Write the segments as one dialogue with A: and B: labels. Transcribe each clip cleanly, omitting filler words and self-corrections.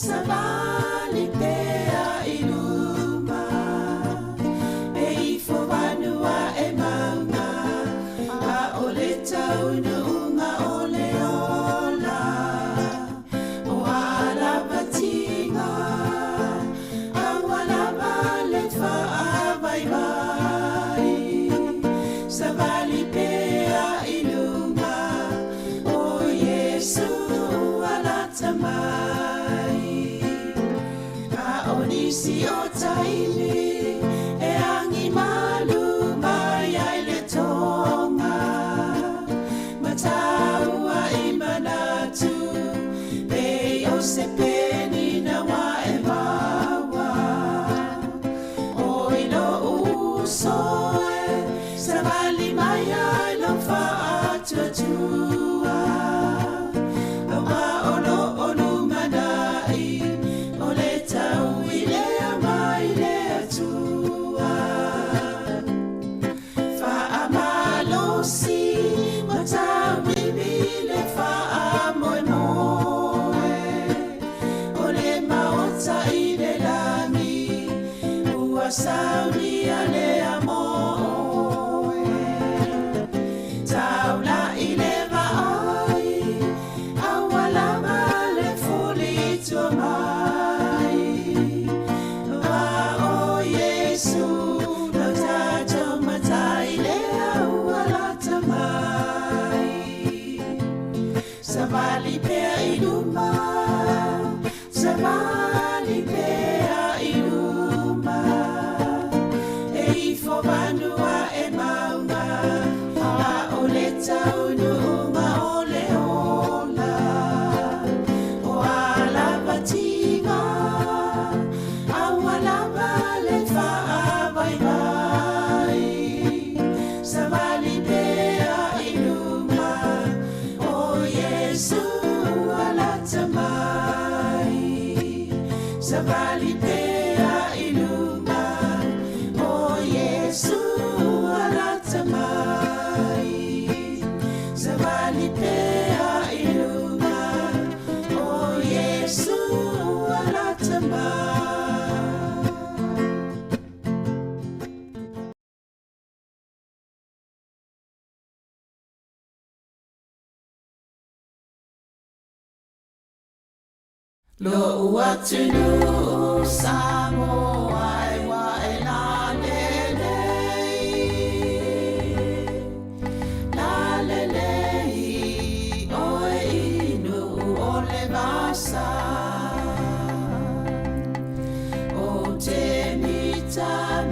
A: Savali pea iluma e fo vanua e maunga a ole taununga ole ola o ala batinga a wala vale fa vai vai Savali pea iluma o Yesu ala tamai si o taimi e angi malu mai ai le tonga mataua I manatu pe o se peni na wa e mawa o ilo usoe Savali mai ai lo fa atua awa ono onu manai o le tau Saudi ale amoe taula ileva ai awala male fuli to mai va o Yesu no tato matai le awala tamai Savali pe iluma Savali pe Vanua e maunga a ole taununga ole ola o ala batinga a wala vale fa vai vai Savali pea iluma o Yesu ala tamai Savali pea iluma Yesu ala tamai Savali pea iluma o Yesu ala tamai Lo uatunu Sāmoa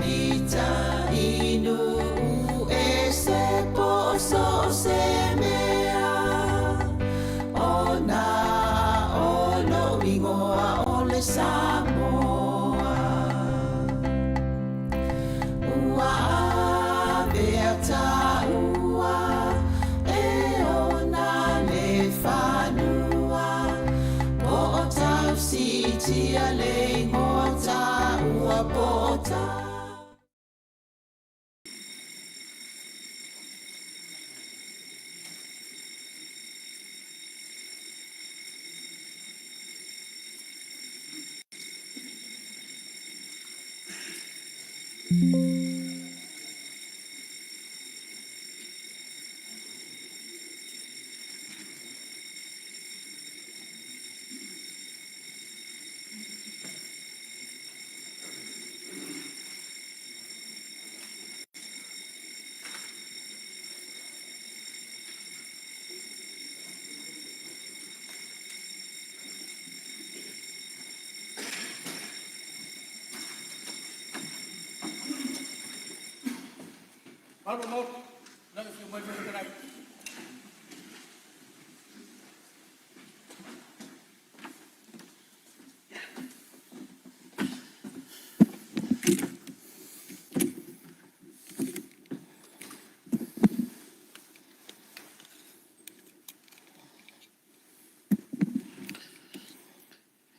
A: Mita inu e se poso se mea ona ono ingoa ole Samoa ua beata ua e ona le fanua o tau siti ale ngota ua bota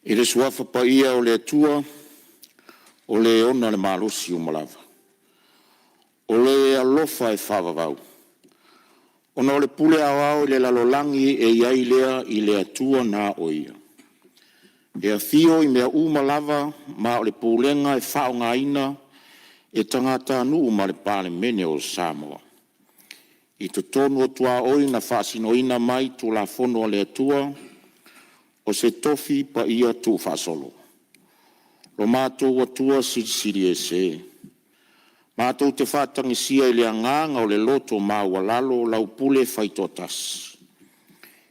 B: I le suafa pa ia o le atua, o le ona le malosi o malava. O le alofa e whawawau. Ona o le pule awao i le lalolangi e iai lea I le atua nā o ia. E a fio I mea uma lava ma o le pūlenga e whaongaina e tangata anu ma le pāle mene o Sāmoa. I te tonu o tua oi na whaasinoina mai tu la fono o le atua o se tofi pa ia tu whaasolo. Lo mātou atua siri e se. Mātou te whātangi sia I le anganga o le loto māua lalo lau pule whaitotas.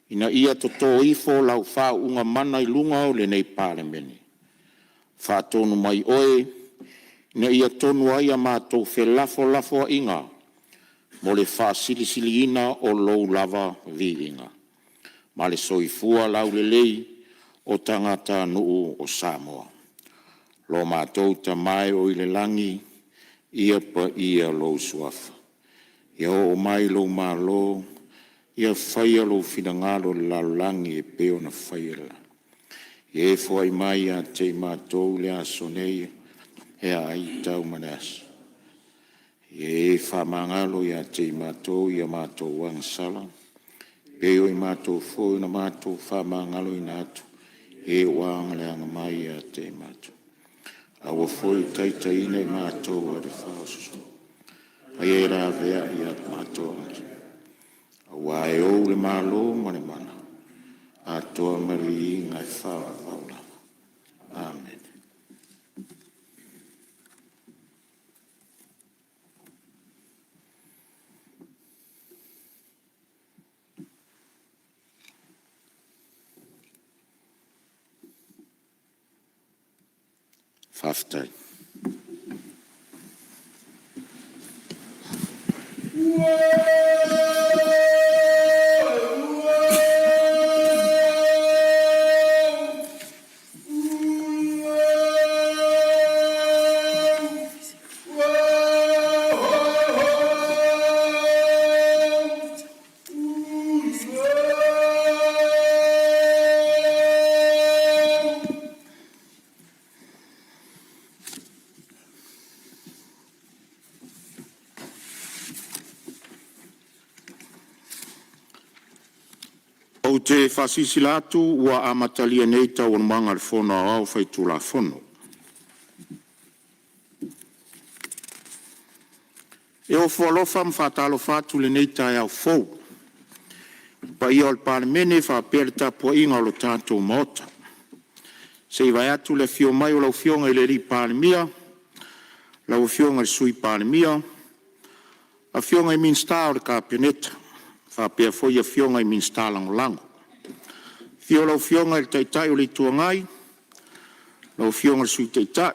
B: Ina ia to ifo lau whā unga mana I lunga o le nei pāle mene. Whātonu mai oe, ina ia tonu ai a mātou lafo a inga, mo le whā sili ina o lou lava vi inga. Ma le soifua lau le lei o tangata nuu o Samoa. Lo mātou ta mai o I le langi, ia pa ia lou suafa. Ia o mai lou mālo, ia whaia lo whingalo la langi e peo na whaia. Ia fwai mai a te mātou le aso nei e a ai tau manas. Ia whamangalo ia te mātou ia mātou wang sala. Peo I mātou fwoi na mātou whamangalo I nātu. E wang le anga mai a te mātou. Awa fwoi taita ina I mātou a de whaosu. Ai e rā vea I at mātou atu. Awa e o le mālo mane mana. A toa mari ngai whawa waula. Amen. Whaftai. O te whasisi latu ua amatalia nei tau o manga le whono au whaitu la whono. E o whalofa mwhatalo whatu le nei tai au whou. Pa ia o le pāne mene whapere tapua inga o lo tātou maota. Se iwai atu le fio mai o lau fionga I le ri pāne mia, lau fionga le sui pāne mia, a fionga I minsta o le kāpeneta. Whapea foi a fionga I minsta lango. Fio lau fionga I taitai o le tuangai, lau fionga le sui taitai,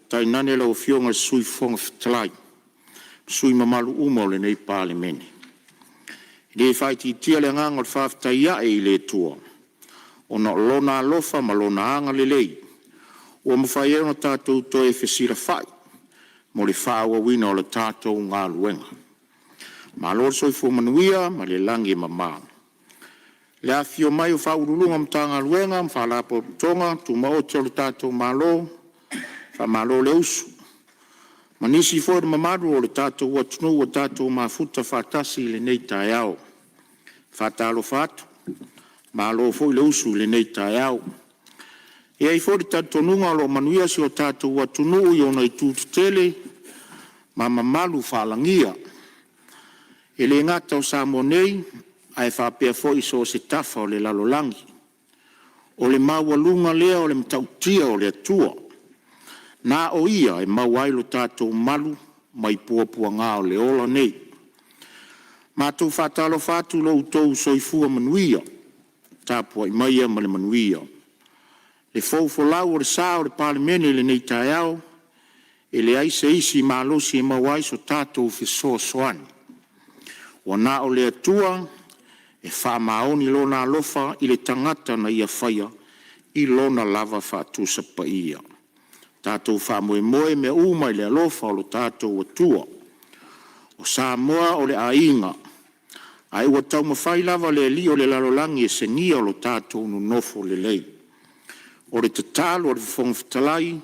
B: tai nane lau fionga le sui fonga fitalai, sui mamalu uma o le nei pāle mene. Le whaiti tia le nganga o le whaftaia I le tua, o na lona alofa ma lona anga le lei, o mawhai eo na tātou to e whesira whai, mo le whaawa wina o le tātou ngā luenga. Ma lor soi fu manuia ma le langi mama. Le afio mai o whaurulunga mtanga luenga, mwhalapo tonga, tu maote o le tātou malo, wha malo le usu. Ma nisi fo de mamaru o le tātou watunu o tātou mafuta whatasi le nei tai au. Whatalo whatu, malo fo le usu le nei tai au. E ai fo de tātonunga lo manuia si o tātou watunu I ona I tūtutele, ma mamalu whalangia. E le ngata o Sāmoa nei, ai whapea foi so se tafa o le lalolangi. O le maua lunga lea o le mtautia o le atua. Nā o ia e mauailo tātou malu, mai puapua ngā o le ola nei. Mātou whatalo whatu lo utou soifua manuia, tāpua I maia ma le manuia. Le faufolau o le sā o le palemene le nei tai au, e le aise isi mālosi e mauai so tātou whisoa soani. O nā o le atua, e whamaoni lona alofa I le tangata na ia whaia, I lona lava whatusa pa ia. Tātou whamoe moe me uma I le alofa o lo tātou atua. O Sāmoa o le ainga, ai ua tau mawhai lava le li o le lalolangi e se ngia o lo tātou no nofo le lei. O le tatalo o le whongwhitalai,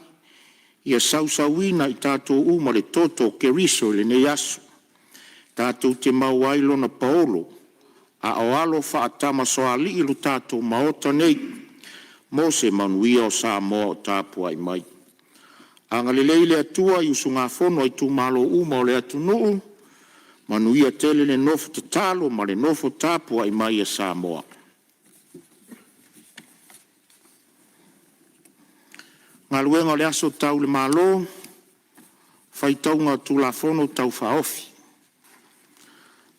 B: ia sausawina I tātou uma le toto ke riso le nei asu. Tātou te mauailo na paolo, a o alo whaatama soa li ilu tātou maota nei, mo se manuia o Sāmoa o tāpua i mai. Anga lelei le atua i usunga fono i tūmalo uma o le atunuu, manuia tele le nofo tatalo ma le nofo tāpua i mai a Sāmoa. Ngā luenga le aso tau le malo, whaitaunga tūlafono tau whaofi.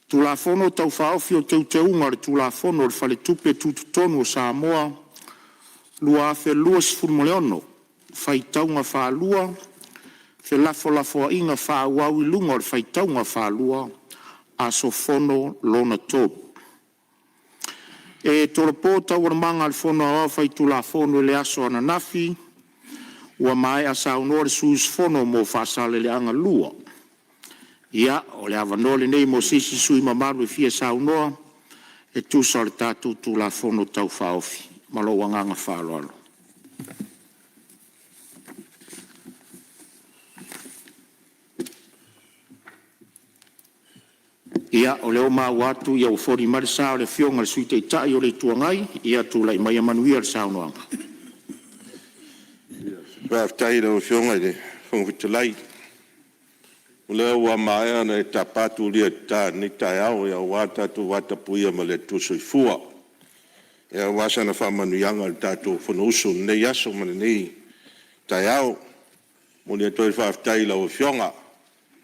B: Tūlafono tau whaofi o tau teunga le tūlafono le whale tupe tūtutonu o Sāmoa, lua afe lua sifuru leono, whaitaunga whaalua, fe lafo inga whaauau i lunga le whaitaunga whaalua, aso fono lona tōpu. E toropo tau manga le fono a whai tūlafono le aso ananafi, ua mai a saunoa le sus fono mo whaasale le anga lua. Ia, o le avanole nei mo sisi sui mamaru e fia saunoa, e tusa le tātou tūlafono tau whaofi. Malo wanganga whaaloalo. Ia, o leo maa watu, ia o fori marisa o le fionga le suite i tai o le tuangai, ia tūlai mai amanuia le saunoanga.
C: Whaftai rau fionga le whangwitalai. O leo wa maea na e tapatu lia ta ni tai au, ia wata tu wata puia ma le tuso i fua. Ia wasa na whamanuianga le tātou whanausu nei aso mana nei tai au. Mo lia toi whaftai rau fionga.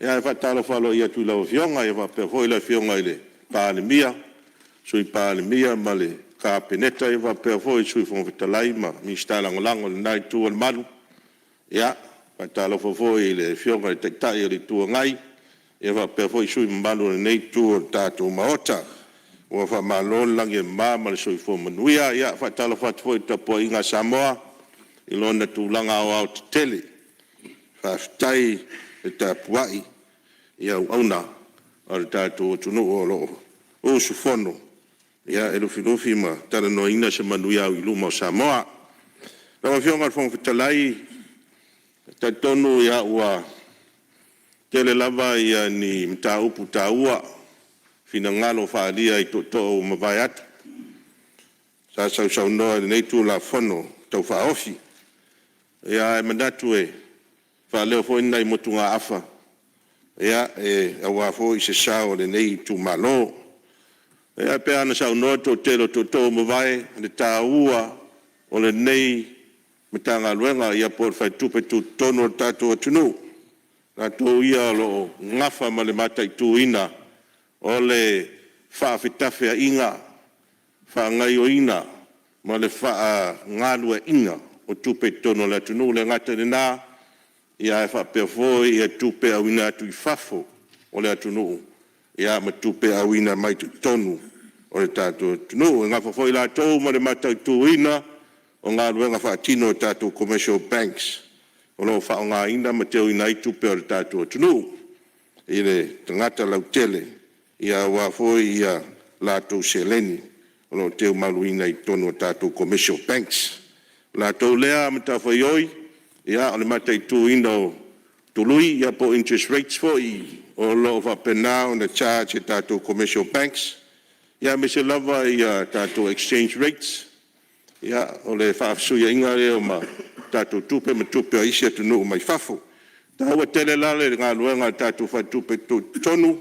C: Ia e whatalo whalo ia tu rau fionga, ia whapewhoi la fionga i le pālemia. Sui pālemia ma le kāpeneta, ia whapewhoi sui whangwitalai ma mi stalangolango le nai tua le malu. Ia, whatalo whawhoi le fionga le teitai o le tua ngai. Ia whapewhoi sui malu le nei tua tātou maota. Ua whamalon langi e māma le sui whamanuia. Ia, whatalo whatwhoi tapua inga Samoa. I lona tūlanga o au te tele. Whaftai le tāpuai. Ia uauna o le tātou tunu o loo. O sufono. Ia, e lufi ma tala no ina se manuia au i luma o Samoa. Rawa fionga whangwhitalai. Tatonu ia ua tele lava ia ni mta upu taua fina ngalo whaalia i to o mawai atu. Sa sau noa nei tu la fono tau whaofi. Ia e mandatu e whaaleo fo ina i motunga afa. Ia e awa fo i se sao le nei tu malo. Ia pe ana sau noa to telo to o mawai le taua o le nei Mitanga luenga ia por fai tupe tu tono tātou atunu. Tātou ia lo ngafa ma le matai tu ina. O le whaafitafea inga. Whaangai o ina. Ma le wha ngalua inga. O tupe tono le atunu le ngata le nā. Ia e whapeafoi ia tupe au ina atu i whafo. O le atunu. Ia ma tupe au ina mai tu tonu. O le tātou atunu. E ngafa foi la tau ma le matai tu ina. O ngā ruenga whaatino o tātou commercial banks. O lo wha o ngā ina ma teo ina i tupe o le tātou atunu. I le tangata lau tele. Ia wafoi ia lātou seleni. O lo teo malu ina i tono o tātou commercial banks. Lātou lea ma tā whaioi. Ia o le mata i tu ina o tului. Ia po interest rates fo i. O lo whapena o na charge i tātou commercial banks. Ia me se lava i tātou exchange rates. Ia, o le whaafsuia inga reo ma tātou tupe ma tupe o isi atunu o mai whafo. Tā ua tele lale ngā luenga tātou whatupe tonu.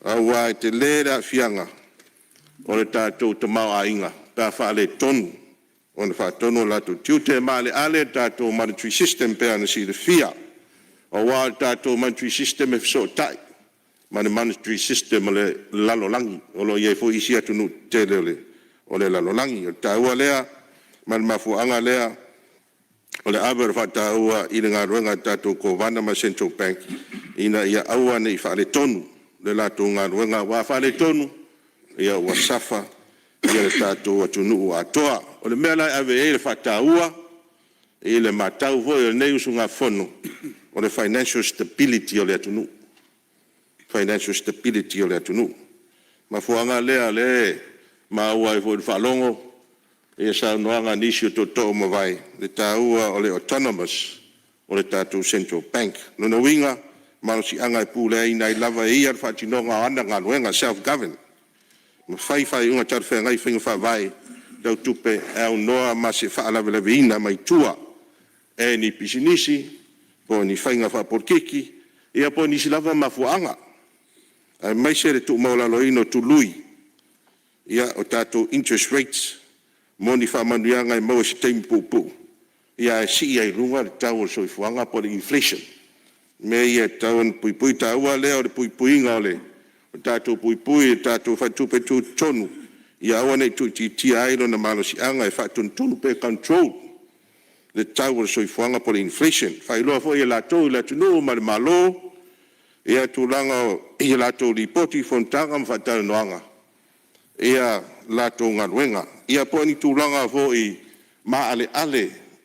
C: Aua e te lera fianga o le tātou tamau a inga. Tā whaale tonu. O le whaatonu la tu tiute ma le ale tātou monetary system pēr na si le fia. O wā tātou monetary system e fiso tai. Ma le monetary system o le lalolangi. O lo iei fo isi atunu tele o le lalolangi. O tāua lea, ma le mafuanga lea, o le awer whataua i le ngā ruenga tātou ko wana ma Central Bank. Ina ia aua nei whaale tonu. Le lātou ngā ruenga wā whaale tonu. Ia ua safa. Ia le tātou atunu o atoa. O le mea lai awe e le whataua. E le matau voi o nei usu ngā whono. O le financial stability o le atunu. Financial stability o le atunu. Mafuanga lea le ma ua i fwoi whalongo, e sa noanga nisi o toto mawai, le tāua o le autonomous, o le tātou Central Bank. Nuna winga, mano si anga i pūlea ina i lava e ia whatinonga ana ngā luenga self-govern. Ma whai unga tarwhea ngai whinga whawai, tau tupe au noa ma se whaalawelawina mai tua e ni pisinisi po ni whainga whapolkiki ia po ni silava mafuanga ai mai se re tu maulalo ino tului ia o tātou interest rates mo ni whamanuanga i mau se teimi pupu ia si ia i lunga le tau o soifuanga po le inflation me ia tau an pui taua lea o le pui-puinga o le o tātou pui-pui tātou whatupe tu tonu ia awa nei tu tia ailo na malo si anga e whatun pe control le tau o soifuanga po le inflation whailoa fo ia lātou i latunu ma le malo ia tūlanga ia lātou lipoti fontanga ma whatau noanga ia lātou ngaruenga ia po ni tūlanga fo i ma ale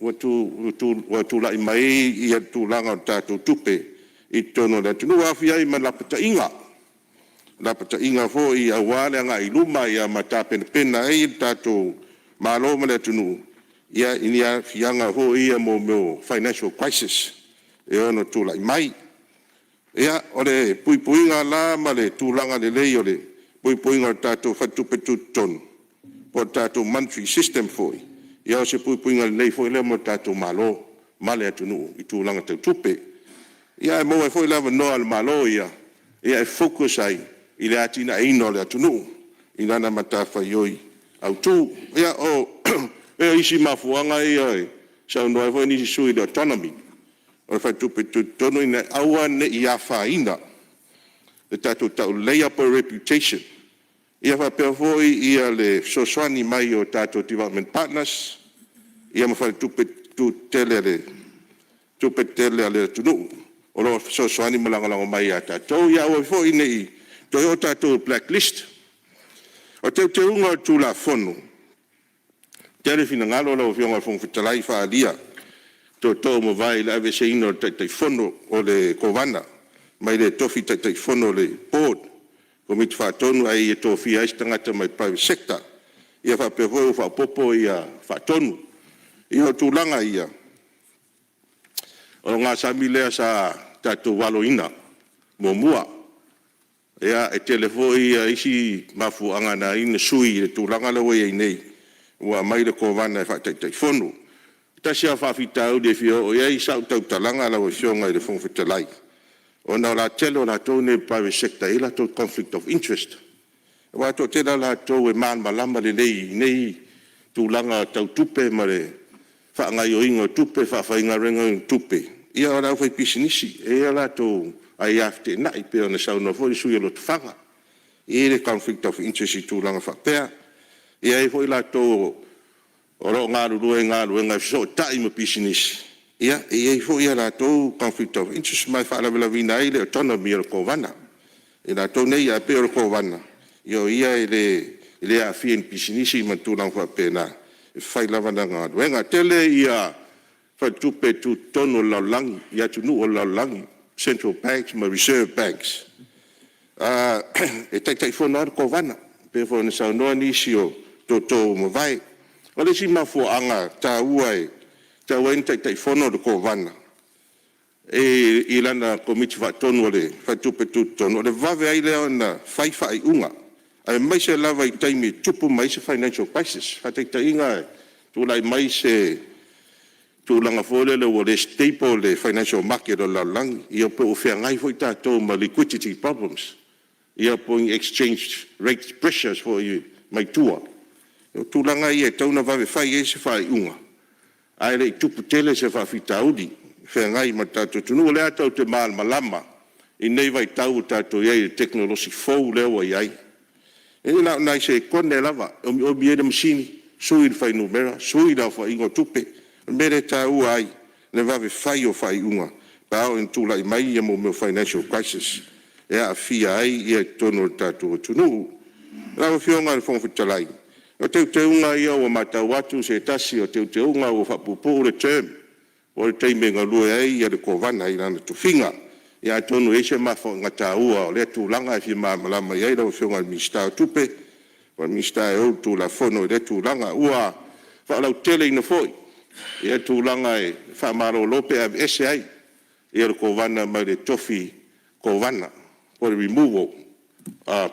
C: watu la mai ia tūlanga o tātou tupe i tono latunu awhia i ma lapata inga fo i awale anga i luma ia mata pena e tātou malo ma latunu ia inia fianga fo ia mo financial crisis e ono tūla mai ia ole pui-puinga la ma le tūlanga le lei ole pui-puinga o tātou whatupe tūtonu po tātou monthly system fo ia o se pui-puinga le lei fo ile mo tātou malo ma le atunu i tūlanga tau tupe ia e mo e fo ile noa le malo ia e focus ai i le atina ino le atunu i nana matawhai oi au tū ia o e isi mafuanga ia e sa noa e fo nisi sui le autonomy o whatupe tūtonu ina aua ne i a whaina le tātou tau leia po reputation ia whapea foi ia le soswani mai o tātou development partners ia ma whatupe tūtele le tunu o lo soswani malangalango mai a tātou ia o foi nei toi o tātou blacklist o te unga o tūla whonu tere fina ngalo la o fionga whongwhitalai whaalia tō mo vai la ave se ino tai whono o le kovana mai le tofi tai whono le board ko mit whatonu ai e tofi ai stangata mai private sector ia whapeho o whapopo ia whatonu ia o tūlanga ia o ngā sami lea sa tātou waloina mo mua ia e telefo ia isi mafuanga na ina sui e tūlanga lewa ia nei ua mai le kovana e whatai whono tasi a whawhitau de fio o ia i sau tau talanga la o fionga i le whongwhitalai o na la telo la tau ne private sector i la tau conflict of interest wa tau tela la tau e man malama le nei tūlanga tau tupe ma le whaangai o ingo tupe whawhainga renga o tupe ia o rau whai pisinisi e la tau ai afte na i peo na sau na fo i sui alo tawhanga i le conflict of interest i tūlanga whapea ia e fo i la tau o ro ngāru ngā so tai ma pisinisi ia e fo ia la tau conflict of interest mai whaalawela vina i le autonomy o kovana i la tau nei a pe o kovana ia i le a fien pisinisi ma tūlang whapena e whai lavana ngāru ngā tele ia whatupe tu tono laulangi ia tunu o laulangi central banks ma reserve banks e tai whona o kovana pe fo na sau noa nisi o tō ma vai o le si mafuanga tā uai tā wain tai whono le kovana e i lana komiti whatonu o le whatupe tūtonu o le vave ai leo na whaiwhai unga ai mai se lava i taimi tupu mai se financial crisis whatai inga tūlai mai se tūlanga fōle le o le staple le financial market o laulangi ia po o whengai fo i tātou ma liquidity problems ia po exchange rate pressures for you mai tua tūlanga ia tauna vave whai e se whai unga ai le tupu tele se whawhitaudi whengai ma tātou tunu o le atau te malama i nei vai tau tātou iai teknolosi fau lewa iai e nai se kone lava o mi e le masini sui le whai numera sui la whai ingo tupe mere tau ai le vave whai o whai unga pao in tūlai mai ia mo meu financial crisis e a fia ai ia tono tātou tunu rao fionga le whongwhitalai o te unga ia o matau atu se tasi o te unga o whapupu le term o le teimenga lue ai ia le kovana i lana tuwhinga ia tonu e se mawha ngata ua o le tūlanga e fi malama iai lau whionga le mista tupe o le mista e au tūla whono i le tūlanga ua whaalau tele ina foi ia tūlanga e whaamaro lope a ese ai ia le kovana mai le tofi kovana o le removal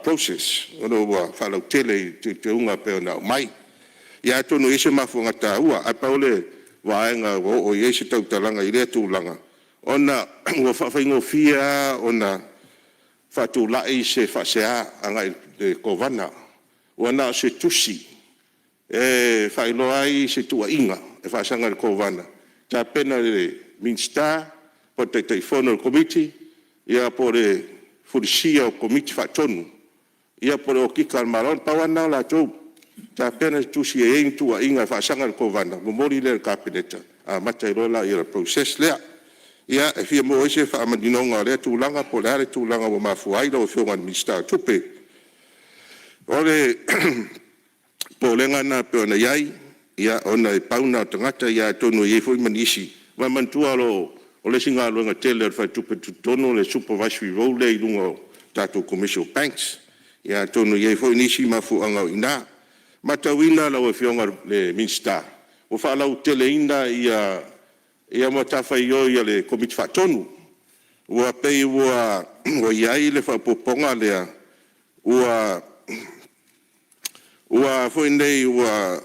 C: process ono wa falau tele te unga pe na mai ia tonu ese mafunga taua a paule waenga o ese tau talanga ile tulanga ona o faingo fia ona fatu lai se fasea anga e kovana ona se tusi failo ai se tua inga e fasanga kovana ta pena le minsta po te telefono committee ia pore furisia o committee fatonu ia pore o kika maron pawana la tu ta pena tusi e tua inga fasanga kovana momori le kapineta a matairola ia process le ia e fia mo ese fa amadinonga le tulanga po le tulanga o mafuai lo fionga minsta tupe ole polenga na peona yai ia ona e pauna tangata ia tonu ye foi manisi wa mantua lo o le singa lo nga tele fa tupe tono le supervisory role le lungo tato commercial banks ia tonu ye foi nisi mafu anga ina matawina lo fionga le minsta o fa la tele inda ia matafa yo ia le komiti fa tonu wa pei wa yai le fa poponga le Ua foi nei ua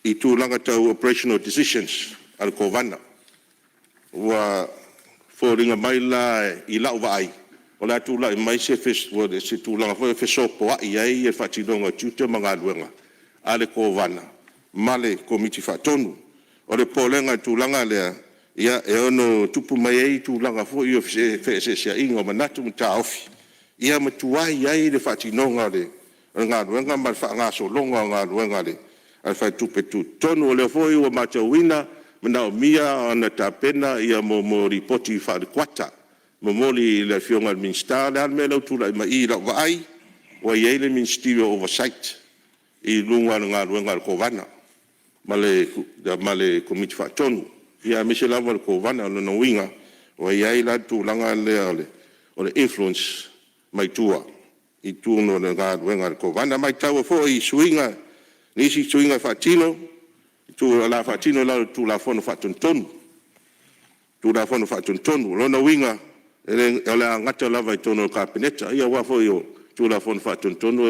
C: I tūlanga tau operational decisions al kovana. Ua fōringa mai la I lau vai. O la tūla I mai se tūlanga foi fesopo ai ai e whatinonga tūte mga luenga. Ale kovana. Male komiti whatonu. O le pōlenga tūlanga lea ia e ono tupu mai ei tūlanga foi o whese ingo manatu mta ofi. Ia matuai ai le whatinonga le ngā ruenga ma ngā solonga ngā ruenga le al fai tupe tu tonu o le foi o matauina mana o mia ana tapena ia mo ripoti fa kwata mo moli le fionga minsta le me lo tula ma I la vai o ye le ministerial oversight I lunga ngā ruenga ko vana male komiti fa tonu ia misela mo ko vana no winga o ye la tulanga le o le influence mai tua I tuno le ngā ruenga ko vana mai tau fo I suinga nisi suinga fatino tu la fatino la tu la fono fatontonu tu la fono fatontonu lona winga ele ngata lava I tono kapineta ia wa fo yo tu la fono fatontonu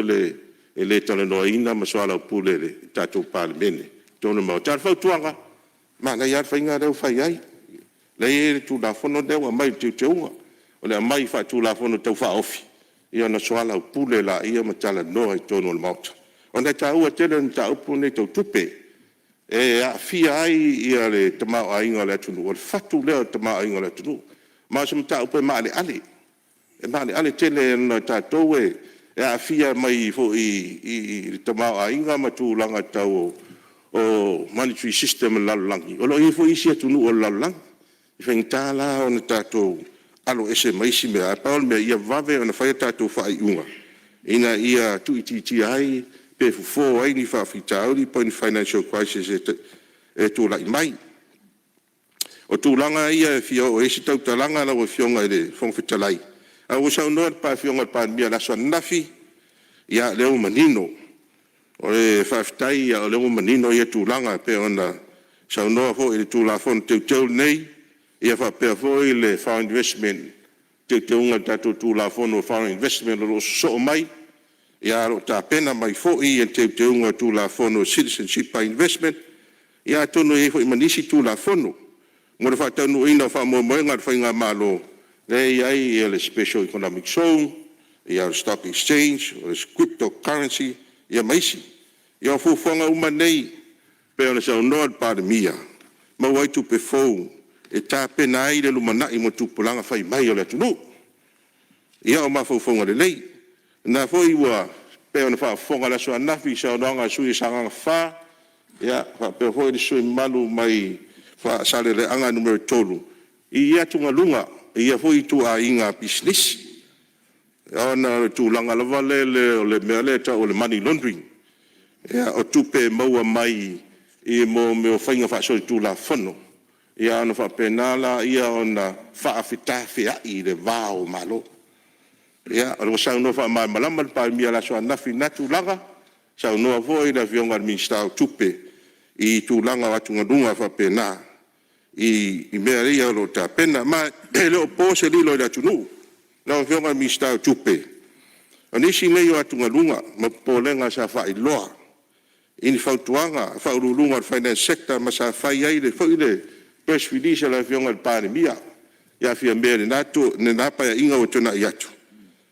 C: ele tale no ina maswala pule le tatu parlemene tono ma tar fa tuanga ma na ia fainga de fai ai le tu la fono de wa mai tu tunga ole mai fa tu la fono tau fa ofi ia na swala pule la ia matala no I tono le mauta ona taua tele na taupu nei tau tupe e a fia ai ia le tamau ainga le atunu o le fatu leo tamau ainga le atunu ma se taupu e maale ale e maale ale tele na tatou e a fia mai fo I tamau ainga ma tūlanga tau o monetary system lalulangi o lo I fo isi atunu o lalulangi I whengtala o na tatou alo ese maisi mea paol mea ia vave o na whai tatou whai unga ina ia tuititi ai pe fo ai ni fa fitauri po ni financial crisis e tu la mai o tu langa ia fio o ese tau talanga la o fionga le fong fitalai a o sa no pa fionga pa mia la so nafi ia leo manino o le fa fitai ia leo manino ia tu langa pe ona sa no fo i tu la fon te nei ia fa pe fo I le foreign investment te unga tatu tu la fon o foreign investment lo so mai ia ro ta pena mai fo I te unga tu la fono citizenship by investment ia tonu e fo I manisi tu la fono mo fa tanu ina fa mo nga fa nga malo le ia le special economic zone ia stock exchange o cryptocurrency ia maisi ia fo fonga uma nei pe ona sa no pa de mia ma wai tu pe fo e ta pena I le lumana I mo tu pulanga fa mai o le tunu ia o ma fo fonga le lei na foi wa pe ona fa fonga la so na fi sa nga sui sanga fa ya fa pe foi sui malu mai fa sale le anga numero tolu ia tunga lunga ia foi tu a inga business ona tu langa la vale le meleta o le money laundering ya o tu pe mo mai I mo me fainga fa so tu la fono ia ona fa penala ia ona fa afita fia I le vao malo ia o sa no fa mai malama pa mia la so na fi natu langa sa no voi da vionga minister tupe I tu langa watu ngadunga fa pena I meria lo ta pena ma ele o pose li lo da tunu na vionga minister tupe ani si le watu ngadunga ma polenga sa fa I loa ini fautuanga faululunga o finance sector ma sa fai ai le foi le press release la fionga le pandemia ia fia mbele na tu ne na pa inga o tona iatu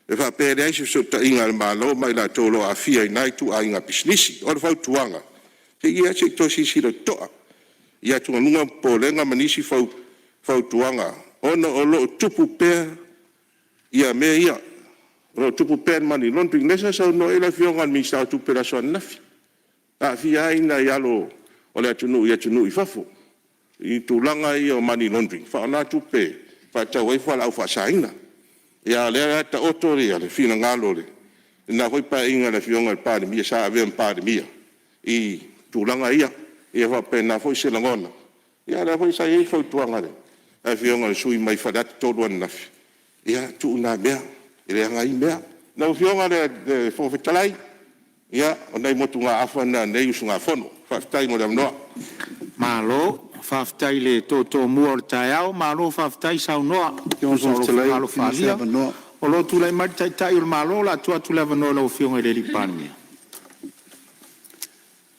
C: e fa pere ai so ta inga le malo mai la tolo a fia nai tu a inga business o fautuanga se ia se to si si to ia tu nunga polenga manisi fautuanga ona o lo tupu pe ia me ia lo tupu pe mani laundering nesa so no ela fionga mi sta tu pe la so nafi a fia ina yalo o le tunu ia tunu I fafo I tulanga I o money laundering fa na tupe fa ta wai fa la fa saina ia le ta otoria le fina ngalo le na hoi pa inga le fionga le pa mi sa ave pa mi I tulanga ia fa pe na foi se langona ia la foi sa I fa tuanga le a fionga sui mai fa dat todo na ia tu na bea ile ngai bea na fionga le fo fetalai ia ona motunga afana nei usunga fono fa tai mo le no
B: Malo, faftai le toto mua o taiao, malo faftai sau noa. Malo fafia. O lo tu lai mari tai o malo, la tua tu leva no lau fionga le lipania.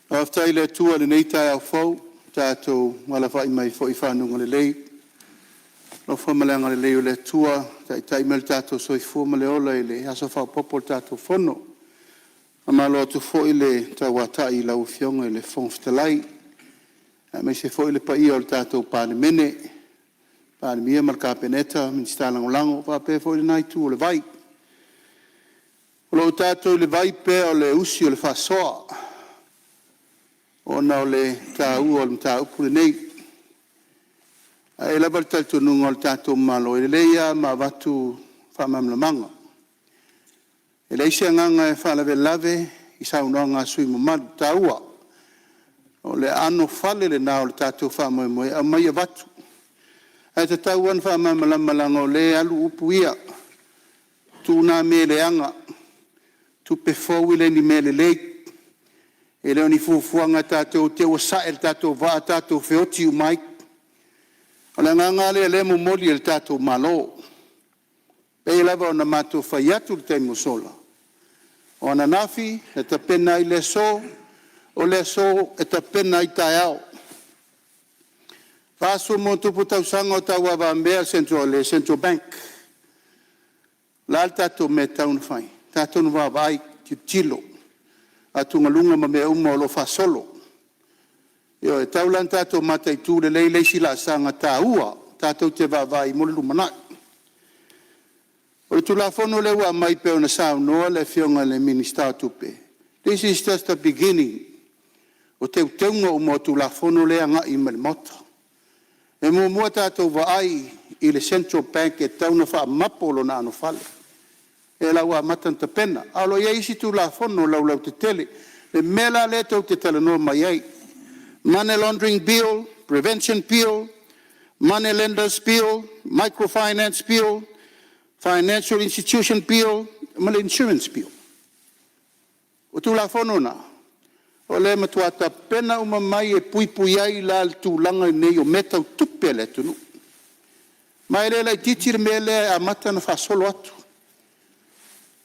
D: Faftai le tua le nei taiao fau, tato wala fai mai fo I whanunga le lei. Lo whamalanga le lei o le tua, tai mel tato soi fuma le ola I le aso fau popo tato fono. Amalo tu fo I le tawatai lau fionga I le fonftalai. Me se foi le pai o tato panemene panemia marka peneta min stalang lango pa pe foi nai tu le vai o tato le vai pe o le usi o le fasoa ona o le tau o le tau pule nei ai la volta tu non o tato malo e leia ma vatu fa mamlamanga e lei se nganga fa la lave I sa unanga sui mo mal taua o le ano fale le nao le tatou wha moe moe a mai avatu. Ai te tau an wha malanga o le alu upu ia. Tu nā me le anga. Tu pe fōwi le ni me le leit. E leo ni fufuanga tatou te o sa el tatou vaa tatou feoti umai. O le nganga le mo moli el tatou malo. E lava o na matou whaiatu le teimu sola. O na nafi, e ta pena I le so, o le so e ta pena I taiao. Faso mo tupu tausanga o taua wambea Central Bank. Lal tato me taun fai. Tato no vai tilo. Atunga lunga ma me uma o lo fasolo. Yo e taulan tato mata I tu le lei sila sanga taua. Tato te vai mo lumana. O tu la fono le wa mai pe ona sao no le fionga le minister tupe. This is just the beginning. O te uteunga o motu la fono lea nga I melmota. E mo mua tātou wa ai I le Central Bank e tauna wha mapolo na anu fale. E la wa matanta pena. Alo ia isi tu la fono lau te tele. Le mela le tau te talanoa mai ai. Money laundering bill, prevention bill, money lenders bill, microfinance bill, financial institution bill, male insurance bill. O tu la fono na. O le matuata pena uma mai e pui ai la tūlanga nei o metau tupe le tunu. Mai le lai titir mele a mata na whasolo atu.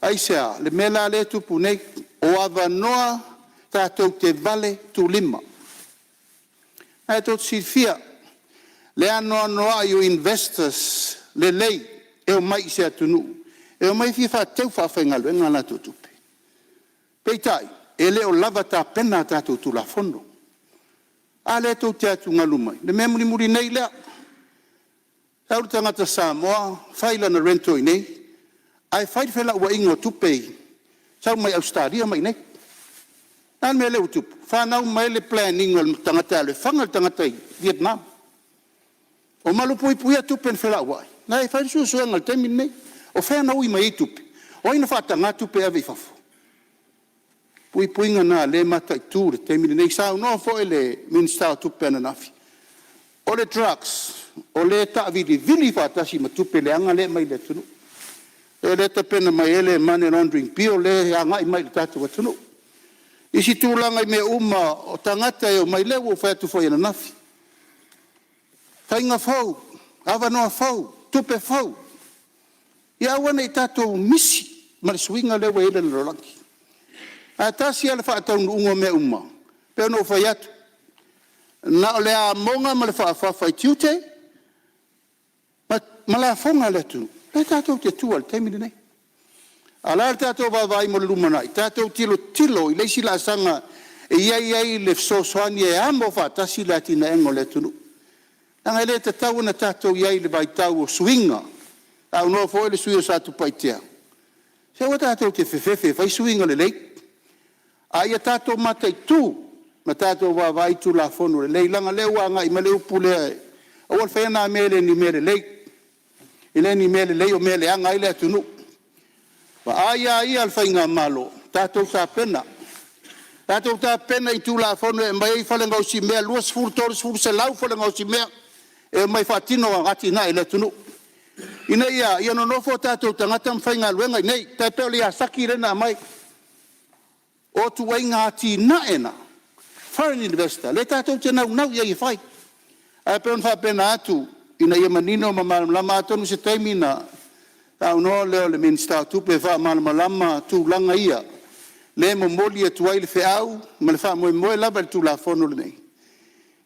D: Ai sea, le mela le tupu nei o avanoa tātou te vale tu lima. Ai tot sifia, le anoa noa I o investors le lei e o mai se atunu. E o mai fifa teu whawhengalu e ngana tutupe. Peitai. E leo lava ta pena tātou tu la fondo. A le tau te atu ngalumai. Le mea muri nei lea. Tauru tangata Sāmoa, whaila na rento I nei. Ai whai whela ua ingo tupei. Sau mai Australia mai nei. Nān mea leo tupu. Whanau mai le planning al tangata le whangal tangata I Vietnam. O malu pui tupen whela ua. Nai whai susuengal temin nei. O whanau I mai tupe. O ina whatanga tupe ave I fafu. Pui ngana le mata I tūre te mini nei sao no fo ele minister tupe na nafi. O le drugs, o le ta'vili vili fatasi ma tupe le anga le mai le tunu. E le tapena mai ele money laundering bill le anga I mai le tatu wa tunu. Isi tūlanga I me uma o tangata e o mai le wo fatu fo na nafi. Tainga fau, ava noa fau, tupe fau. Ia wana I tatu misi, ma le swinga le wa ele le rolanki. A tasi ala whaatau ungo me uma. Pe no fai atu. Na o le a monga ma le whaafawha i tiute. Ma la fonga le tu. Le tātou te tua le teimine nei. A la tātou wawai mo le lumanai. Tātou tilo i leisi la sanga e iai le fsosoani e amo whaatasi la tina engo le tunu. Nanga le te tau na tātou iai le vai tau o suinga. Au no fo le sui o satu paitea. Se o tātou te whewhewe, vai suinga le lei. A ia tātou matai tū, ma tātou wawai tū la whonu le lei. Langa leo anga i ma leo pulea e. O wal whena mele ni mele lei. Ile ni mele lei o mele anga i le tunu. Wa aia ia al whainga malo. Tātou tā pena. Tātou tā pena i tū la whonu e mai i whalenga o si mea. Luas furu tōru furu se lau whalenga o si mea. E mai whatino a ngati na i le tunu. Ina ia no nofo tātou tangata mwhainga luenga i nei. Tai peo li a saki rena mai. O tu wai ngāti na ena. Foreign investor. Le tātou te nau ia i whai. Ai peo nwha pena atu. Ina ia manino ma malama atonu se taimina. Tau no leo le minister tupe wha malama tu langa ia. Le mo moli e tuai le whiau. Ma le wha moe laba le tu la whono le nei.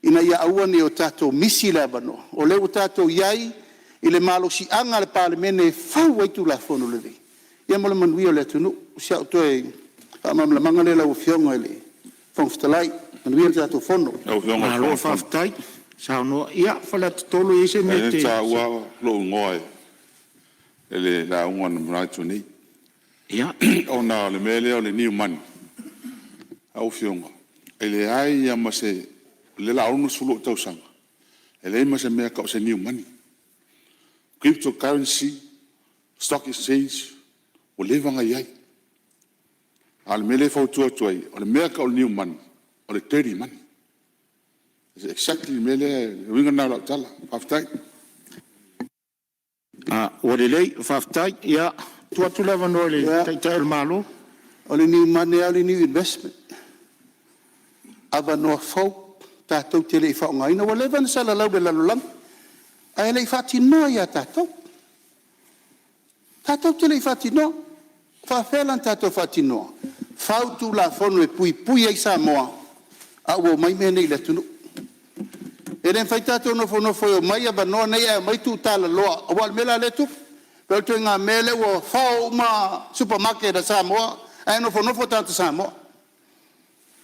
D: Ina ia auane o tātou misi laba no. O leo tātou iai. I le malo si anga le palemene whau ai tu la whono le nei. Ia mo le manuia le tunu. Sia utoe. Mamla mangale la ufionga ele. Fongftalai. Manuia le tātou whono.
B: Alo whaftai. Sao no, ia, whala tolo i se me te...
C: E tā ua lo ngoe. Ele la unga na mrai tu nei.
B: Ia.
C: O na le mele o le niu mani. Au fionga. Ele ai ia ma se... Le la unu sulu tau sanga. Ele ma se mea ka o se niu mani. Cryptocurrency, stock exchange, o le vanga iai. A le mele fau tua tuai. O le mea ka o le niu mani. O le teri mani. It's exactly mele winga na la tala aftai.
B: O le lei whaftai, ia, tu lava no le tai malo.
D: O le new money, o le new investment. Ava no fau, tātou te le i whaonga ina, wa lewa na sala lau be lalolang. Ai le i whatinoa ia tātou. Tātou te le i whatinoa. Whawhelan tātou whatinoa. Whau tu la whono e pui ai Sāmoa. A ua mai mene i le tunu. E ren fai tātou nofo o mai aba noa nei e mai tū tāla loa. O wal mela le tup. Pero tu ngā mele o whao ma supermarket a Samoa. E nofo tātou Samoa.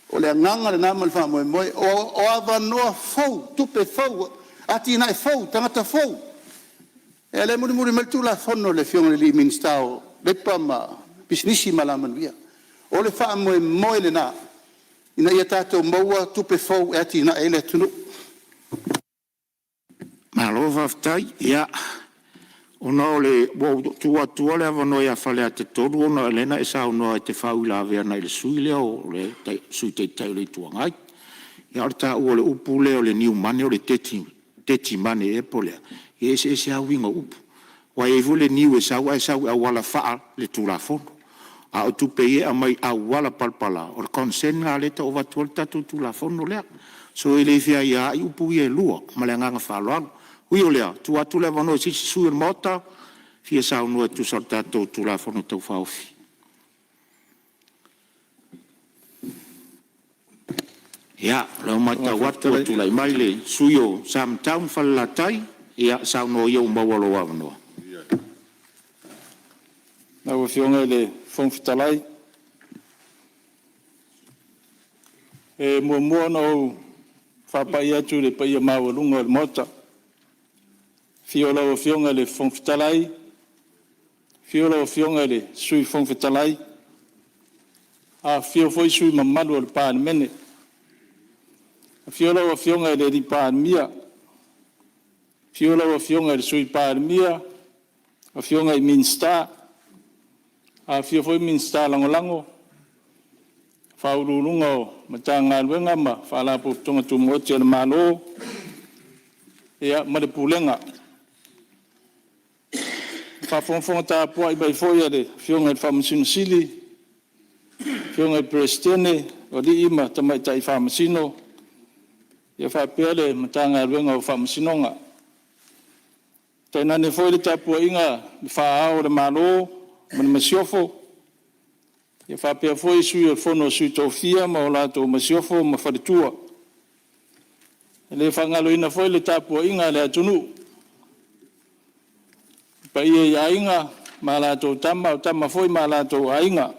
D: O le nganga le nāma le wha moe. O ava noa whau, tupe whau. Ati nai whau, tangata whau. E le muri mel tū la whono le fionga le li minstao. Lepa ma bisnisi malaman via. O le wha moe le nā. Ina ia tātou maua tupe whau e ati nai le tunu.
B: Malo whaftai, ia. Ona o le tua le avano ia whale a te toru, ona elena e sao noa e te whau la vea nei le sui lea o le sui te tau le tua ngai. Ia ora tā ua le upu lea o le niu mane o le teti mane e po lea. Ia se au winga upu. Wa e vule niu e sau a wala faa le tūra fono. A o tupe e a mai a wala palpala. O le konsen ngā leta o watu o le tatu tūra fono lea. So e le fia ia i upu i e lua, ma le nganga whaloano. Ui o lea, tu atu le wano si sui mota, fia sao nua tu sartato tu la whano tau whauwhi. Ia, lau mai tau watu atu lai mai le sui o Sam Town whalatai, ia sao noa iau mawalo awanoa.
E: Nau fionga le whongwhitalai. E mua no whapai atu le paia mawalunga le mota. Fiola o fionga le whongwhitalai. Fiola o fionga le sui whongwhitalai. A fio foi sui mamalu le pāne mene. Fiola o fionga le ri pāne mia. Fiola o fionga le sui pāne mia. A fionga i minsta. A fio foi minsta lango. Whaururunga o matanga luenga ma whaalapo tonga tu motia le malo. Ea marepulenga. Whafonga tā pua i bai foia le fionga i whamasino sili. Fionga i prestene o li ima tamai tai whamasino. Ia whapea le matanga luenga o whamasinonga. Tainane foi le tā pua inga i whaao le malo. Mani masiofo. Ia whapea foi sui o whono sui tōwhia ma o lātou masiofo ma wharetua. Le whangalo ina foi le tāpua inga le atunu. Pa ia inga ma lātou tama o tama foi ma lātou ainga.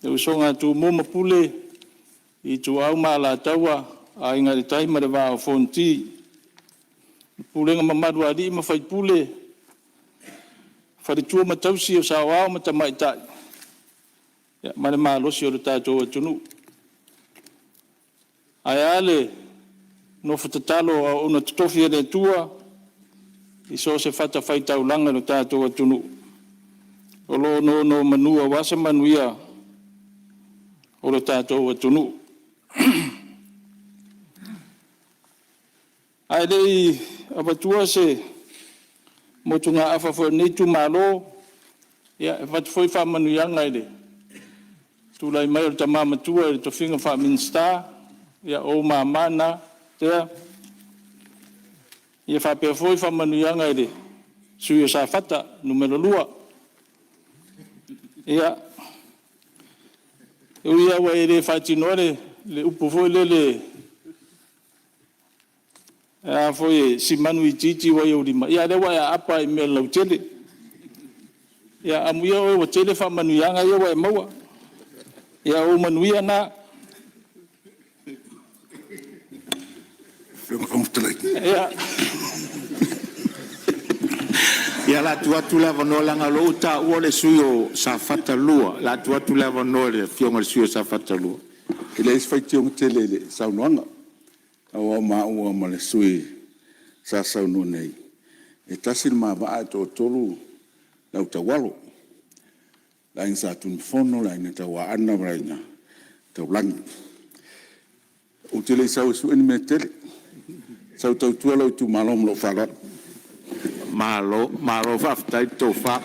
E: E usonga tu moma pule i tu au ma lātaua a inga le taima le wā o whonti. Pulenga mamadu adi ma whai pule. Wharetua ma tausi o sāwao ma tamaitai. Ma le mālosi o le tātou atunu. Ai ale no whatatalo a ona tutofi le tua, i so se whata whaitau langa no tātou atunu. O lo no manua wasa manuia o le tātou atunu. Ai lei apatua se motunga awhawha nei tu malo, ia whatu foi whamanuia ngai le. Tulai mai o le tamamatua le tofinga whaminsta, ia o mamana, tea. Ia whapea foi whamanuianga ele, sui o sa whata, numero lua. Ia, ia wa ere whaitinoare, le upo foi le, ia foi si manu i titi wa i urima. Ia rewa ia apa i mea lau tele. Ia amuia o wa tele whamanuianga ia wa e maua. Ia o manuia na. Ia.
B: Ia la tua lava no langa lo ta o le suyo sa fata lua. La tua lava no le fionga le suyo sa fata lua.
F: Ele is fai tiong tele le saunoanga. Awa ma le sui sa sauno nei. E tasil ma ba to tolu lau tawalo. La insa tun fono la ina tawa ana braina. Tau lang. O tele sau su en metele. Sau tau tualo tu malom lo fala.
B: Malo faftai to fa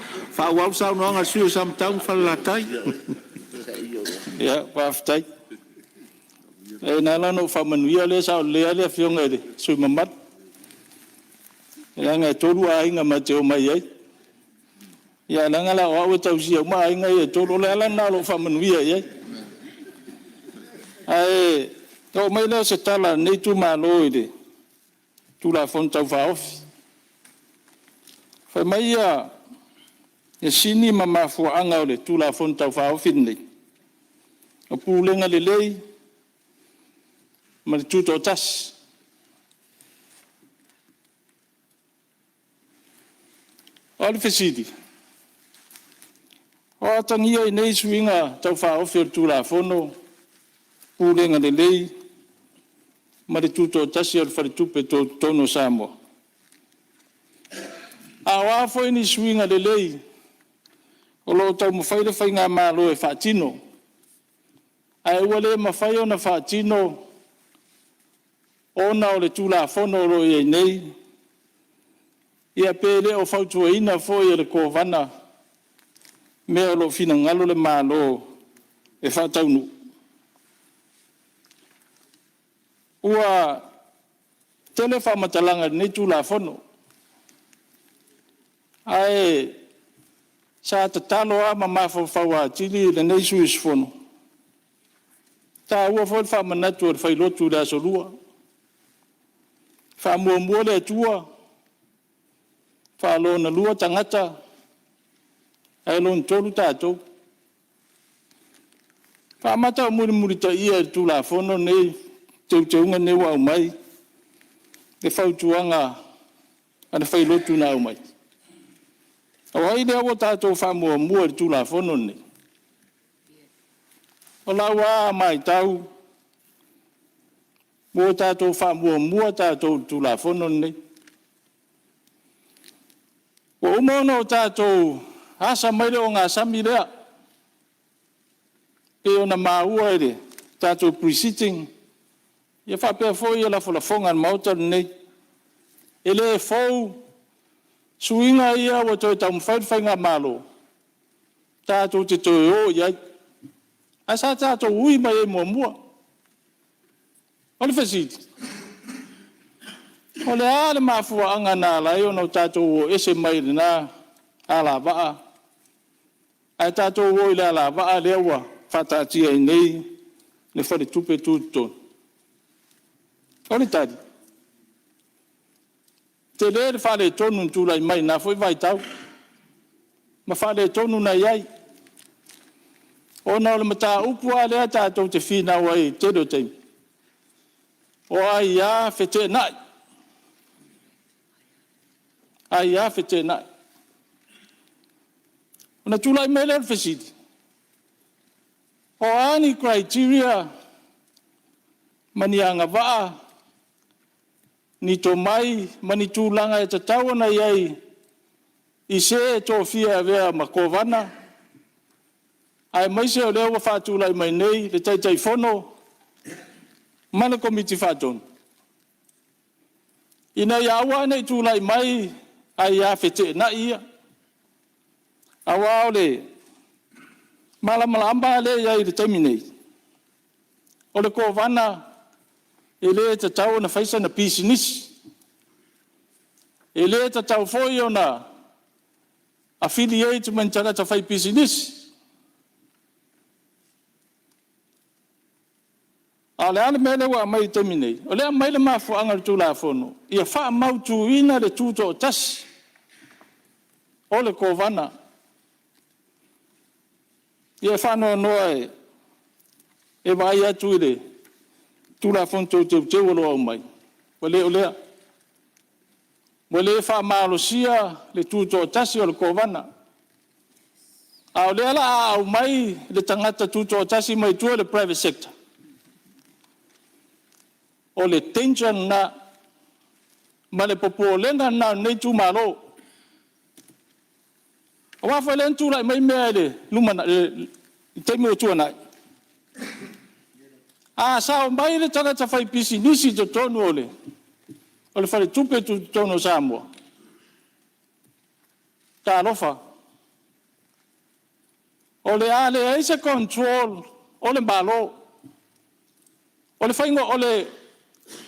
B: wau sau no nga suyo sam tau falatai.
E: Ia faftai. E nala no whamanuia le sao lea le fionga ele, sui mamat. Ia ngai tolu a inga ma te o mai ai. Ia langa la o awe tau sia ma inga e tolu le ala nalo whamanuia ai. Ai, tau mai leo se tala nei tu malo ele. Tu la fon tau whaofi. Whai mai ia, e sini ma mafua anga ole, tu la fon tau whaofi nei. O pūlenga le lei, ma le tuto tas. O le fesidi. O atangia i nei suinga tau whaofi o tu la fono, pūlenga le lei, ma le tuto tasi o le wharetupe tono Sāmoa. A wafo ni suinga le lei, o lo tau mawhaire whai ngā mālo e whaatino. Ai ua le mawhai o na whaatino, ona o le tūla whono ro i nei, ia pēle o whautua ina fo i le kōwana, mea o lo whina ngalo le mālo e whaataunu. Ua tele whamatalanga nei tūla whono, ai sa tatalo a mafo fawa tili le nei suis fono ta ua fo fa manatu fa lotu da solua fa mo le tua fa lo na lua tangata ai lo tolu tato fa mata muri ta ia tu la fono nei teu nga ne wa mai e fa tuanga ana fa lotu na mai. Awai le awo tātou whamua mua le tūla whono ne. O la wā mai tau. Mua tātou whamua mua tātou tūla whono ne. O umono tātou asa maile o ngā sami lea. Pe o na māua ere tātou pre-sitting. Ia whapea fōi e la wholafonga mauta ne. Ele e fōu. Suinga ia wa toi tau mwhai ngā malo. Tātou te toi o iai. A sa tātou ui mai e mua. O le whasiti. O le ale mafua anga nā lai o nau tātou o ese mai rina ala waa. Ai tātou o le ala waa le ua whatatia i nei le whare tupe tūton. Ori tari. Te le le whare tonu tūlai mai nā fwoi vai tau. Ma whare tonu na iai. O na ole mata upua lea tātou te whina wai te do teimi. O ai ia whete nai. Ai ia whete nai. O na tūlai mai lea whesiti. O ani criteria manianga waa ni to mai mani tūlanga e te tawana iai i se e tō fia vea makovana ai maise o leo wa whātūlai mai nei le taitai whono mana komiti whātonu ina i awa nei tūlai mai ai a whete na ia awa o le malama le iai le taimi nei o le kovana e le te tau na whaisa na pisinisi. E le te tau foi o na affiliate man tanga ta whai pisinisi. A le ale mele wa mai te minei. O le mai le mafu angal tu la fono. Ia wha mautu ina le tuto o tasi. O le kovana. Ia wha noa e vai atu i le. Tula fonto te wolo au mai. Wale o lea. Wale wha maalosia le tuto tasi o le kovana. A o lea la au mai le tangata tuto tasi mai tua le private sector. O le tension na ma le popo lenga na nei tu malo. O wafa len tula mai mea le lumana temi o tua nai. A sao mai le tangata whai pisi nisi to tonu ole. O le whare tupe tu tono Sāmoa. Tā lofa. O le ale eise control o le malo. O le whaingo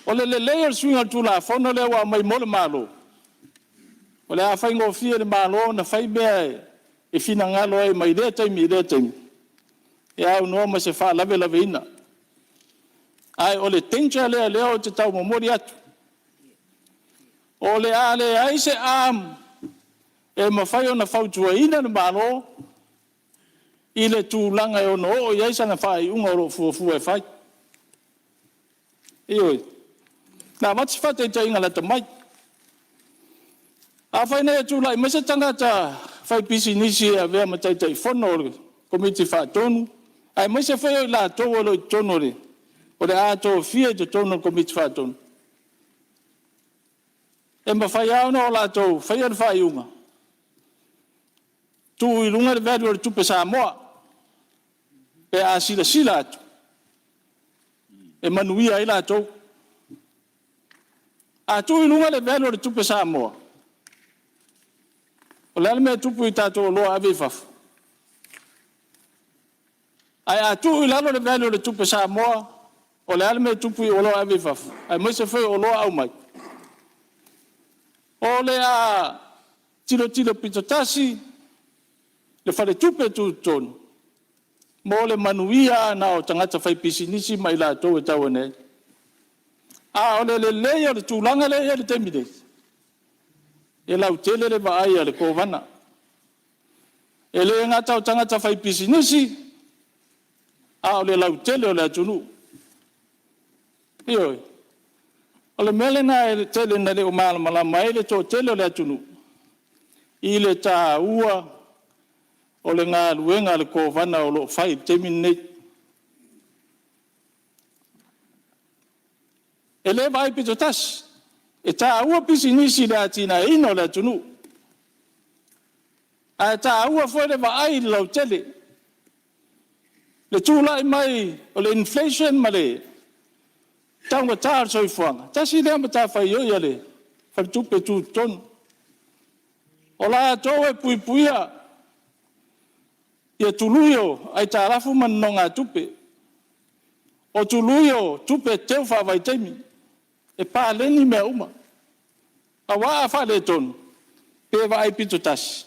E: o le layer swinga tu la fono le wa mai mo le malo. O le a whaingo fia le malo na whai mea e fina ngalo e mai rea taimi. E au noa ma se wha lave ina. Ai o le tencha lea o te tau momori atu. O le ale ai se am e mawhai o na whautua ina na malo i le tūlanga e ono o i aisa na whai unga ro fuafua e whai. Ioi. Nā mati whate te inga lata mai. A whai nei tūlai mese tangata whai pisi nisi a vea mataitai whono komiti whātonu. Ai mese whai o la tō alo i tono re. O le ato fia te tono komiti whātonu. E mawhai au na o la tō whai ar whai unga. Tu i lunga le vedu o le tupe Sāmoa. Pe a sila atu. E manuia i la tō. A tu i lunga le vedu o le tupe Sāmoa. O le alme tupu i tātou loa ave fafu. Ai a tu i lalo le vedu o le tupe Sāmoa. O le alme tupu i oloa ave fafu. Ai maise whai oloa au mai. O le a tiro pitotasi. Le whare tupe tu tonu. Mo le manuia na o tangata whai pisi nisi mai la tō e tau ane. A o le lea o le tūlanga lea le temide. E lau tele le vaai a le kovana. E le ngata o tangata whai pisi nisi. A o le lau tele o le atunu. Ioi. O le mele na e tele na le o malama e le tō tele o le atunu. I le tā ua o le ngā luenga le kovana o lo whai temine. E le vai pito tas. E tā ua pisi nisi le atina ino le atunu. A tā ua fwoi le vaai lau tele. Le tūlai mai o le inflation ma le taunga tār soi fuanga. Tasi lea ma tā whai oi ale. Whai tupe tu tonu. O la tō e puipuia. Ia tuluio ai tā rafu man no ngā tupe. O tuluio tupe teu whawai teimi. E pā leni mea uma. A waa whale tonu. Pe wa ai pito tasi.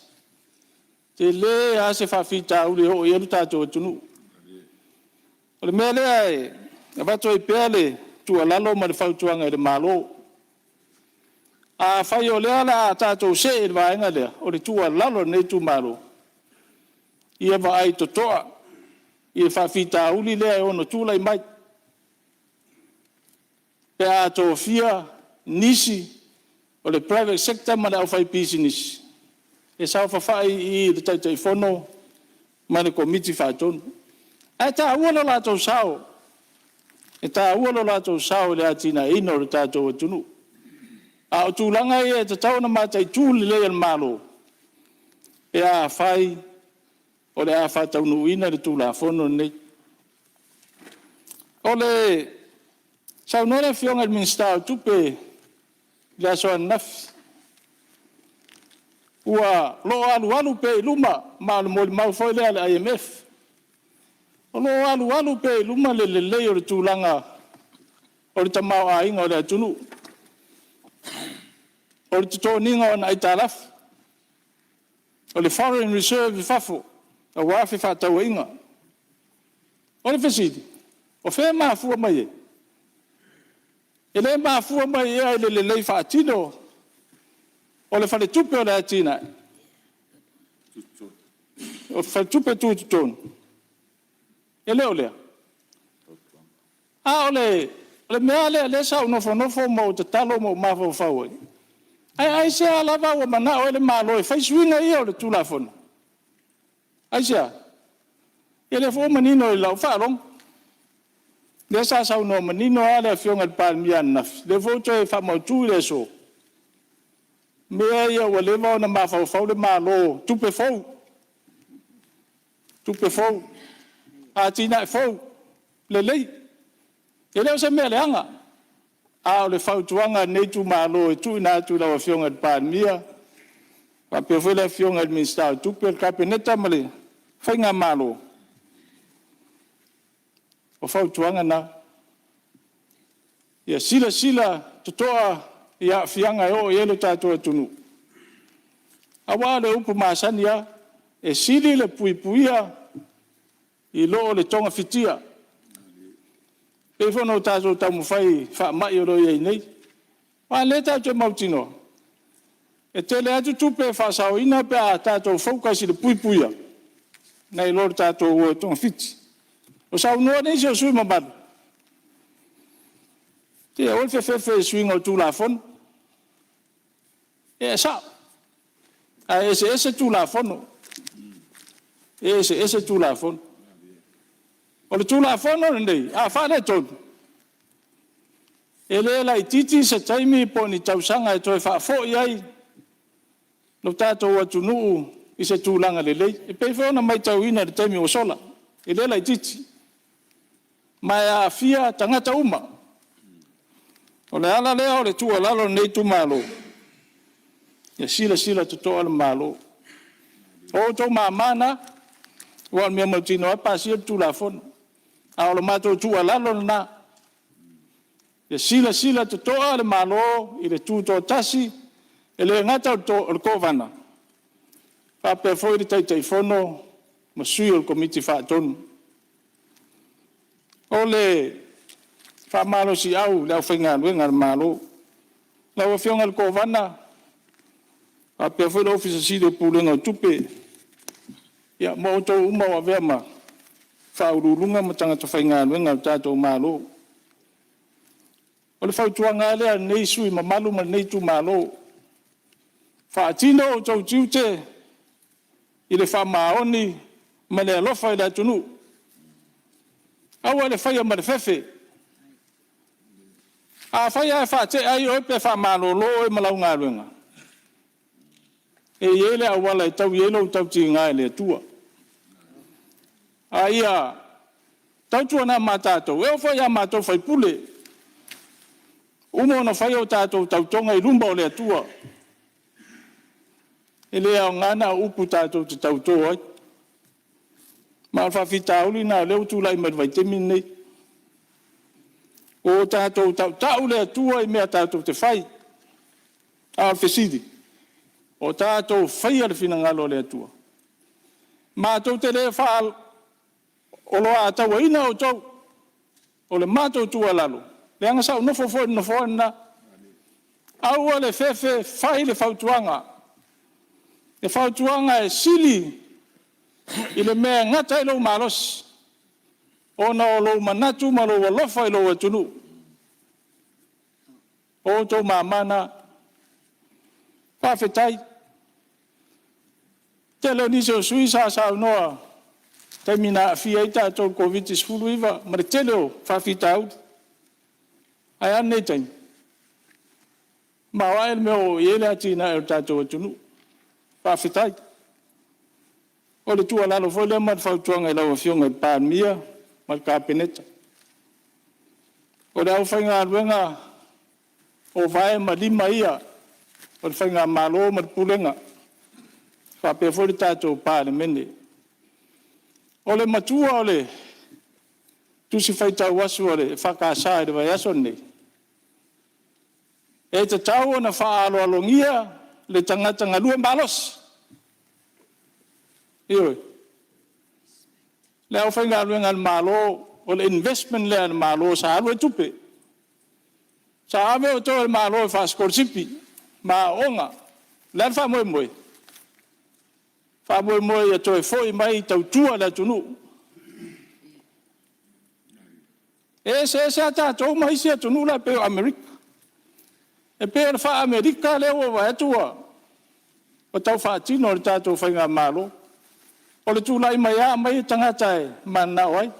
E: Te le a se whawhita ule o i elu tātou tunu. O le mea lea e wato i pēle tua lalo ma le whautuanga i le malo. A whai o lea la a tātou se e le vaenga lea, o le tua lalo nei tu malo. Ia wa ai to toa, i e whawhita uli lea e ono tūlai mai. Pe a tō fia nisi o le private sector ma le au whai pisi nisi. E sao whawhai i le taitai whono ma le komiti whaatonu. E tā ualo la tō sao. E tā ualo la tō sao le atina ino le tātou atunu. A o tūlanga e te tauna mātai tūli le al malo. E a whai o le a whātaunu ina le tūla whono nei. O le sau nore fionga minister tupe le asoa nafi. Ua lo alu pe luma ma le moli mau foi le al IMF. O lo alu pe luma le o le tūlanga o le tamau a inga o le atunu. O le titoninga o na italaf. O le foreign reserve i fafo. A wafi whātau inga. O le fesidi. O whē mafua mai e. E le mafua mai e le lei whaatino. O le whale tupe o le atina. O whale tupe tūtutonu. E leo lea. A o le mea lea le sau nofo mo te talo mo mafo whau. Ai se alava o mana o le malo e whaisuinga ia o le tūlafona. Ai se a. E le fo manino i lau whaalong. Le sa sau no manino a le fionga le palmia nafi. Le voto e whamautu le so. Mea ia wa lewa o na mawhau le malo. Tupe fau. Tupe fau. A tina e fau. Le lei. E leo se mea le anga. A o le whautuanga nei tu malo e tu ina tu lawa fionga le palmia. Pa pewhi le fionga le minister. Tupe le kapeneta male. Whainga malo. O whautuanga na. Ia sila tutoa ia fianga o ielo tātua tunu. Awa le upu maasania e sili le puipuia i loo le tonga fitia. E whono tātua tamu whai whaamai o roi ei nei. Wa le tātua mautino. E tele atu tupe whaasao ina pe a tātua whaukasi le puipuia. Nei lor tātua ua tonga fiti. O sao noa nei se o sui mabadu. Te e olfe fefe e suinga o tūlafonu. E sa. A ese tūlafonu. Ese tūlafonu. O le tūlafonu nei. A whane tonu. E le la i titi se taimi po ni tausanga e toi whaafo iai. No tātou atu nuu i se tūlanga le lei. E peifona mai tauina le taimi o sola. E le la i titi. Mai a fia tangata uma. O le ala lea o le tua lalo nei tu malo. Ia sila tutoa le malo. O tau mamana, o mea mautino a pasi e tu la fona. A o le mato tua lalo na. Ia sila tutoa le malo, i le tuto tasi, e le ngata o le kovana. Pape foi le taitai fono, ma sui o le komiti whaatonu. O le whamalo si au, leo whainga luenga le malo. Lau a whionga le kovana, a pia whaila ofisa si le pūlenga o tupe. Ia, mo tau uma wa vema, whaururunga ma tangata whainga luenga o tātou malo. O le whautuanga lea nei sui ma malu ma nei tu malo. Whaatino o tau tiute, i le whamaoni, ma le alofa i la tunu. Awa le whaia ma le fefe. A whaia e whaate ai o pe whamalolo e malau ngā ruenga. E iele a wala i tau ielo o tau ti ngā le tua. A ia, tau tua nā mātātou. E o whaia mātou whai pule. Umo na whaia o tātou tau tonga i rumba o le tua. E lea o ngana upu tātou te tau tō ai. Ma whawhita uli nā leo tūlai marwai temi nei. O tātou tau lea tua i mea tātou te whai. A whesidi. O tātou whai ala whina ngalo lea tua. Mātou te le whaal o loa atawa ina o tau. O le mātou tua lalo. Le anga sau nofo fo na. Aua le fefe whai le whautuanga. Le whautuanga e sili i le mea ngata i lo malos. Ona o lo manatu ma lo walofa i lo atunu. O tau mamana. Whawhetai. Te leo nise o sui sa noa. Te mina fia i tātou COVID-19 iwa. Ma le te leo whawhetau. Ai ane taimi. Ma wae me o iele atina e o tātou atunu. Whawhetai. O le tua lalo fo le mat whautuanga i lau fionga i pāmia. Ma ka peneta. O le au whainga aluenga o vae ma lima ia. O le whainga malo ma pulenga. Whape fo le tātou pāle mene. O le matua o le tusi whaitau wasu o le whakasā i le vai aso nei. E te tau na whaalo alongia le tangata ngalua malos. Ioi. Le au whainga aluenga malo o le investment le al malo sa alu e tupe. Sa ave o tō e malo e whaskorsipi. Ma onga. Le al wha moe. Wha moe ia tō e foi mai tau tua le tunu. E se ata tō mai se tunu la peo Amerika. E peo wha Amerika le o wa atua. O tau wha tino le tātou whainga malo. O le tūlai mai a mai tangata e mana wai.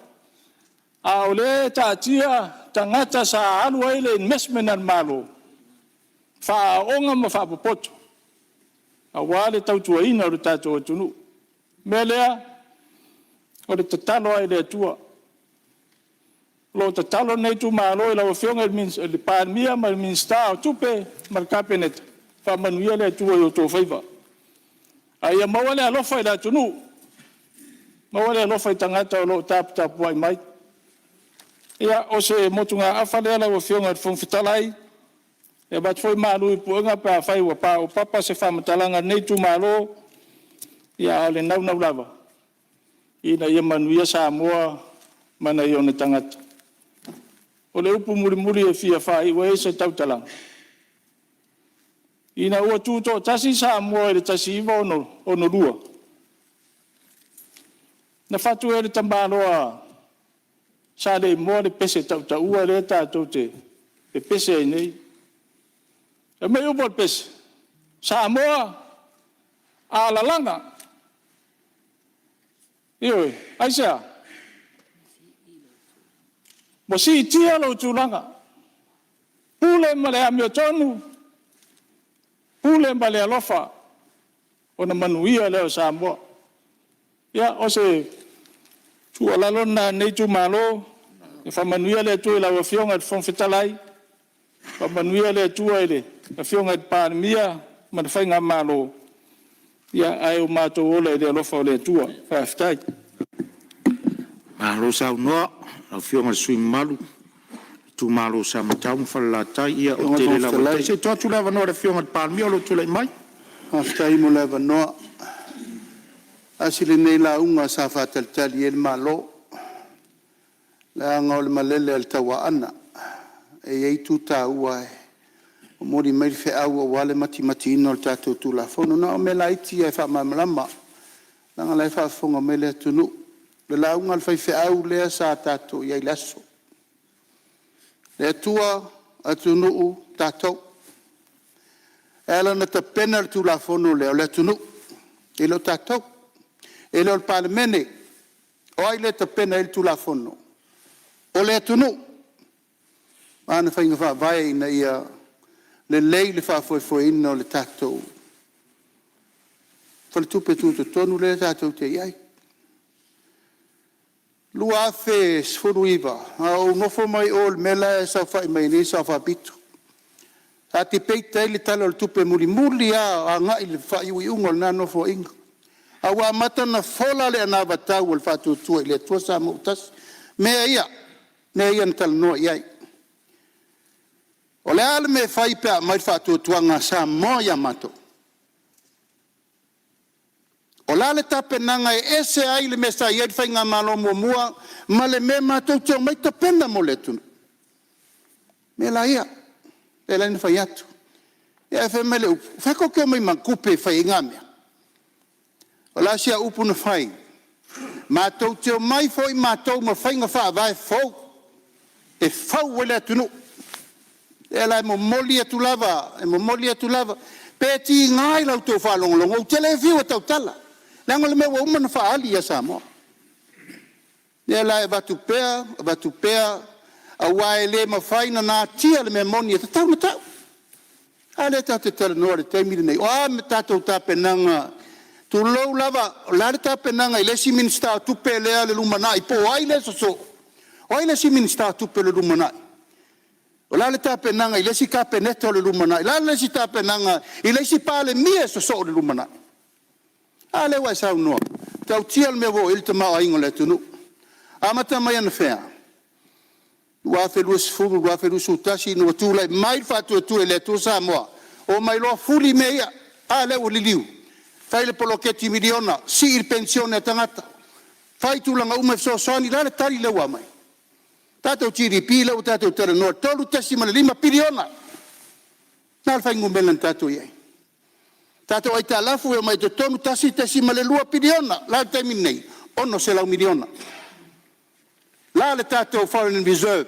E: A o le tātia tangata sa alu ai le investment al malo. Wha onga ma wha popoto. A wale tau tua ina o le tātou atunu. Me lea, o le tatalo ai le atua. Lo tatalo nei tu malo i lau fionga le pāmia ma le minsta o tupe ma le kapeneta. Wha manuia le atua i o tō whaiva. A ia maua le alofa i le atunu. Maua le alofa i tangata o lo tapu ai mai. Ia o se motunga awhale ala o fionga le whongwhitalai. E bat foi malu i puenga pa fai wa pa o papa se whamatalanga nei tu malo. Ia le nau lava. Ina ia manuia Sāmoa mana i o ne tangata. O le upu muri e fia whai wa e se tautalanga. Ina ua tūto tasi Sāmoa e le tasi iwa ono lua. Na whatu e le tambaloa sa le moa le pese ua le tātou te pese e nei. E mei upo le pese. Sāmoa a la langa. Ioi, aisea. Mo si tia lo tūlanga. Pule ma le amio tonu. Pule ma le alofa. O na manuia leo Sāmoa. Ia, o se tua lalona nei tu malo. E whamanuia le tu i lau fionga te whongwhitalai. Whamanuia le tua i le fionga te pāmia. Ma te whainga malo. Ia, ai o mātou ole le alofa o le tua. Whaftai.
B: Malo sau noa, au fionga le sui malu. Tu malo sa matau whalatai ia o te le lawa. Se toa tu lewa noa le fionga te pāmia o lo tu le mai.
D: Whaftai mo lewa noa. Asile nei la unga sa whātalitali e le malo. Le anga o le malele al tawa ana. E ei tu tā ua e. O mori mai fe au o wale mati ino le tātou tu la fono. Na o me la iti e wha mamalama. Nanga lai wha fonga me le tunu. Le la unga le fai fe au lea sa tātou iai laso. Le atua atunu u tātou. E ala na ta pena le tu la fono leo le tunu. E lo tātou. E leo le palemene. O ai le ta pena il tu la fono. O le tunu. Ana whainga wha vai na ia le lei le wha foi ina o le tātou. Whale tupe tūtu tonu le tātou te iai. Lua fe sfuru iwa. Au ngofo mai o le mela e sa whai mai ni sa wha bitu. A te peita le tala le tupe muli a ngai le wha iwi unga le nano fo inga. A wa mata na fola le anawa tau o le wha tutua i le tua sa mautas. Mea ia na tala noa iai. O le ale me fai pea mai wha tuanga Samoa ia mato. O la le tapenanga e ese ai le mesa i whai ngā malo mua, ma le me mātou teo mai tapena mo le tunu. Me la ia, e la ina whai atu. E a whai mele upu. Whako keo mai mankupe whai ngā mea. O la sia upu na whai. Mātou teo mai fwoi mātou ma whai ngā wha vai fau. E fau wale atunu. E la e mo moli atu lava, Peti ngai lau tō whalongolongo, o tele whiu tau tala. Lango le mewa umana whaali a Sāmoa. E la e watu pea, a wae le ma whaina nā tia le me moni e te tau na tau. A le tau te tala noa le teimiri nei. O a me tātou tāpenanga, tu lau lava, la le tāpenanga i le si minsta tupe lea le lumanai, po ai le so. O ai le si minsta tupe le lumanai. O la le tāpenanga i le si kāpeneta o le lumanai. La le si tāpenanga i le si pāle mia so o le lumanai. A le wai sau noa. Tau tia le mewo il te mao aingo le tunu. Amata mai ana whea. Ua whelua sifuru, ua whelua sutasi, nua tūlai mai whātua tu e le tu Sāmoa. O mai loa fuli mea. A le o liliu. Whai le poloketi miliona. Si il pensione tangata. Whai tūlanga ume fsosani. La le tari le wa mai. Tātou GDP lau tātou tera noa, tolu tesima le 5 piliona. Nā le whai ngumelan tātou iei. Tātou ai tā lafu e mai te tonu tasi tesima le 2 piliona. La le taimi nei, ono se lau miliona. La le tātou foreign reserve.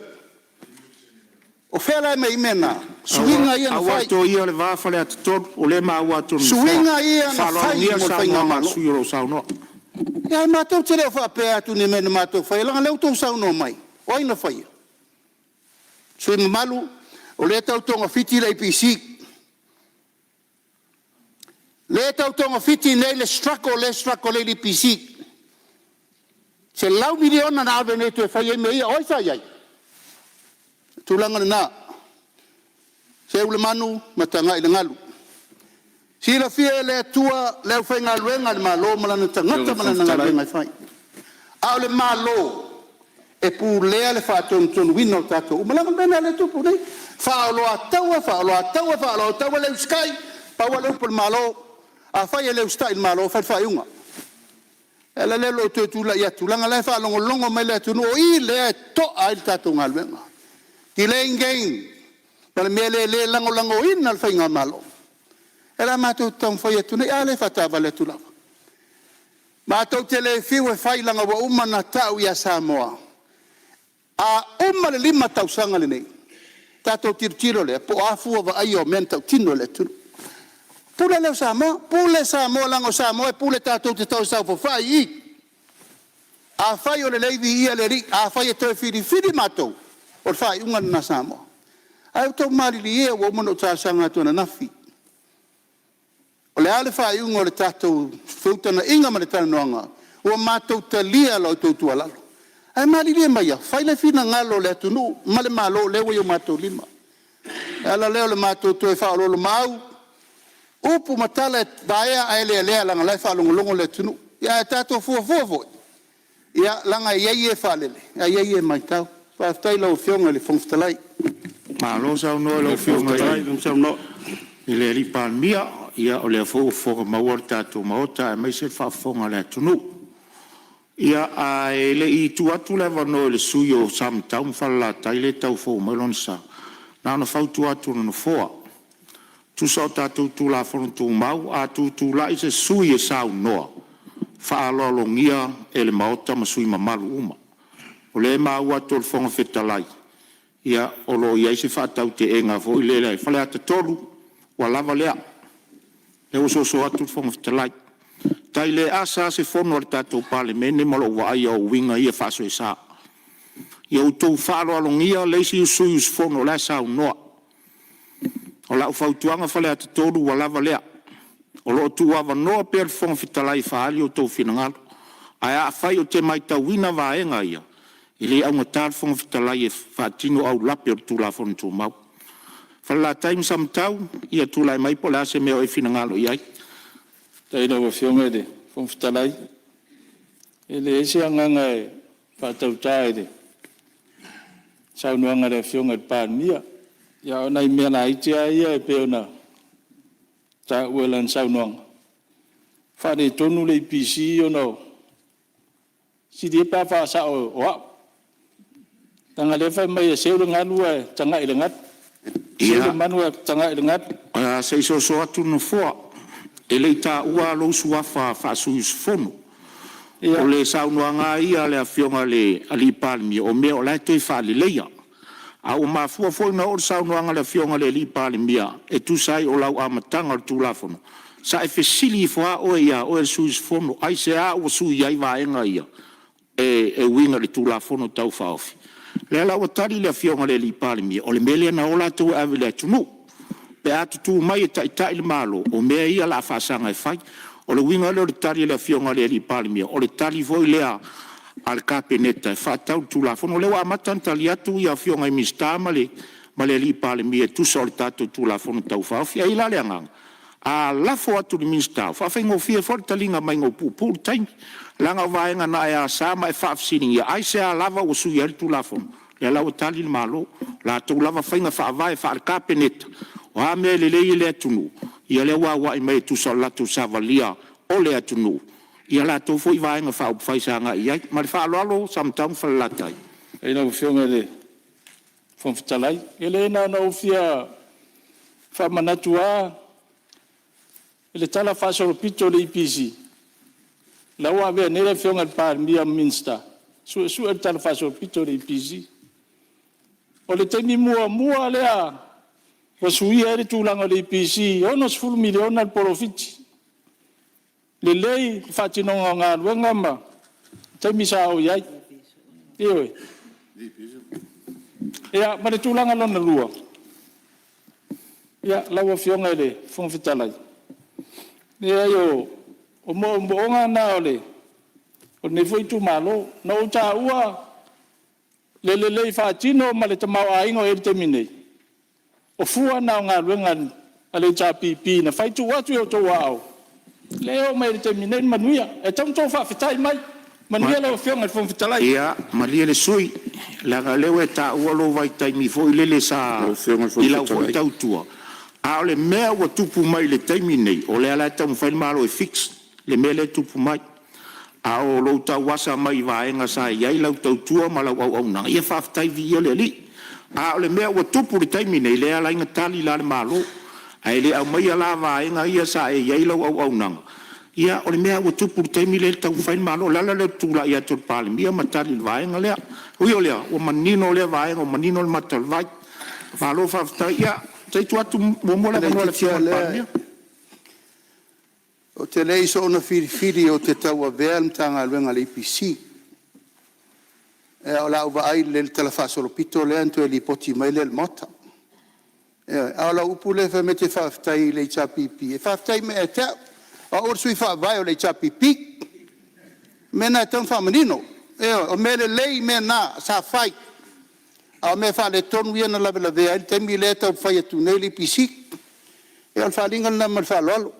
D: O whela e mei mena, suinga ia na whai.
B: Awato ia le wāwhale atu tonu, o le maa awato na
D: suinga ia na whai mo whai ngā malo.
B: Suiro saunoa.
D: Ia mātou te leo whapea atu ni mena mātou whai, langa leo tau saunoa mai. Oi na whai. Sui mamalu, o le tau tonga fiti le IPC. Le tau tonga fiti nei le strako le IPC. Se lau miliona na awe ne tu e whai e mea ia, oi whai ai. Tūlanga na nā. Se ule manu, matanga i le ngalu. Si la fia le tua, leo whai ngā luenga le malo, malana tangata malana ngā luenga i whai. Au le malo, e pu lea le whātonu tonu wino tātou. Umalanga mena le tupu nei. Whaaloa taua leu skai. Paua leu pul malo. A whai e leu stai malo, whai unga. E la lelo te tula ia tulanga le whaalongo longo mai le tunu. O i lea toa il tātou ngā luenga. Ki le ingein. Pala mea le lango ina le whai ngā malo. E la mātou tau whai atu nei. A le whatawa le tulava. Mātou te le whiu e whai langa wa umana tau ia Sāmoa. A uma le 5 tausanga le nei. Tātou tiro le, po afua wa ai o men tau tino le tunu. Pule leo Sāmoa, pule Sāmoa lango Sāmoa, pule tātou te tau sau po whai i. A whai o le leivi ia le ri, a whai e toi whiri mātou, o le whai unga na Sāmoa. Ai tau marili ia o mono tāsanga tuana nafi. O le ale whai unga o le tātou whiutana inga ma le tāna noanga, o mātou ta lia lau tau tua lalo. Ai mali lia mai ia, whai le whina ngalo le atunu, male malo lewa i o mātou 5. Ala leo le mātou toi whaololo mau, upu matala e vaea a lea langa lai whaolongo le atunu. Ia e tātou fua foi. Ia langa iei e whalele, ia iei e mai tau. Whaftai lau whionga le whongftalai.
B: Malo sau noa lau whionga i le ripan mia, ia o le whoka maua tātou maota, e mai se whaafonga le atunu. Ia a le I tuatu le wano le sui o samtau mwhala tai le tau fōu mailon sa. Nā na whau tuatu na whoa. Tu sa o tātou tū la whono tū mau, a tū la I se sui e sau noa. Whaalolongia e le maota ma sui mamalu uma. O le mau atu le whonga whetalai. Ia o lo ia se whaatau te enga fo I le lei. Whale ata tolu, wa lava lea. Le oso atu le whonga whetalai. Tai le asa se fono al tātou pale mene malo wa ai au winga ia whaso e sa. Ia utou whaaro alongia leisi usui us fono la sa unoa. O la ufautuanga whale ata tolu wa lava lea. O lo tu awa noa per fonga fitalai whaali o tau whinangalo. Ai a whai o te mai tau wina waenga ia. Ili au ngatar fonga fitalai e whaatino au lape o tu la fono tu mau. Whale la taim sam tau ia tu lai mai po la se meo e whinangalo iai.
E: Taina wa whionga de, whomftalai. E le ese anganga e whātau tāe de. Saunuanga re whionga de pānia. Ia o nei mea na itea ia e peona. Tā uelan saunuanga. Whane tonu le IPC o no. Si dia pa wha sa o wa. Tanga le whai mai e seure nganua tanga i le ngat. Seure manua tanga i le ngat.
B: Se iso so atu no fua. E le ta ua lo suafa wha sui fono. O le saunoanga ia le afionga le alipalmi o mea o lai toi wha le leia. A o mafua foi na o saunoanga le afionga le alipalmi e tu sai o lau amatanga o tulafono. Sa e fesili fua o ia o e sui fono. Ai se a o sui ai vaenga ia. E winga le tulafono tau whaofi. Le ala o tari le afionga le alipalmi o le mele na o la tau ave le atunu. Pe atu tu mai e tai le malo o mea ia la whasanga e whai. O le winga le tari le fionga le alipalmi o le tali foi lea al kapeneta e whatau tulafono. O le wa amatan tali atu ia fionga i mistama le alipalmi e tusa o le tatu tulafono tau whaofi. A ila le angang. A lafo atu le mistama. Whawhengo fia fo le talinga mai ngau pupu taimi. Langa vaenga na e a sama e whaafsiningi. Ai se a lava o sui al tulafono. Le lau tali le malo. La tau lava whainga whaavae wha al kapeneta. O ha mea le lei le atunu. Ia le wawa i mai tu sa latu savalia o le atunu. Ia la tau foi vaenga wha upwhaisanga i ai. Ma le wha aloalo samtang whalatai.
E: E na uwhionga le whomwhitalai. E le na ufia whamanatua. E le tala whasoropito le IPC. La ua vea nere whionga le Pārmia Minster. Su e tala whasoropito le IPC. O le teimi mua lea. Wasuia ere tūlanga le IPC, ono 10 miliona le porofiti. Le lei whatinonga ngā ruenga ma, taimi sa au iai. Ewe. Ia, ma le tūlanga lona lua. Ia, lawa whionga ele, whongwhitalai. Ia, o moonga nā ole, o ne fwoi tu malo, na o tā ua, le lei whatino ma le tamau aingo ere teminei. O fua na ngā ruenga ale tā pipi na whaitu watu e o tō wao. Leo mai le terminei manuia. E tau tō whawhitai mai. Manuia leo whionga whawhitalai.
B: Ia, maria le sui. Langa leo e tā ualo vai taimi fo i lele sa i lau fo tau tua. A o le mea ua tupu mai le taimi nei. O le ala tau mwhaini malo e fix. Le mea le tupu mai. A o lo tau wasa mai vaenga sa iai lau tau tua ma lau au nanga. Ia whawhitai vi le li. A o le mea ua tupu le taimi nei lea la inga tali la le malo. Ai le au mai ala vaenga ia sa e iai lau au nanga. Ia o le mea ua tupu le taimi le tau whain malo. Lala le tūla ia tō pāle mia matali le vaenga lea. Ui o lea, o manino lea vaenga, o manino le matal vai. Valo whawhata ia, teitu atu momola kanoa le whia pāle.
D: O te lei so ona whiri o te tau a vea mtanga luenga le IPC. E o la uva ai le telefasolo pito le anto e li poti mai le mota. E o la upu le fe me te whaftai le chapipi. E whaftai me e te a orsui whaavai o le chapipi. Mena e tau whamanino. E o me le lei me na sa whai. A me wha le tonu ia na lawe la vea. Te mi le tau whai atu nei le pisi. E al whalinga na mal whalolo.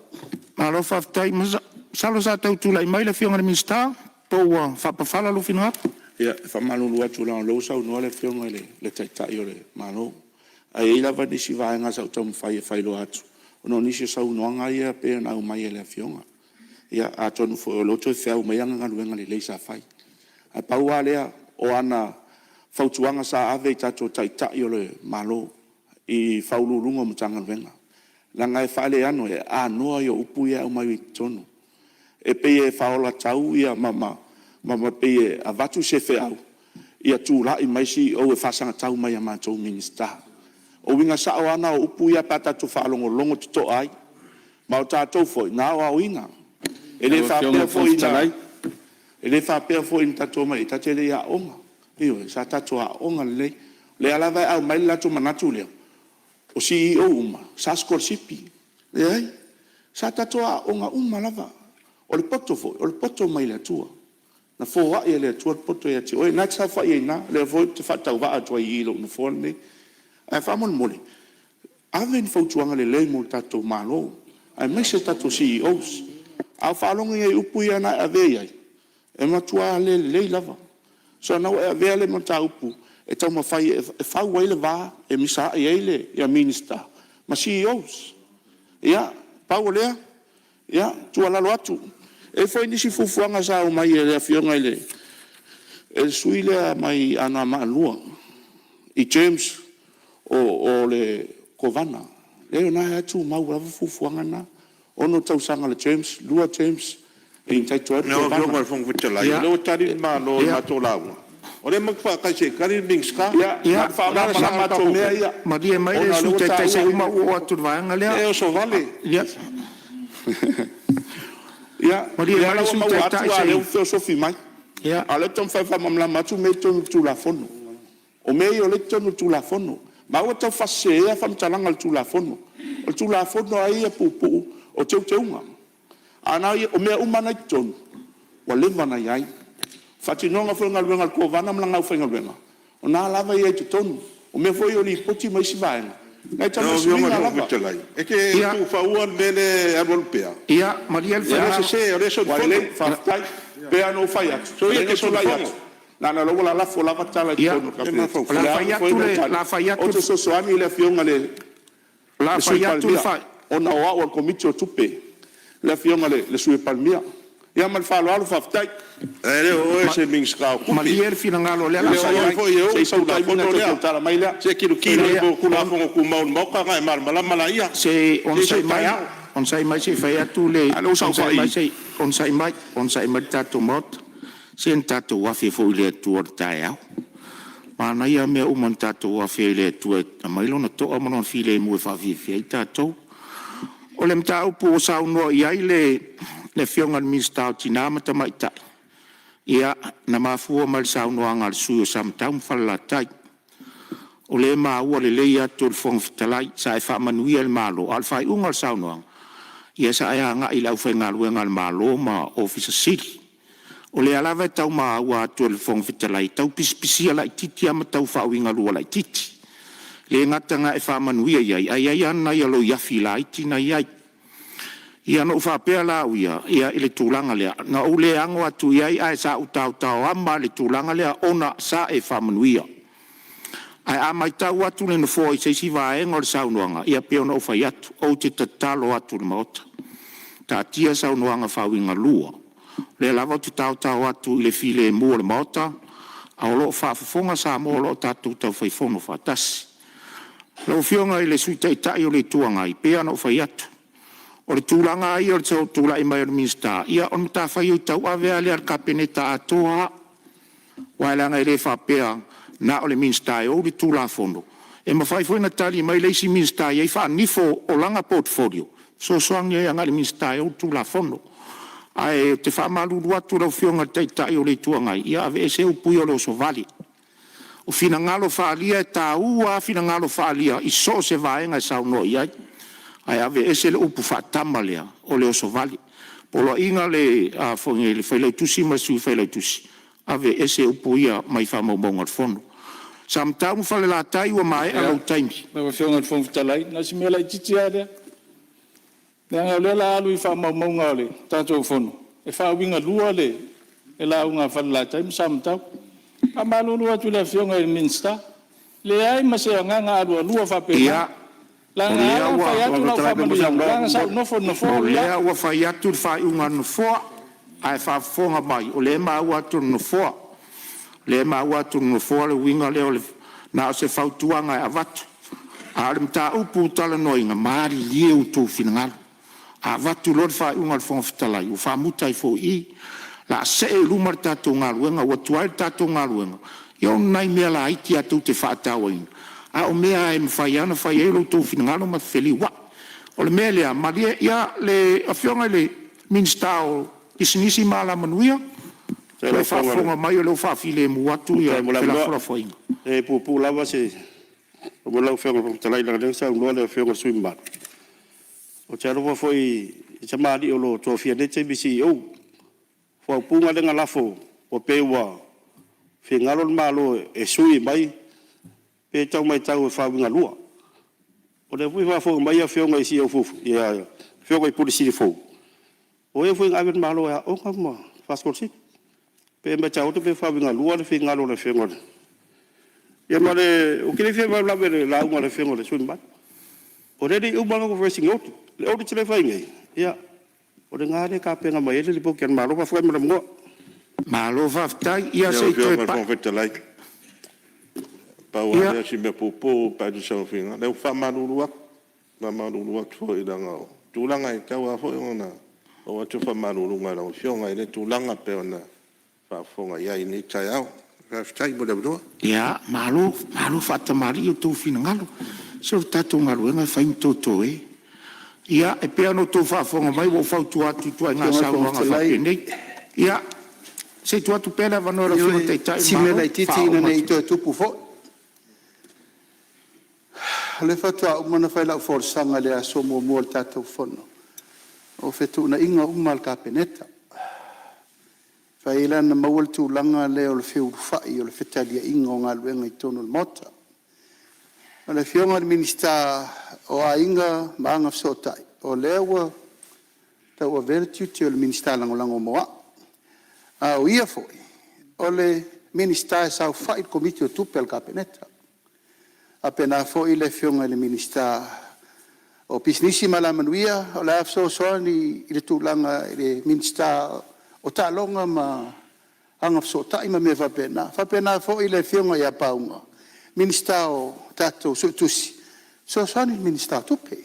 B: Malo whaftai masa. Salo sa tau tūlai mai le whionga le minsta. Pau whapawhala lo whinoa.
C: Ia, whamalulu atu lao lo sau noa le whionga le taitai o le malo. Ai eila wa nisi vaenga sau tau mwhai e whailo atu. Ono nisi sau noanga ia pe na au mai e le whionga. Ia, a tonu fo lo toi whiau mai anga ngaluenga le leisa whai. Ai pau a lea o ana whautuanga sa ave i tato taitai o le malo i whaululunga mtanga luenga. Langa e whaile ano e a noa i o upu ia au mai i tonu. E pe e whaola tau ia mama pe a vatu se fe au ia tu la i mai si o e fasanga tau mai a mātou minista o winga sa o ana o upu ia pata tu whaalongo longo to ai ma o tātou foi na o au inga e le whapea foi na e le whapea foi na tātou mai ta te le a onga io sa tātou a onga le ala vai au mai latu manatu leo o CEO uma sa skor sipi le ai sa tātou a onga lava o le poto foi o le poto mai le tua na fo wa ele tu poto ya ti o na tsa fa ina le vo te fa ta wa to i lo no fo ne ai fa mon mole aven fo tuanga le mo tato malo ai me se tato CEOs a fa longa e upu ia na ave ai e ma tua le lava so na e ave le mo ta upu e tau ma fa e fa wa le va e mi sa e ele ya minister ma CEOs ia pa olea
B: ia tua lalo atu e foi nisi fufuanga sa o mai le afionga ile e sui le mai ana malua i James o le kovana le ona atu mau la fufuanga na ono tau sanga le James lua James e tai toa
C: no no fong vitela lo tari ma lo matolawa ore makfa ka se kari bingska
B: ya fa na ma to me ya ma dia mai le su te se uma o atu vanga le
C: e so vale
B: ya ya ma dia mai su te tai se
C: o filosofi mai
B: ya
C: ale tom fa mamla matu me to tu la fono o me yo le to tu la fono ma o to fa se ya fa mtalanga tu la fono ai e pupu o te unga ana o me umana ton wa le vana yai fatinonga foi ngal wengal ko vana mlanga foi ngal wenga ona lava ye ton o me foi o li poti mai si vai ngai tama si ngal lava e ke tu fa uan mele europea
B: ia mariel fa
C: se o reso wale fa tai pe ano fai so ye ke so la ya na lo la fo la tala ton
B: la fai
C: o to so ani le fionga le
B: la fai tu fa
C: ona o komito tupe le fionga le sue palmia ia mal fa lo fa tai ele o se mingska
B: mariel fina ngalo le la
C: se so la foto le tala mai le se kilo ko la fo ko mau mo ka ngai mar mala ia
B: se on sai mai se fai atu le on sai mai tatu mot sen tatu wa fi fo le tu tai au mana ia me o man tatu wa fi le tu mai lo na to o mon fi le mo fa fi tatu o le mta upu sa no ia le fionga minsta tina mata mai tai ia na mafua mal sa no angal su sam tam falla tai o le ma o le ia tur fong talai sa fa manuia el malo al fai ungal sa no ia sa ia nga ila u fengal wengal malo ma office city o le ala va tau ma wa tur fong talai tau pispisia la titi am tau fa winga lu la titi le ngata nga e fa manuia ia na ia lo ia fila tina ia no fa pela ia ile tulanga le na ule ango atu ia ai sa utau ama le tulanga le ona sa e fa manuia ai ama tau atu le no foi se si va engol sa unuanga ia pe no fa yatu o te tatalo atu le mota ta tia sa unuanga fa winga lua le lava tu tau atu le file mo le mota a lo fa fonga sa mo lo tatu tau fa fono fa tas lo fionga ile suita tai o le tuanga i pe no fa yatu o le tūlanga ai o le tau tūla i mai o minsta. Ia on ta whai o tau awe ale ar kapeneta atoa. Wailanga i le whapea na o le minsta e o le tūla fono. E mawhai fwoi na tali mai leisi minsta i wha nifo o langa portfolio. So soangi e anga le minsta e o tūla fono. Ai te wha maluru atu rau fionga teitai o le tuangai. Ia ave e se upui o le oso vali. O fina ngalo whaalia e tā ua fina ngalo whaalia i so se vaenga e sau no iai. Ai ave ese le upu fatama lea o le oso vali. Polo inga le fonge le whailai tusi masu whailai tusi. Ave ese upu ia mai whamaumonga al fono. Sam tau whale la tai ua mai alau taimi.
E: Mai whawhionga al fono fitalai. Nasi mea lai titi area. Nanga le la alu i whamaumonga le tātou fono. E whawinga lua le. E la unga whale la taimi sam tau. A malulu atu le whionga i minsta. Le ai masea nganga alua lua whapena.
B: Lea ua whai atu whai unga no foa, ai whafonga mai, o le maa ua atu no foa. Le maa ua atu no foa le winga leo le, na o se whautuanga e avatu. A le mta upu tala noinga, maari lie utu finangalo. A avatu lor whai unga le whonga fitalai, u whamutai fo i, la se e lumar tātou ngā luenga, ua tuai tātou ngā luenga. Iau nai mea la aiti atu te whaatawa ina. A o mea e mwhai ana whai e loutou finangalo ma wheli wa. O le mea lea, ma ia le awhionga le minsta o isinisi maala manuia. Le whawhonga mai o leo whawhile e muatu ia whela fura whainga.
C: E pupu lawa se, o mo lau whionga talai langa nensa unua le whionga swimmat. O te arowa foi, i te maari o lo tō whia nete bisi au. Whau punga lenga lafo, o pewa, whingalo malo e sui mai, pe tau mai tau e whawinga lua. O le fui whawhonga mai a whionga i si au fufu, ia whionga i puri siri fau. O e fui ngawen malo e o kama, whaskol si. Pe mai tau te pe whawinga lua le whingalo le whionga. Ia ma le, o kile whia lawe le launga le whionga le swimmat. O re di umanga ko whesing otu, le otu tele whaingai. Ia,
G: O le ngā ka penga mai ele li po kian malo pa fwai mara mo.
B: Malo whaftai, ia
C: Leo
B: sei
C: fio
B: toi
C: mai whawhetalai. Pau ane si me pupo pa tu sa whinga. Leo whamarurua. Whamarurua tfo i ranga o. Tūlanga i tau a fo i ngona. O atu whamarurunga rau fionga i le tūlanga pe ona. Whafonga ia i ni tai au. Whaftai mo leo roa.
B: ia malo whatamari o tō whina ngalo. So tātou ngalo e ngai whaim tōtō e. Ia, e pēa no tō whaafonga mai, wo whautu atu tua ngā sauanga whapenei. Ia, se tu atu pēna vanora whina te tai
D: Si mena i titi ina nei tō tupu fo. Le whatua umana whailau forsanga le aso mua mua le tātou whono. O whetu na inga umal ka peneta. Whaila na mawal tūlanga le o le whiu whai o le whetalia inga o ngā luenga i tonu le mota. O le whionga le minista o a inga maanga fsotai. O lewa tau a vertuti o le minista lango moa. A o ia foi. O le minista e sau whai komiti o tupe al ka peneta. A pena foi le whionga le minista o pisnisi malamanuia o le afso soani i le tūlanga i le minista o tālonga ma anga fsotai ma me whapena. Whapena foi le whionga i a paunga. Minista o tātou sutusi. So soani minista tupe.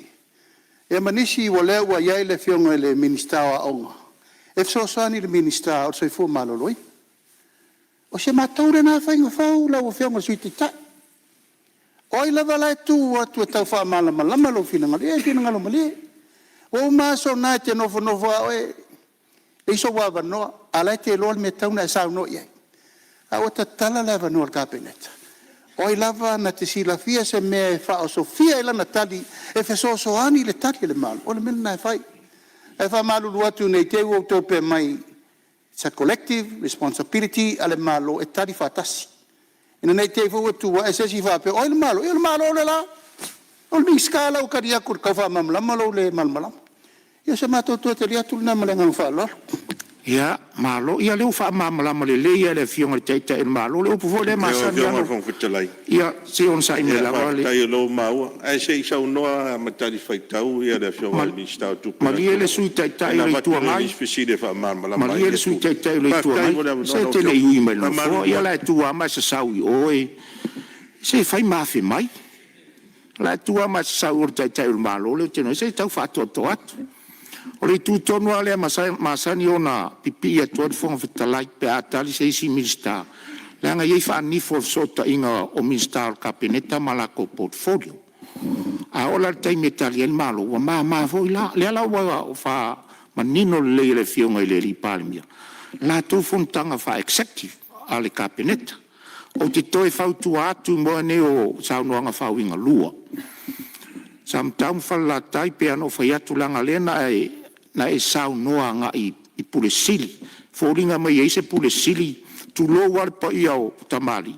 D: E manisi wa lewa iai le whionga le minista o aonga. E so soani le minista o soifu maloloi. O se mataure na whainga whau lau o whionga suiti tai. Oi lava lai tu atu tau wha malama lama lo fina ngali. E fina ngalo mali. O maso na te novo oe. E iso wawa noa. Alai te lol me tauna e sao no iai. A o ta tala lava noa ka peneta. Oi lava na te sila fia se me wha o so fia ila na tali. E fe so ani le tali le malu. O le mena na e whai. E wha malu luatu nei te uo tope mai. It's a collective responsibility ale malo e tali whatasi. Ina nei te fo tu wa ese si fa pe o le malo le la o le skala o karia kur ka fa mam la malo le mal malam ia se mato to te lia tu na malenga fa lo
B: ia malo ia le fa mam la male le ia le fiona te te malo le po le masa ia se on sai me la vale
C: tai lo mau ai se sa no a matari faitau ia le fiona le sta tu
B: mali le sui tai tai le tu mai
C: speside fa mam la
B: mali le sui tai tai le tu mai se te le ui me lo ia la tu ama se saui oi se fai mafi mai la tu ama se saui tai tai malo le te no se tau fa to atu o le tu tonu ale masani ona pipi a tuad fonga whetalai pe atali se isi minista. Leanga iei wha nifo sota inga o minista al kabineta malako portfolio. A ola tei metali el malo, wa maa foi la, le ala wa wha manino le le fionga i le li palimia. La tō fontanga wha executive ale kabineta. O te toi whautu atu moa ne o saunoanga whauinga lua. Samtam falla tai pe ano fa yatu langa lena na e sau noa nga i pule sili. Fōringa mai e se pule sili tu lo war pa ia o tamali.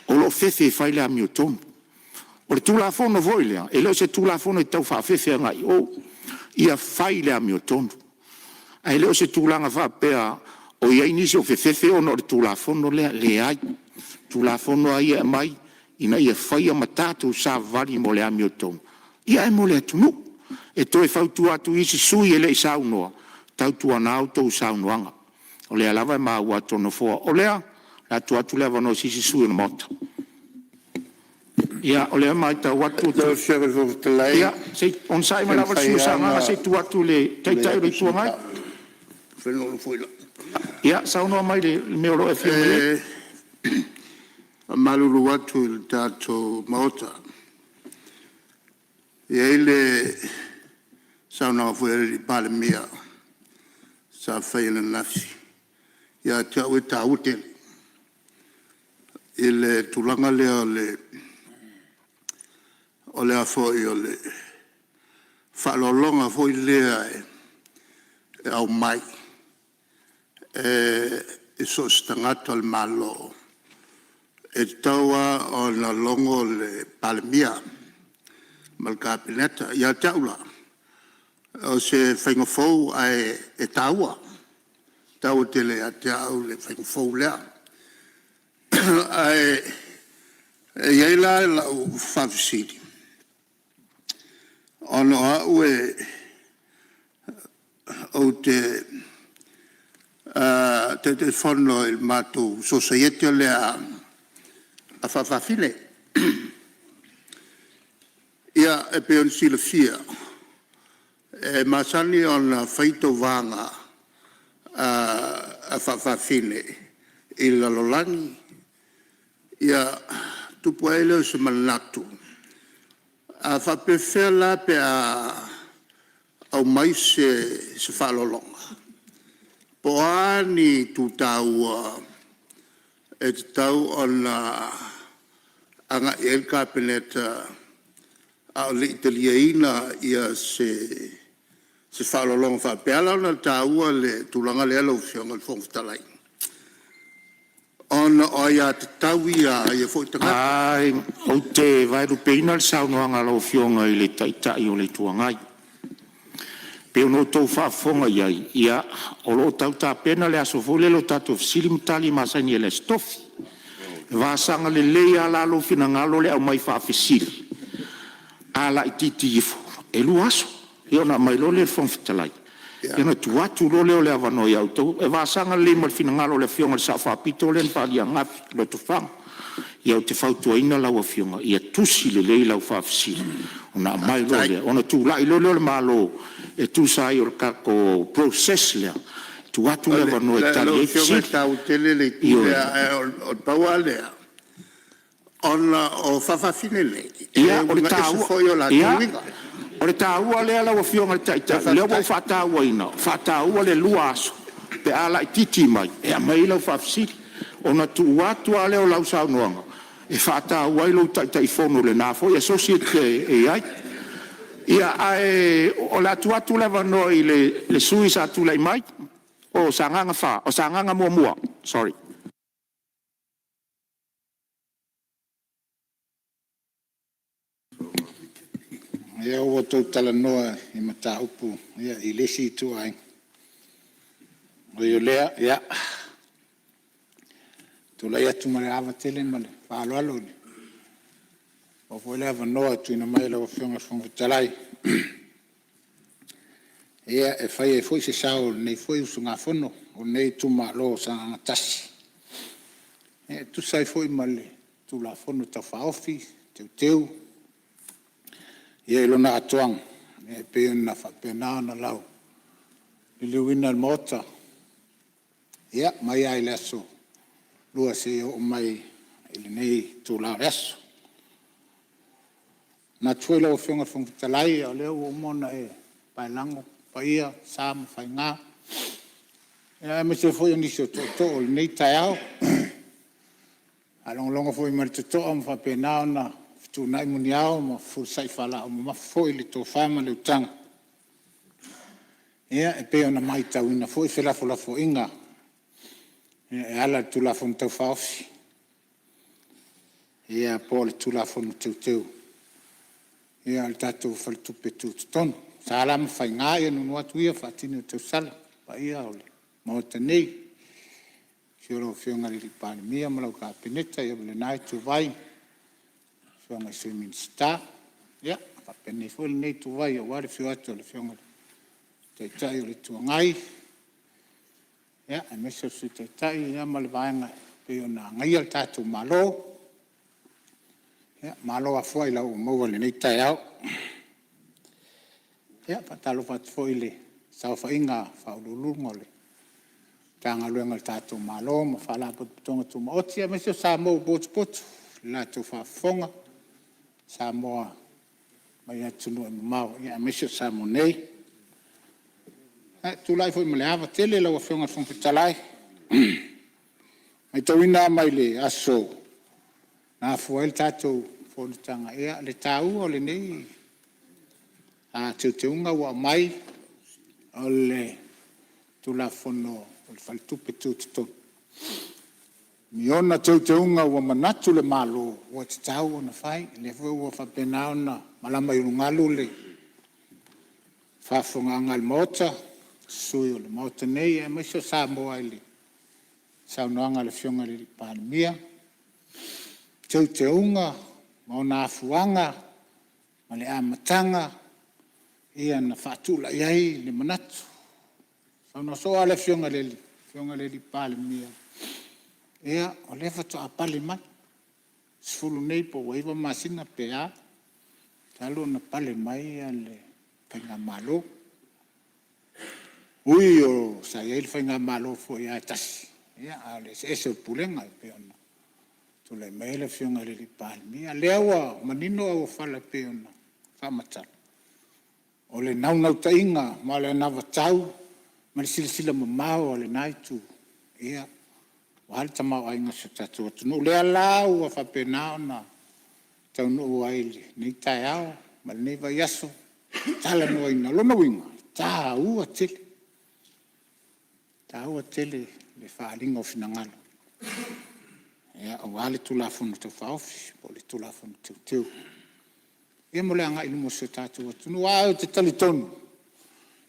B: O lo fefe fai lea mi o tomu. O le tula fono voi lea. E leo se tula fono i tau fa fefe ngai. O ia fai lea mi o tomu. A leo se tulanga fa pea o ia inisi o fefe ono le tula fono lea le ai. Tula fono ai e mai ina ia fai a matatu sa vali mo lea mi o tomu. Ia e mole atunu. E toi whautu atu isi sui e le saunoa. Tautua nao tau saunoanga. O lea lava e maa ua tono fua. O lea, la tu atu lea vano sisi sui na mota. Ia, o lea mai tau atu. Ia, on sai ma lava siu sanga, se tu atu le teitai le tua ngai. Ia, saunoa mai le meoro e whia.
D: Malulu atu il tato maota. Ia ile sauna fuere di palemia sa faile nafsi ia te o ta ute ile tulanga le ole afo ile fa lo longa fo ile au mai so stangato al malo e tawa ona longo le palemia malka peneta ia taula o se whainga fau ai e taua tau tele a tau le whainga fau lea ai e iaila la whawhisiri ono a ue o te whono il mātou society o lea a whawhawhine. Ia e peon sila fia. E masani o na whaito vanga a whawhawhine i lalolangi. Ia tupu ele se manatu. A whapewhea la pe au mai se whalolonga. Po ani tu tau e te tau o na anga el kapeneta a le italiaina ia se whalolonga whapeala o na tau le tulanga le alo whionga le whongwhtalai. Ona o ia te tau ia fo i tangata.
B: Ai, o te vairu peina le saunoanga lo whionga i le taitai o le tuangai. Pe ono tau whaafonga iai, ia o lo tau tā pena le aso fole lo tatu fisili mutali masani e le stofi. Vāsanga le leia la lo fina ngalo le au mai whaafisili. Ala i titi ifo, e lu aso, e ona mai lo le whongwhitalai. E ona tuatu lo leo le avano i auto, e vāsanga le mal fina ngalo le fionga le sa whaapito le npali a ngafi lo tu whanga. Ia o te whautua ina lau a fionga, ia tusi le lei lau whaafisili. Ona mai lo le, ona tu lai lo leo le malo, e tu sai o kako process lea. Tu atu le vano e tali e fisi.
D: Le tau tele le tia o taua lea. Ona o whawhawhine le.
B: Ia, o le tāua. Ia, o le tāua lea lau a fionga le taita. Leo wau whātāua ina. Whātāua le lua aso. Pe ala i titi mai. Ea mai lau whawhisiri. Ona tu atu a leo lau saunoanga. E whātāua i lau taita i whono le nāfo. I associate e ai. Ia o la atu leva no i le sui sa tu lai mai o sanganga fa o sanganga mua sorry.
H: Ia o tau tala noa i mata upu ia i lesi tu ai o i lea ia tu lai atu mare ava tele male whaaloalo ni o foi leva noa tu ina mai lau whionga talai. Ia e whai e foi se sao nei foi usu ngā whono o nei tuma lo sa ngatasi. E tu sai foi male tu la whono tau whaofi, teu. Ia ilona atuang, e peona whapena na lau. Liliwina mota. Ia mai ai leso. Lua se o mai ili nei tu la reso. Na tuela o whionga whongtalai o leo o mona e pailango, paia, sama, whainga. E me se foi nisi o to o nei tai au. Alonga foi mara te toa ma whapena na tu nai muni au ma fursai whala o ma foi le to whama le utanga. Ia e peo na mai tau ina foi whelafo inga. E ala tu la fon tau whaofi. Ia po le tu la fon teu. Ia al tatou whaltupe tūtonu. Sa alama whai ngā ia nunu atu ia whaatini o tau sala. Pa ia ole. Maota nei. Whioro whionga riri pāne mia malau ka peneta ia wale nai tu vai. Whionga sui minsta. Ia, whapene whole nei tu vai a ware whio atu le whionga. Teitai o le tuangai. Ia, e mesa sui teitai ia male vaenga. Peo na ngai al tatou malo. Ia, malo a foi lau maua le nei tai au. Ia, patalo pat foi le sau whainga whaululunga le. Tanga luenga le tātou malo, ma whala putonga tu maoti, a mesio Sāmoa botu, la tu whafonga, Sāmoa, mai atunu e mau, ia mesio Sāmoa nei. Tu lai foi male ava tele lau a whionga whongpitalai. Mai tauina mai le aso, na fuel tātou whonutanga ea, le tāu o le nei, a teunga ua mai, o le tula whono, o le whaltupe tūtutonu. Mi ona teunga ua manatu le malo, ua te tāu o na whai, le fwe ua whapenao na malama i rungalu le whafonga ngal mota, sui o le mota nei, e maisho Sāmoa i le saunoanga le whionga le pānemia, teunga, maona afuanga, ma le amatanga, ia na whaatula iai le manatu, Ana so ale fionga leli pale mia. Ia, o le fa to apale mai. Sfulu nei po waiva masina pea. Talo na pale mai ale penga malo. Ui o sa ia il penga malo fo ia tasi. Ia ale se pulenga pe ona. Tu le mele fionga leli pale mia. Lewa manino au fala pe ona. Famata. O le nau tainga ma le nava tau. Ma le silasila mamao le naitu. Ia. Wahal tamau ainga sa tatu atunu. Lea lau a whapena ona. Tau nuu aile. Nei tai ao. Ma le neiva yaso. Tala no aina. Lona winga. Tā ua tele. Tā ua tele. Le whaalinga o finangalo. Ia. O wale tulafunu tau whaofi. Po le tulafunu teu. Ia mo le anga inu mo sa tatu atunu. Wao te talitonu.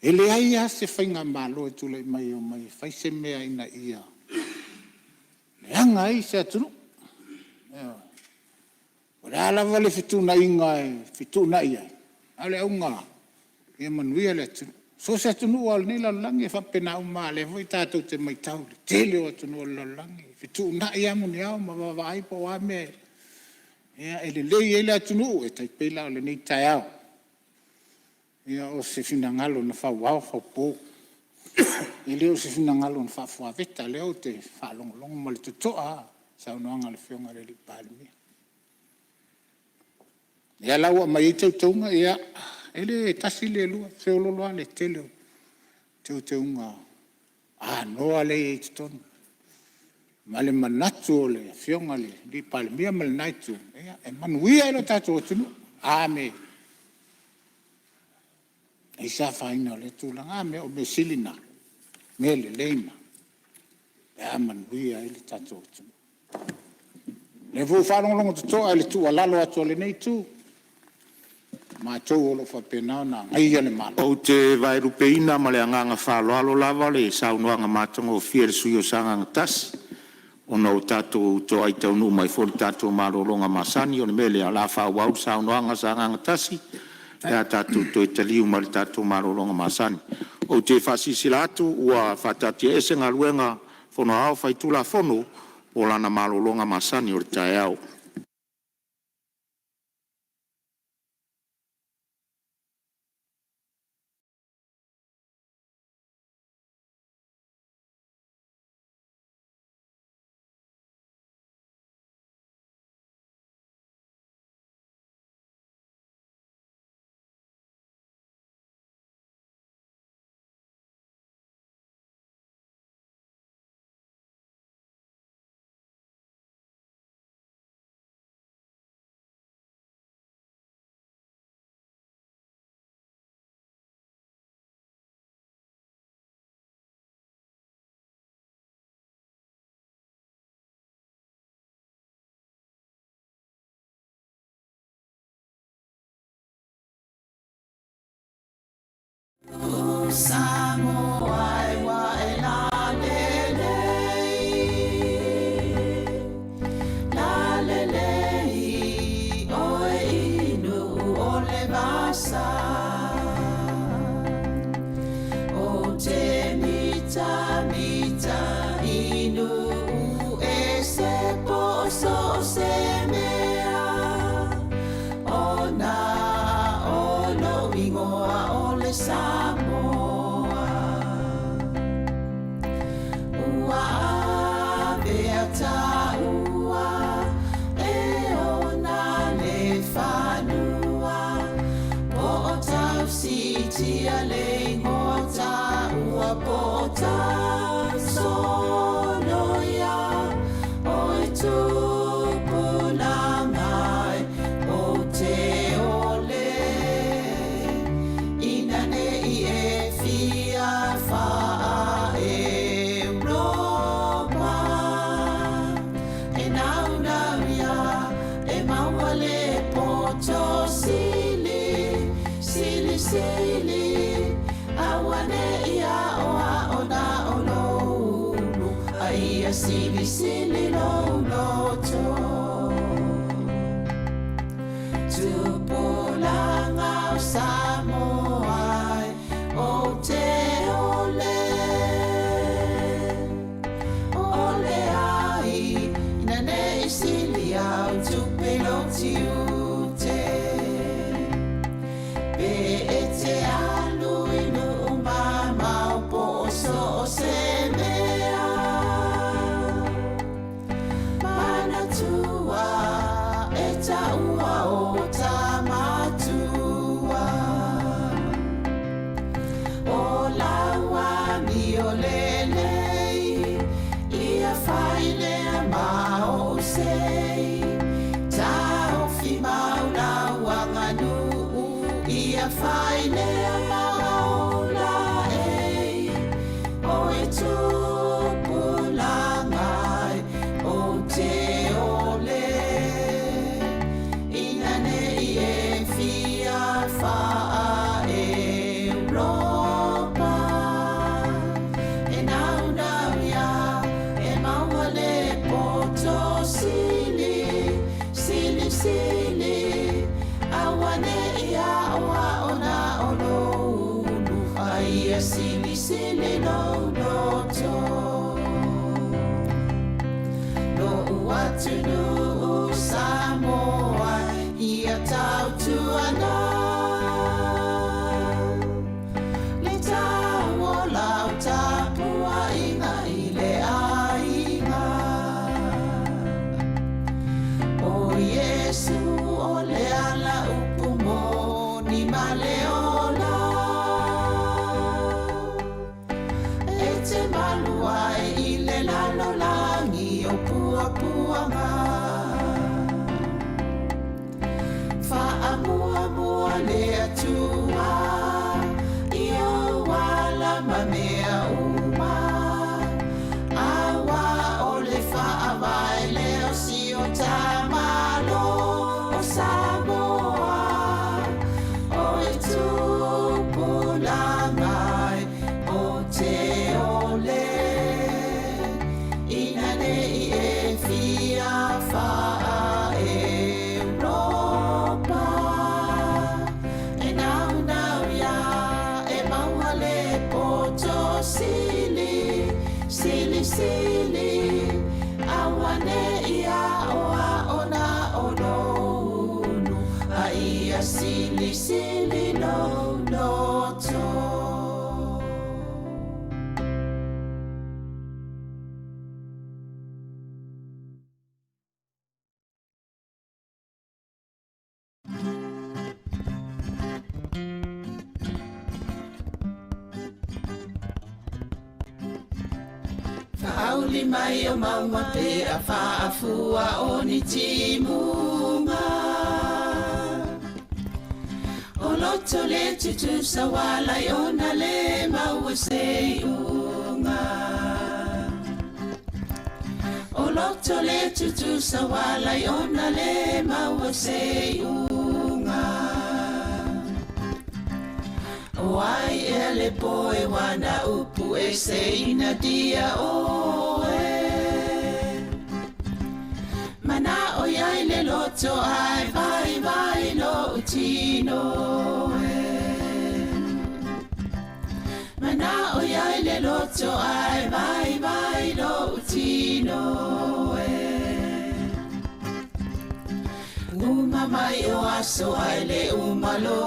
H: Ele aia se whainga malo e tula i mai o mai. Whaise mea ina ia. Le anga ai se atunu. O le alawa le fituna inga e fituna ia. Ale aunga. Ia manuia le atunu. So se atunu o al nila langi e whapena uma le voi tātou te mai tau. Le tele o atunu o langi. Fituna ia muni au ma wawai po wame. Ia ele lei ele atunu e taipela o le nei tai au. Ia o se finangalo na whauau whaupo. Ele o se finangalo na whawhaweta leo te whalongolongo ma le tutoa. Sa unoanga le whionga le li pālimia. Ia lau a mai i tautaunga ia. Ele tasi le lua. Whiololoa le teleo. Tautaunga. Noa le e tutonu. Ma le manatu o le whionga le li pālimia ma le naitu. Ia e manuia ilo tātou atunu. Ame. Isa faina le tulanga me o me silina me le leina e amanuia ele tatou tu le vo whalongongo to ele tu alalo atu le nei tu ma tau olo whapena na ngai ale malo
B: O te vairupeina ma le anganga whaloalo lava le saunoanga matongo o fiere sui o sanga ngatasi. O no tātou to ai tau nu mai fori tātou marolonga masani o le mele a la whawau saunoanga sanga ngatasi. Ea tātou toi taliu ma le tātou marolonga masani. O te whasisila atu ua whatatia ese ngā luenga whono au whaitula whono o lana marolonga masani o le tae au.
A: Sāmoa wa e la lelei o e inu o le vasa o te mita inu e se poso se mea o na o lo ingoa o le Samoa ua beata ua e ona le whanua po o tau sitia le ngota ua po o tau sonoia o e tupulangai o te ole inane i e fia faa Europa e naunauia e maua le poto sili awane ia o na o loulu a ia sili loto tupulanga o Samoa o te ole Tunu Sāmoa ia tau tuana le tau o lau tapua inga i le ainga o Yesu o le ala upumo ni maleona e te maluai i le lalo langi o pua puanga Fa'amua le atua Io wala mamea uma Awa o le fa'awai leo si o tamalo o Samoa O e tupulangai o te ole Inane i e fia fa'a Sili awane ia oa ona ononu a ia sili no to Auli mai o maua pe a whaafua o ni timunga O loto le tutu sa walai o na le maua sei unga O loto le tutu sa walai o na le maua sei unga O ai e le poe wana upu e se ina dia o e Mana o iai le loto ai vai lo utino e Mana o iai le loto ai vai lo utino e Uma mai o aso ai le umalo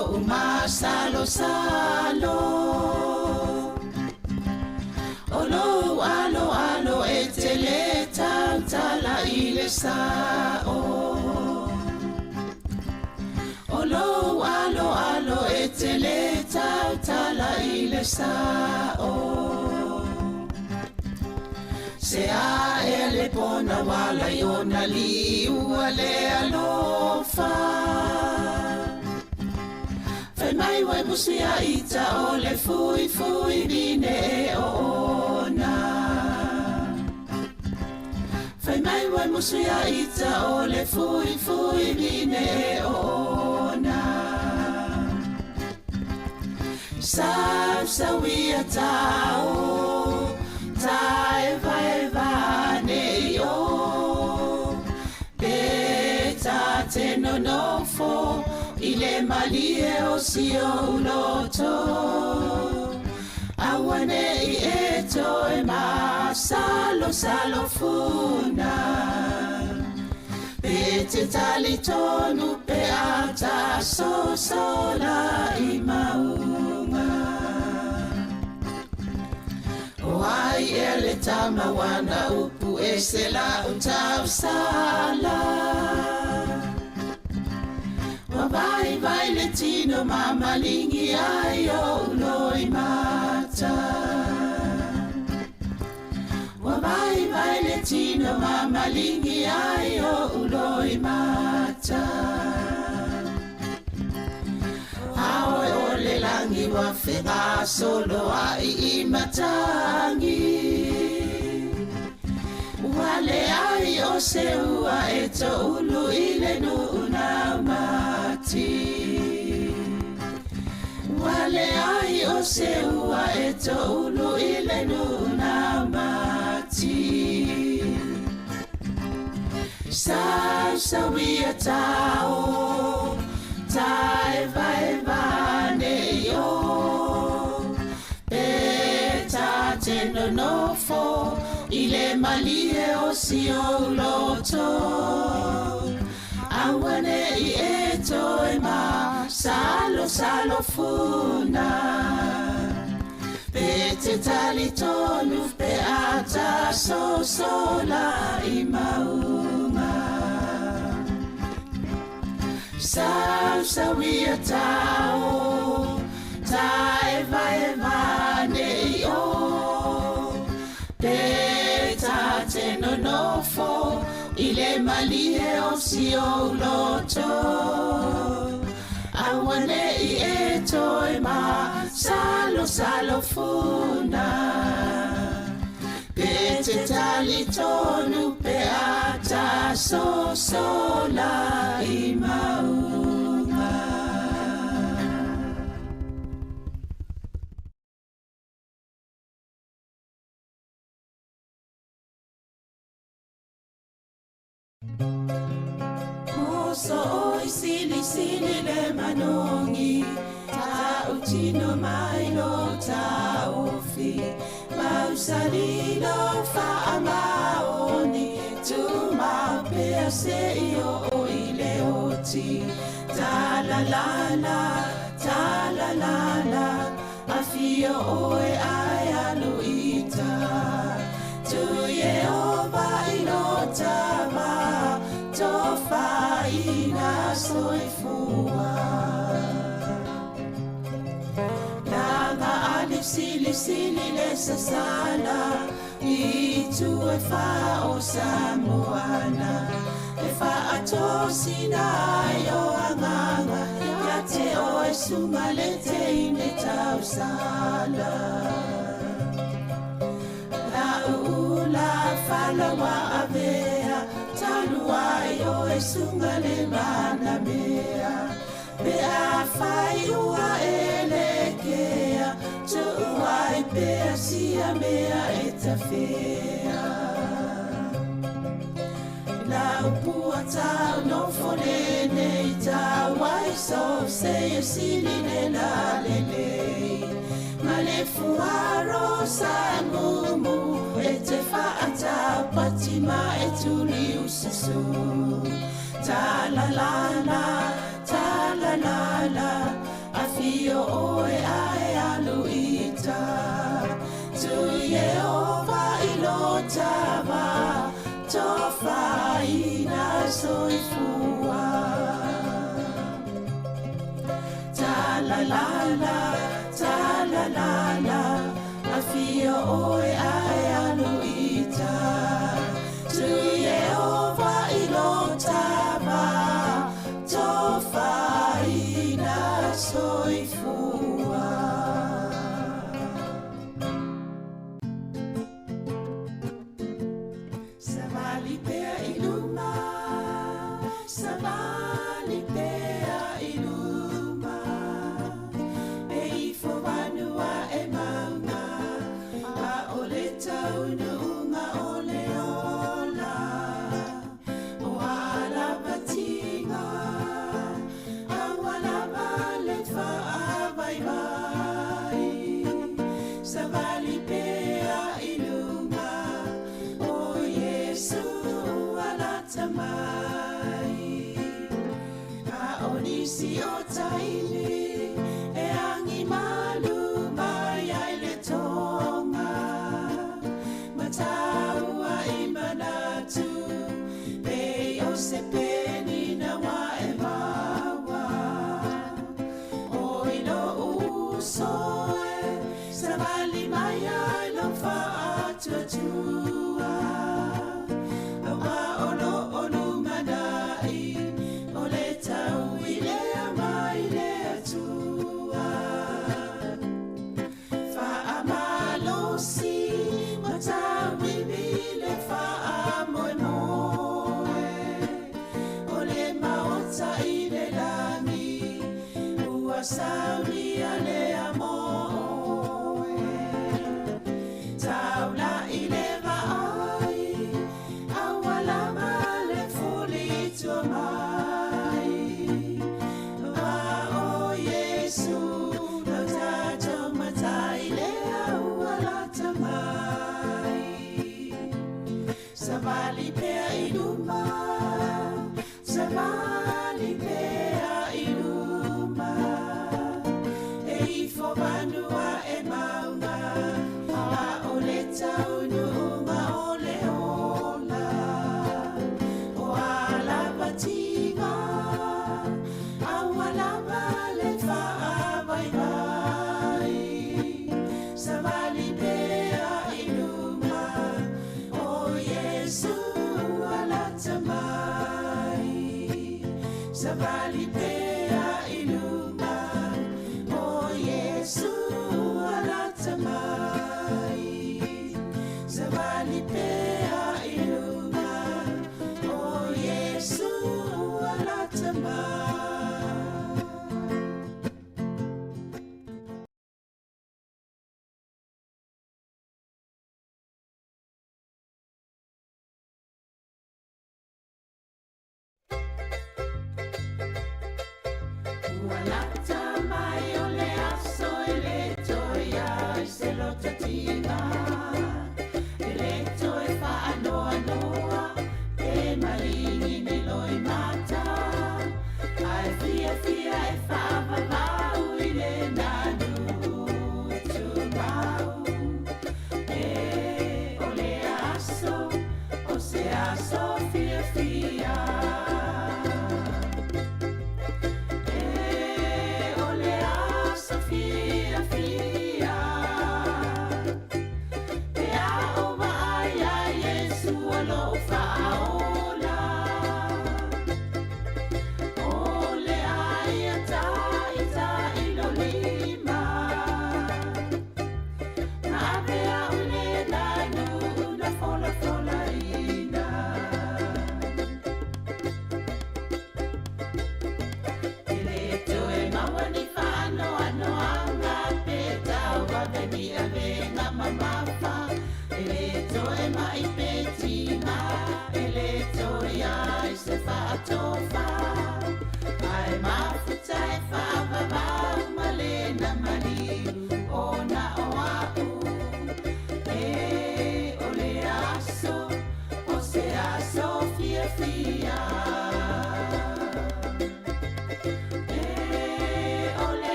A: salo Olo alo e te le tala i le sao Olo alo e te le tala i le sao Se a e le pona wala i ona li ua le alofa Fai mai wai musi a ita o le fui vine e ona Fai mai wai musi a ita o le fui vine e ona Sa wia tau Tai vai ne o Beta te no fo Ile malie o si o loto Awane i eto e ma salo funa Pe te tali tonu pe ata so la i tama wana upu e se la utau sala. Wabai vai le tino mamalingi ai o uloi mata. Wabai vai le tino mamalingi ai o uloi mata. Aoe o le langi wa whenga solo ai I matangi. Wale ai o se ua e to ulu I le nuna mati. Wale ai o se ua e to ulu I le nuna mati. Sa wia tao tai vai vane yo Peta teno nofo ile malie o si o loto Awane I eto e ma salo funa Pete tali tonu pe ata sola I mauma Sa wia tao tai vai vane yo Peta teno nofo ile malie o si o loto Awane I eto e ma salo funa Pete tali tonu pe ata sola I maunga. Moso oi sili le manongi Ta utino mai lo ta ofi Mausalilo fa amaoni Tu ma pea se io o ile oti Ta la la Afio oe ai aluita Tu Yehova ilotava Tofa ina soifua Lava alif sili le sasala I tu e fa o Samoana E fa ato sinai o anganga Ya te o e sumalete ine tau sala La ula fala wa avea Tanua yo e sungale mana mea Pe a fai ua elekea Tu ua e pea sia mea e ta fea La upua tau no fone nei tau Wai so se e sili ne la lelei Ma le fuaro sa mumu E te faata patima e tuli ususu Ta la la Afio oe ai aluita Tu Yehova ilotava Tofa ina soifua Ta la la Afio oe ai aluita Tu Yehova ilotava Tofa ina soifua Savali pea iluma Savali pea iluma Eifo vanua e mauna A ole taunu unga ole ola O ala batinga A wala vale fa ava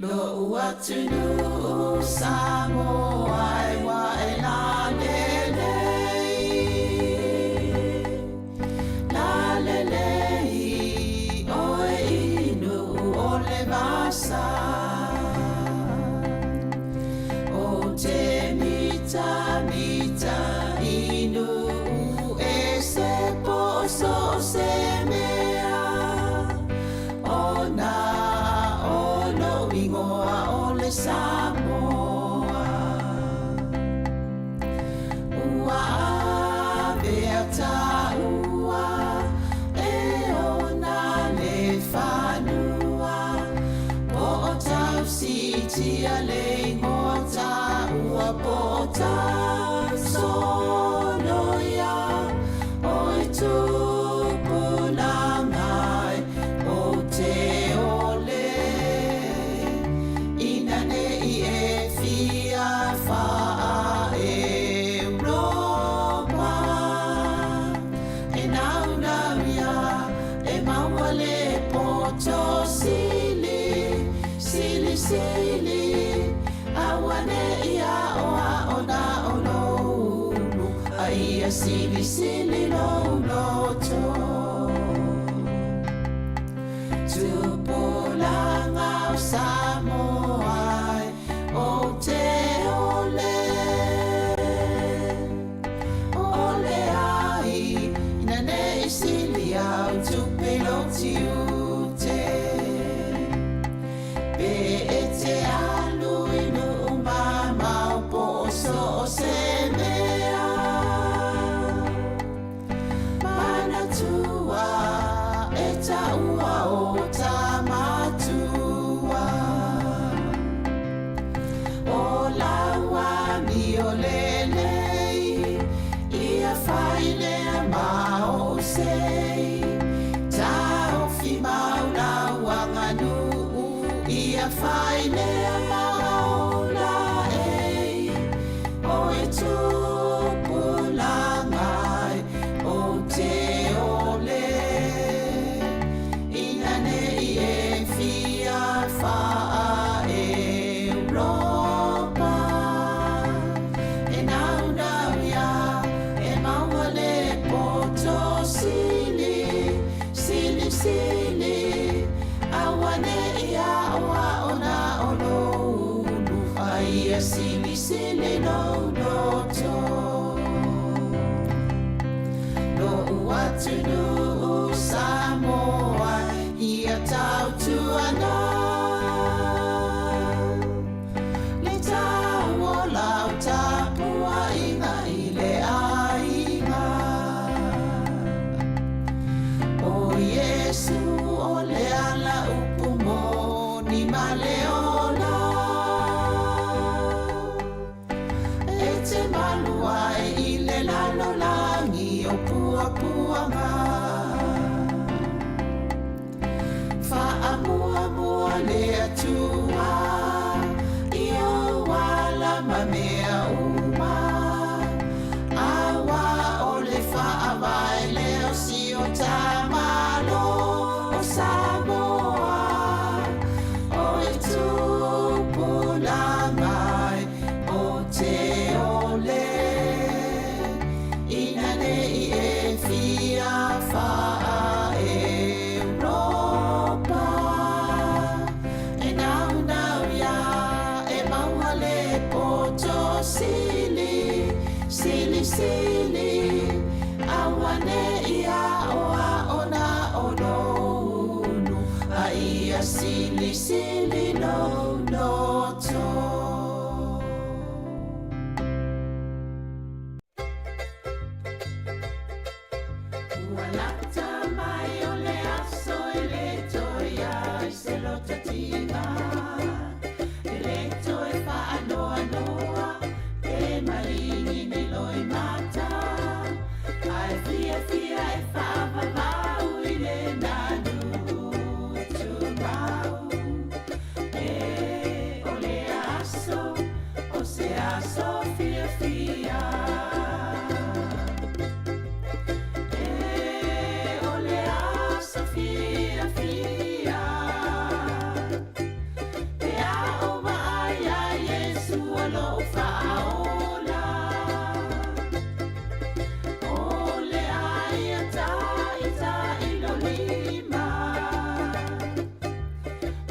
A: Lo uatunu Sāmoa wa la lelei oi inu o le vasa o te mita inu e se poso se mea o Samoa. Ua avea taua e ona le whanua. Po o tau sitia le ngota ua po o tau sonoia. Oi tupuna ngai o te ole. Ina ne I e fia wha Europa. E nau nau ia e maua le poto sili. Sili sili. Awane ia oa ona ono unu. A ia sili sili no loto. Tupulanga o Samoa o te ole. Ole ai ina ne sili au tupelo ti ute. Pe e te alu inu umama o poso o se mea. Mana tua e taua o tamatua. O laua mi o lelei ia whaile a mao sei. Tau fi mauna wanganu ia whaile a mauna ei. O e tupulangai o te ole. Ina nei e fia wha Europa. E nau nau ia e maua le poto sili. Sili sili. Awane ia oa ona ono unu. Aia sili sili no loto. No uatunu Samoa ia tau tuana. Le tau o lau tapua inga I le ainga. O Yesu o le ala upumo ni maleona. E te maluai I le lalolangi o pua puanga. Whaamua mua le atua I o wala mamea uma. Awa o le whaawai leo si o tamalo o Samoa. O e tupulangai o te ole. Ina nei e fia wha Europa. E nau nau ia e maua le poto sili. Sili sili. Awane ia oa ona ono unu. A ia sili sili no loto. Ualata mai o le aso e le toia I se loto tina. E le toe whaanoa noa e maringi ni loi mata. Ai fia fia e whaavavau I le nanu tūmau. E o le aso, o se aso fia fia. E o le aso fia fia. E a o mai a Yesu alo whaola. O le ai a ta I lo lima.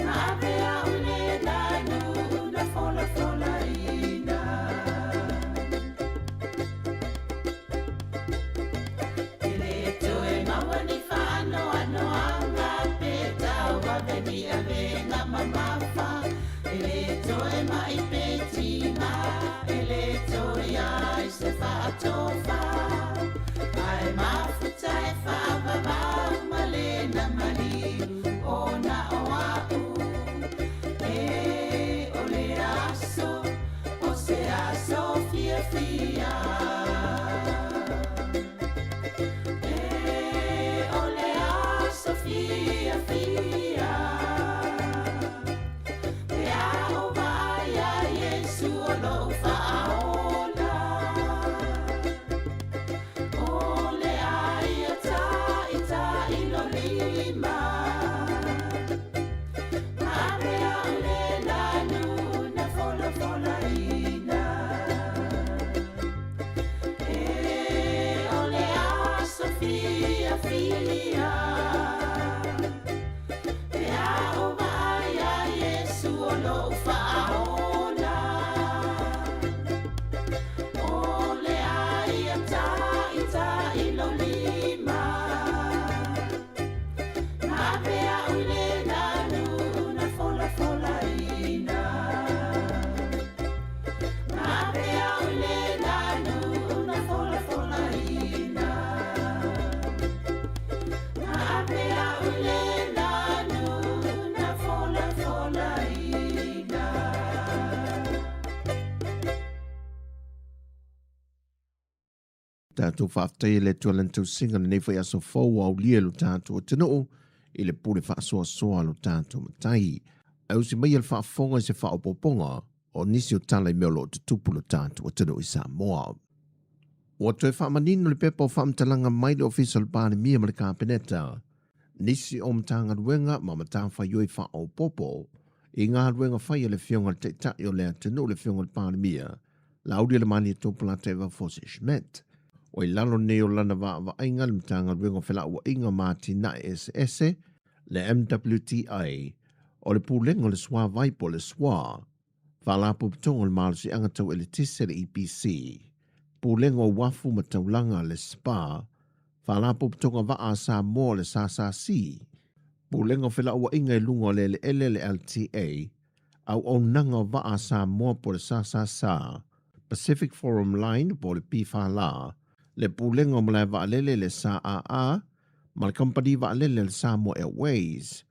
A: Na avea ule nanu na fola fola ina. Ele toe maua ni whaanoa noanga pe tau wa veni a venga mamafa. Ele toe
I: tātou whaatai le tualantou singa le nei whai aso fau au lia lo tātou o tino i le pule whaasoa lo tātou matai. Au si mai al whaafonga i se whaapoponga o nisi o tala i meo lo tutupu lo tātou o tino i Sāmoa. Ua toe whaamanino le pepa o whaamtalanga mai le official pāne mia ma le kāpeneta. Nisi o mtanga ruenga ma matawha yoi whaapopo i ngā ruenga whai le fionga te tai o lea tino le fionga le pāne mia. La audia le mani e tōpula te wa fose shmet. O i lalo neo lana wa ainga le mtanga ruenga whela ua inga māti na SS le MWTI o le pūlenga le swa vaipo le swa. Whalapo pitonga le malusi angatau e le tise le EPC. Pūlenga o wafu mataulanga le SPA. Whalapo pitonga wa a Sāmoa le Sāsasi. Pūlenga whela ua inga i lunga le LTA. Au o nanga wa a Sāmoa po le Sāsasa. Pacific Forum Line po le Pifala. Le pūlenga o malai wa alele le SAA. Ma le company wa alele le Samoa Airways.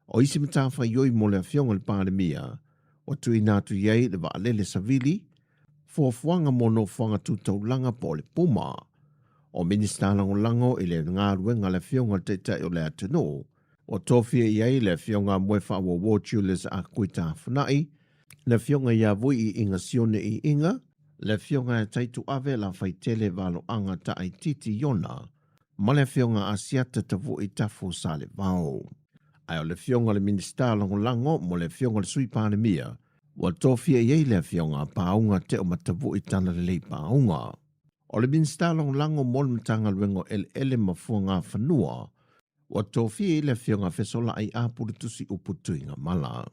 I: O isi matafa yoi mo le fionga le pandemia. O tui nātu iei le wa alele savili. Fuafuanga mo no fuanga tutaulanga po le puma. O minista lango i le ngā ruenga le fionga te tai o le atino. O tofia iei le fionga mwefa wa Warchules a kuita funai. Le fionga ia vui i inga sione i inga. Le fionga e taitu ave la faitele valo anga ta ai titi yona. Ma le fionga asiata ta vui tafu sale vau. Ai o le fionga le minista lango mo le fionga le sui pandemia. Wa tofia iei le fionga paunga te o matavu i tana le paunga. O le minsta lango mo le mtanga luengo ele mafua ngā whanua. Wa tofia i le fionga fesola ai apuru tusi uputuinga mala.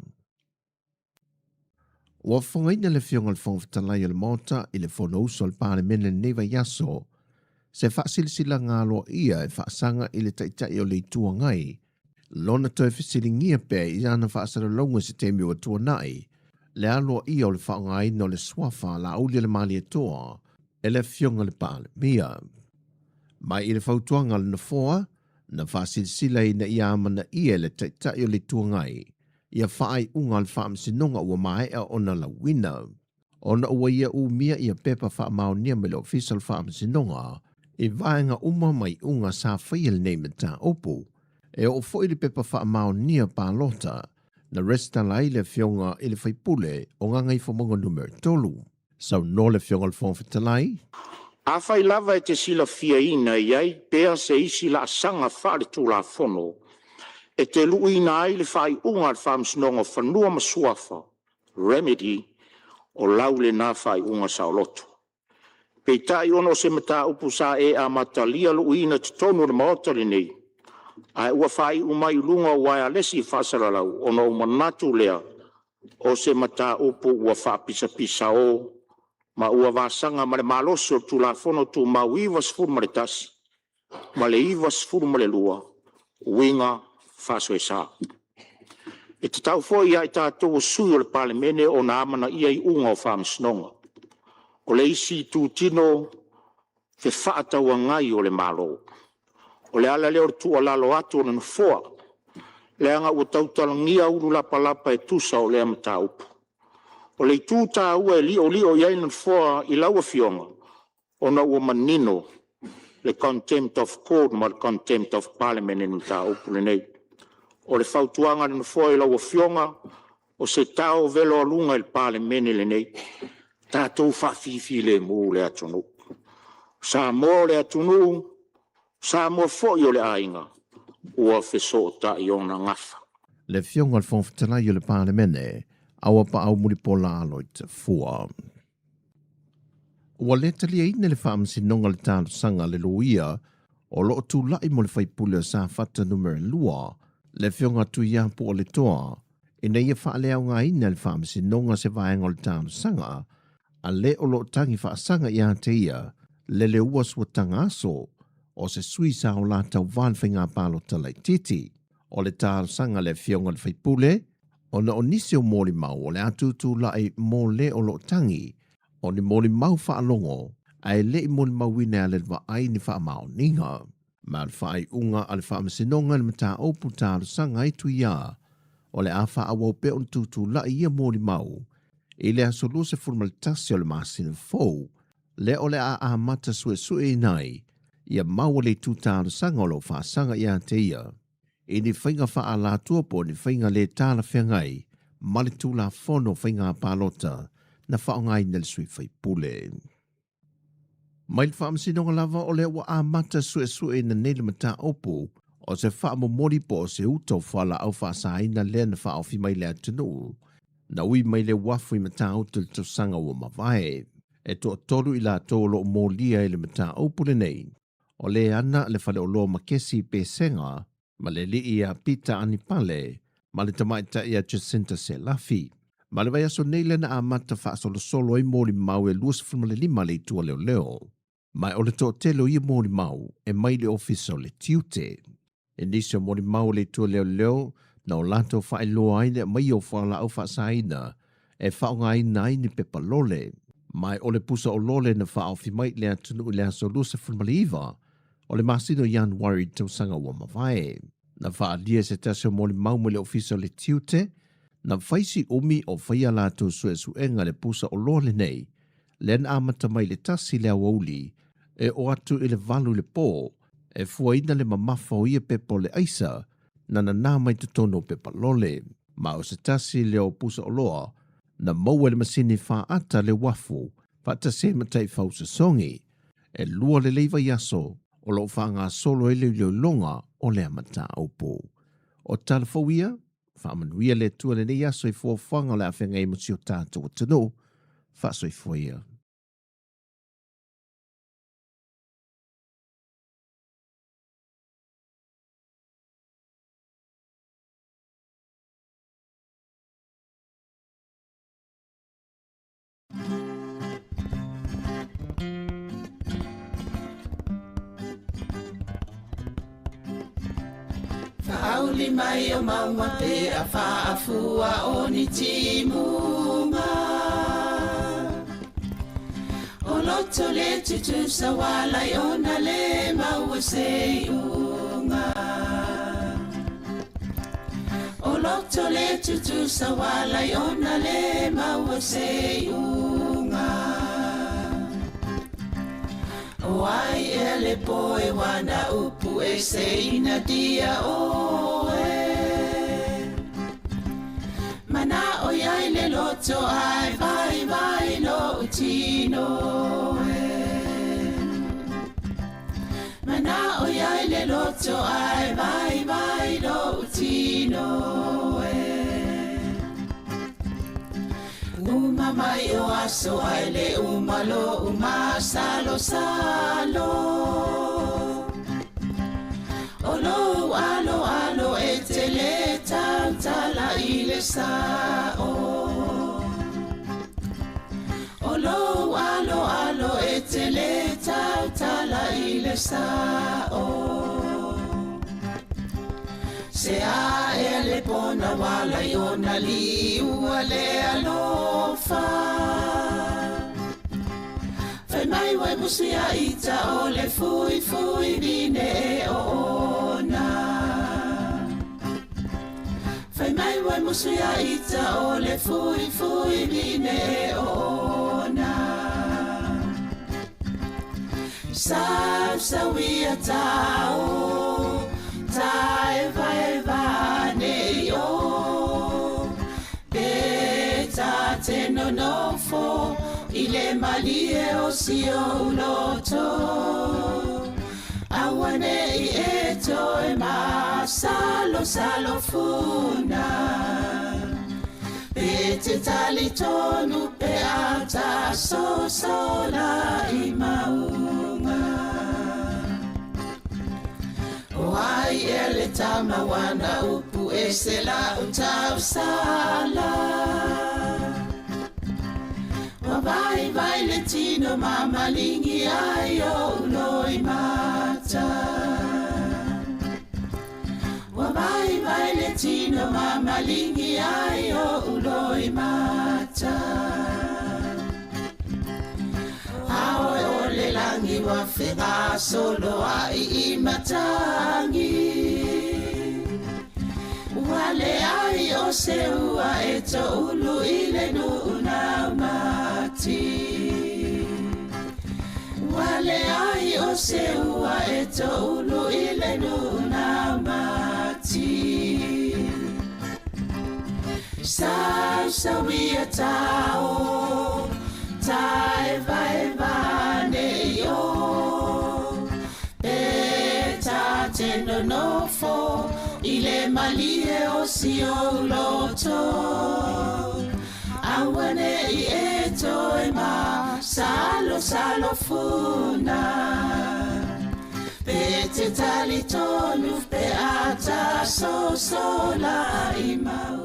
I: Wa whangaina le fionga le whangwhitalai le mota i le whono uso le pāne mene neva yaso. Se whaasilisila ngā loa ia e whaasanga i le taitai o le itua ngai. Lona toi whisilingia pē i ana whaasara longa se temi o tua nai. Le aloa ia o le whaongai no le swafa la aulia le mali e toa, e le fionga le pāle mia. Mai i le whautuanga le nafoa, na whasilsila i na ia amana ia le taitai o le tuangai, ia whaai unga le whaamsinonga ua maea o na la wina. Ona ua ia mia ia pepa whaamaunia me le official whaamsinonga, i vaenga uma mai unga sa whaia le neime tā opu, e o fo i le pepa whaamaunia pālota, na resta lai le fionga i le whaipule o nganga i whamonga numero tolu. Sau no le fionga le whawhitalai.
B: A whai lava e te sila fia ina iai, pēa se isi la sanga whaare tū la whono. E te lu ina ai le whai unga le whamsinonga whanua masuafa, remedy, o laule na whai unga sao loto. Pei tai ono se mata upu sa e a matalia lu ina te tonu le maotari nei. Ai ua whai umai lunga waia lesi whasaralau ono manatu lea o se mata upu ua whapisa o ma ua wasanga ma le maloso tu la fono tu ma uiwa sfuru ma le tasi ma le iwa sfuru ma le lua winga whaso e sa. E te tau fo ia i tātou sui o le pale mene o na amana ia i unga o whamsnonga. O le isi tu tino fe whaatau ngai o le malo. O le ala leo tu o lalo atu o na foa. Le anga ua tautalangia uru lapa e tusa o le amata upu. O le tu ta ua e li o iai na foa i laua fionga. O na ua manino le contempt of court ma le contempt of parliament in ta upu le nei. O le fautuanga na foa i laua fionga o se tau velo alunga il parliament le nei. Tātou whawhiwhi le mū le atunu. Sāmoa le atunu. Sāmoa fo'i o le ainga, ua whesota i ona ngafa.
I: Le fionga le whawhitalai o le pāne mene, aua pa au muripola alo i te fua. Ua le talia ina le whaamsinonga le tālu sanga le luia, o loo tū lai mo le whaipule o sā whata numero lua, le fionga tu ia po o le toa, ina ia whaale au ngā ina le whaamsinonga se vaenga o le tālu sanga, a le o loo tangi whaasanga ia te ia, le uas wa tanga aso, o se sui sa o la tau whanwhinga palo talai titi. O le tāl sanga le fionga le whaipule, o na o nisi o mōli mau o le atutu lai mō le o lo tangi, o ni mōli mau whaalongo, ai le i mōli mau wine ale wa ai ni wha mao ninga. Ma le whaai unga ale wha amasinonga le mata opu tāl sanga i tu ia, o le a wha awa pe on tutu lai ia mōli mau, i le asolo se formaltasi o le masina fau, Le ole a mata sue nai, ia maua le tūtāru sanga o lo whaasanga ia te ia. E ni whainga wha la tuapo ni whainga le tāla whiangai, male tū la whono whainga pālota, na whaongai nel sui whai pule. Mai le whaamsinonga lava o le wa a mata sue na nele mata opo, o se whaamomori po o se uto whala au whaasaina lea na whaofi mai le atunu, na ui mai le wafu i mata autul tu sanga wa mawai. E to toru i la tolo mo lia i le mata opo le nei. O le ana le whale o loa makesi pe senga, ma le li i a pita anipale, ma le tamaita i a Jacinta se lafi. Ma le vai aso nei lena a mata whaasolo solo i mori mau e luas fulma le lima le tua leo. Mai o le to telo i mori mau e mai le ofisa o le tiute. E nisi o mori mau le tua leo, na o lato whae loa aine mai o whala au whaasaina, e whaonga aina aini pepa lole. Mai o le pusa o lole na whaofi mai lea tunu i lea so lusa fulma le iwa, o le masino Januari tau sanga wa mawai. Na whaalia se tasio mori mau mo le ofisa o le tiute, na whaisi umi o whaia lato suenga le pusa o lole nei, len amata mai le tasi lea wauli, e o atu i le valu le pō, e fuaina le mamafa o ia pepa o le aisa, na mai te tono pepa lole, ma o se tasi lea o pusa o loa, na maua le masini wha ata le wafu, whata se matai whausa songi, e lua le leiva yaso, o lo whanga solo e leo longa o le amata aupo. O talafauia, whamanuia le tua le nei yaso i fua whanga le awhenga i musio tātou o tano, whaso i fuia.
A: Auli mai o maua pe a whaafua o ni timunga. O loto le tutu sa wala i ona le maua se unga. O loto le tutu sa wala i ona le maua se unga. O ai e le poe wana upu e se ina dia o e. Mana o iai le loto ai vai lo utino e. Mana o iai le loto ai vai lo utino e. Uma mai o aso ai le umalo uma salo. Olo alo e te le tala i le sao. Olo alo e te le tala i le sao. Se a e le pona wala i ona li ua le alofa. Fai mai wai musia ita o le fui vine e ona. Fai mai wai musia ita o le fui vine e ona. Sa wia tao, tae vai ne yo. Peta te nonofo, ile malie o sio loto. Awane I eto e ma salo funa. Pete tali tonu pe ata sola I maunga. O ai ele tama wana upu e se la utau sala. Vai le tino mama lingi ai o loi mata. Vai le tino mama lingi ai o loi mata. Aoi o le langi wa whenga solo ai I matangi. Wale ai o se ua e to ulu I le nuna mati. le ai o se ua e to ulu I le nuna mati. Sausawi a tau, tae vai vane yo. E ta te nonofo, I le malie o si o loto. Awane I e toi ma, salo funa. Pe te tali tonu pe ata so la I mau.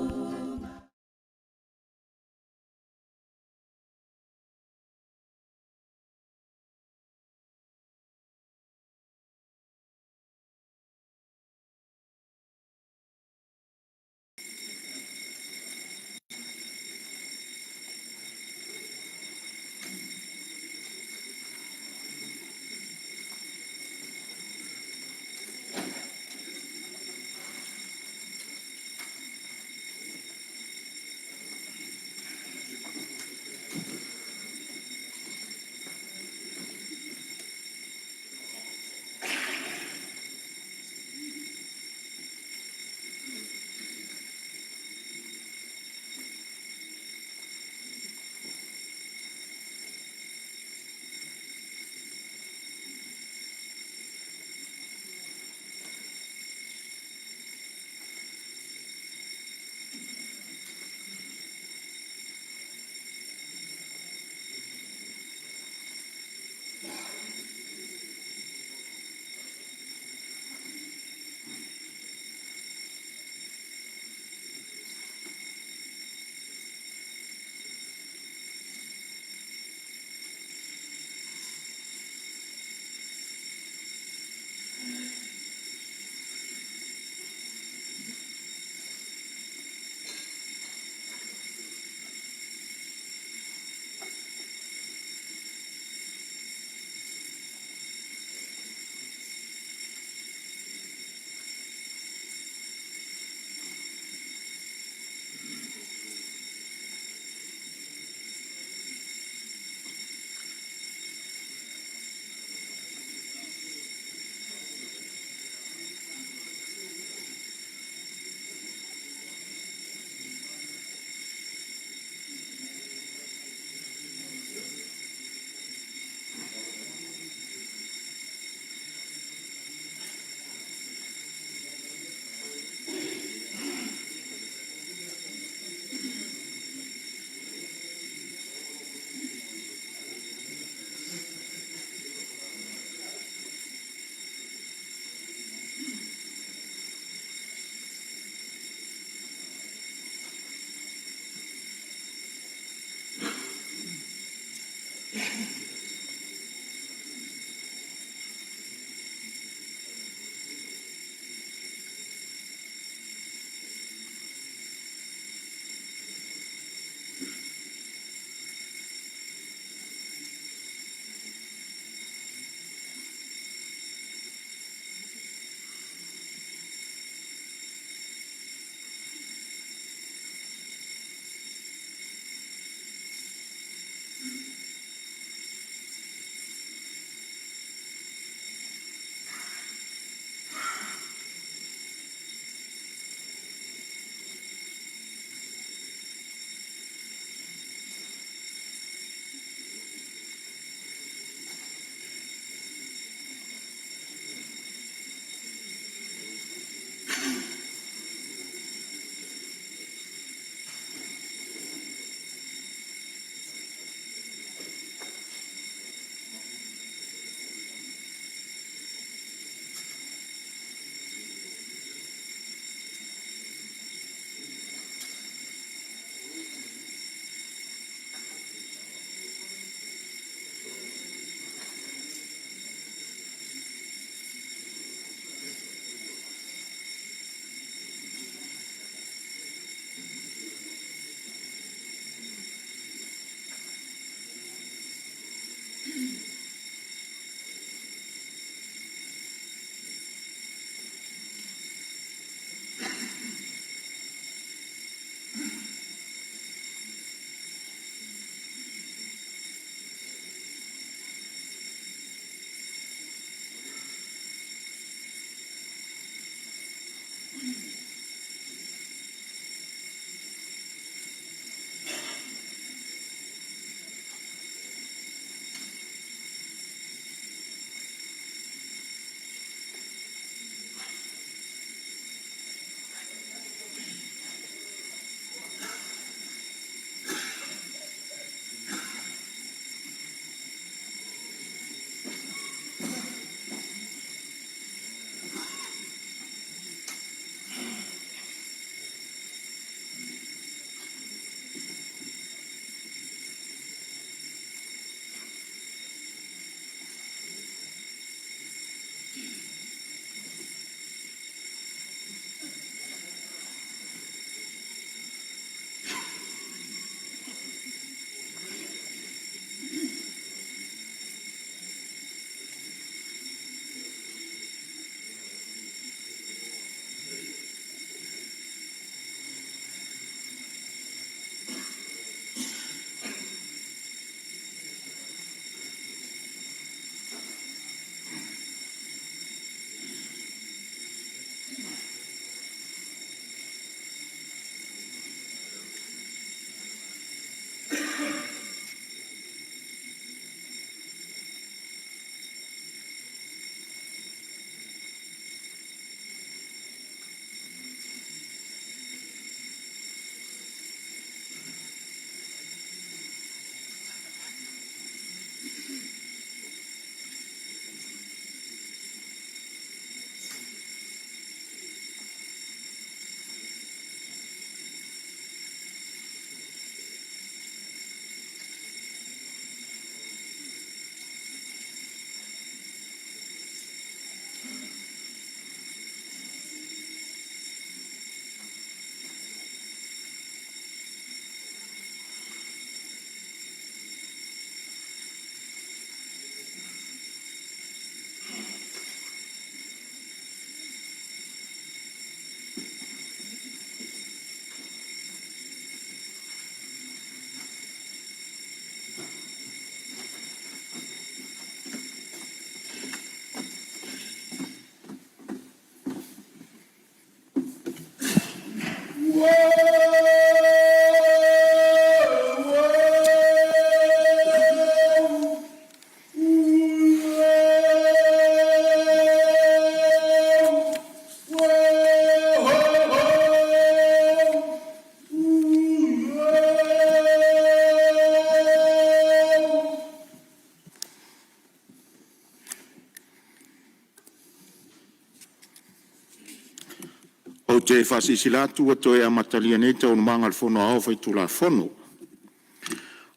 B: te whasisilatu o toi a matalia nei tau manga le whono au whai tula whono.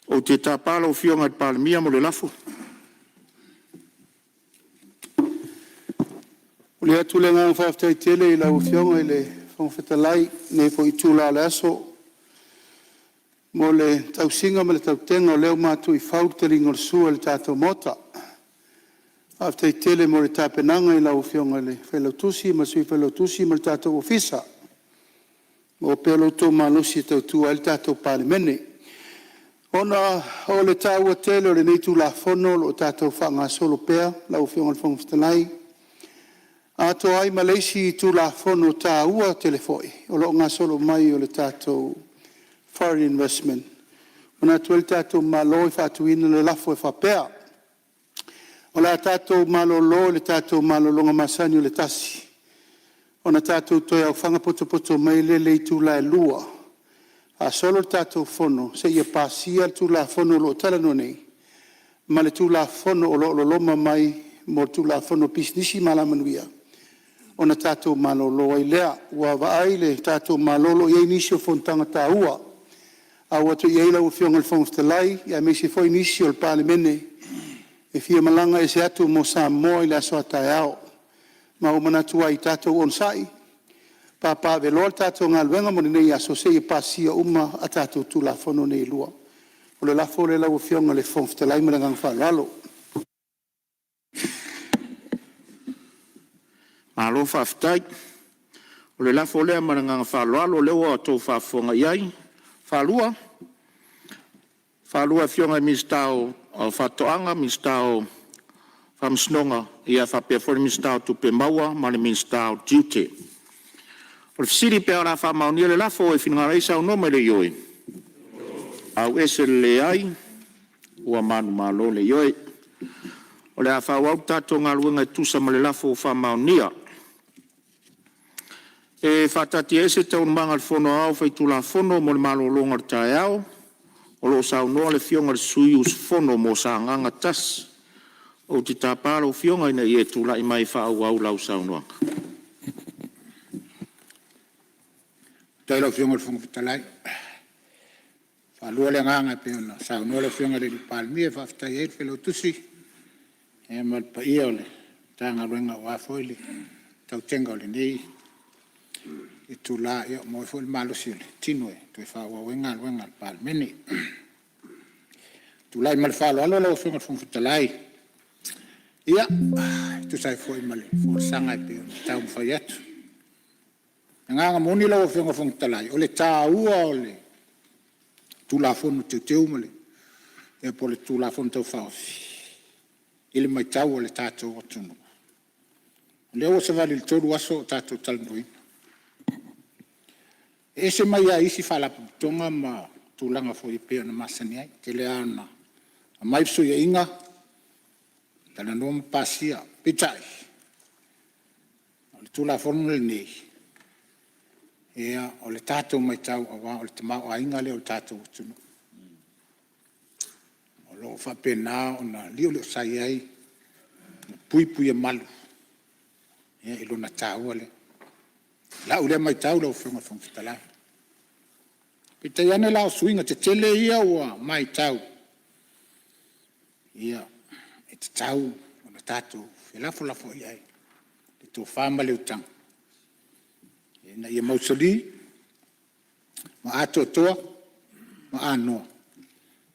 B: O te tāpala o whionga te palemia mo le lafo.
D: O le atu le ngang whaftai tele I lau whionga I le whangwhetalai nei po I tūla le aso. Mo le tau singa me le tau tenga o leo mātu I whauteringa o le sua le tātou mota. Whaftai tele mo le tāpenanga I lau whionga le whelautusi ma sui whelautusi ma le tātou ofisa. Mo pelo tō malusi tau tua le tātou palemene. Ona o le tāua tele o le nei tūla whono o tātou whanga solo pea lau whionga le whangwhetalai. Ato ai Malaysia tūla whono tāua telefoi. O lo ngā solo mai o le tātou foreign investment. Ona tuel tātou malo I whātuina le lafo e whapea. O la tātou malo lo le tātou malo longa masani o le tasi. Ona tātou toi au whanga poto mai le tūla e lua. A solo tātou whono, se ia pāsia tūla whono lo talano nei. Ma le tūla whono o lo loma mai mo tūla whono pisnisi malamanuia. Ona tātou malo lo ai lea. Ua vaai le tātou malo lo iei nisi o fontanga tā ua. A watu iei lau whionga le whangwhetalai, ia mesi foi nisi o le palemene. E fia malanga e se atu mo Sāmoa I le aso atai ao. Ma o manatua I tātou onsai. Papa veloa tātou ngā luenga mo nei aso se I pasia uma a tātou tūla whono nei lua. O le lafo le lau whionga le whangwhetalai ma le ngang whalalo.
B: Malo whaftai. O le lafo lea ma le ngang whalalo leo o tō whafonga iai. Whalua. Whalua whionga mistao o whatoanga, mistao whamsnonga ia whapea fori mistao tupe maua ma le mistao duty. O le fisiri pea la whamaunia le lafo e whina reisa o nome le ioi. Au ese le ai, ua manu malo le ioi. O le a whawau tātou ngā luenga e tusa ma le lafo o whamaunia. E whatati ese tau manga le whono au whai tula whono mo le malo longa le tae au. O lo sau noa le whionga le sui us whono mo sa nganga tas. O te tāparo whionga ina I e tula I mai whaau au lau sau noa.
H: Tai lau whionga le whangwhetalai. Whalua le nganga pe ona. Sau noa le whionga le palmia whaftai e whelautusi. E malpa ia o le tanga ruenga o afoile. Tau tenga o le nei. I tula ia mo foi malusi le tino e tu fa wa wenga le palmene tula mal fa lo lo fo futalai ia tu sai foi mal for sanga pe tau fa yat nga moni lo fo futalai o le taua o le tula fo no teu male e po le tula fo tau fa ile mai tau o le tatou o tunu le o se vale il toru aso tatou talnoi. Ese mai a isi fala tonga ma tulanga foi pe na masani ai te le ana mai so ia inga tala no pasia pitai o tula formule nei ia o le tatou mai tau o le tama o inga le o tatou tunu o lo fa pena ona lio le sai ai pui malu ia ilo na tau le la ule mai tau lo fonga tala pita yana la swinga te tele ia wa mai tau ia et tau ona tatu la fo ia te to fama le utang na ia mausali ma ato to ma ano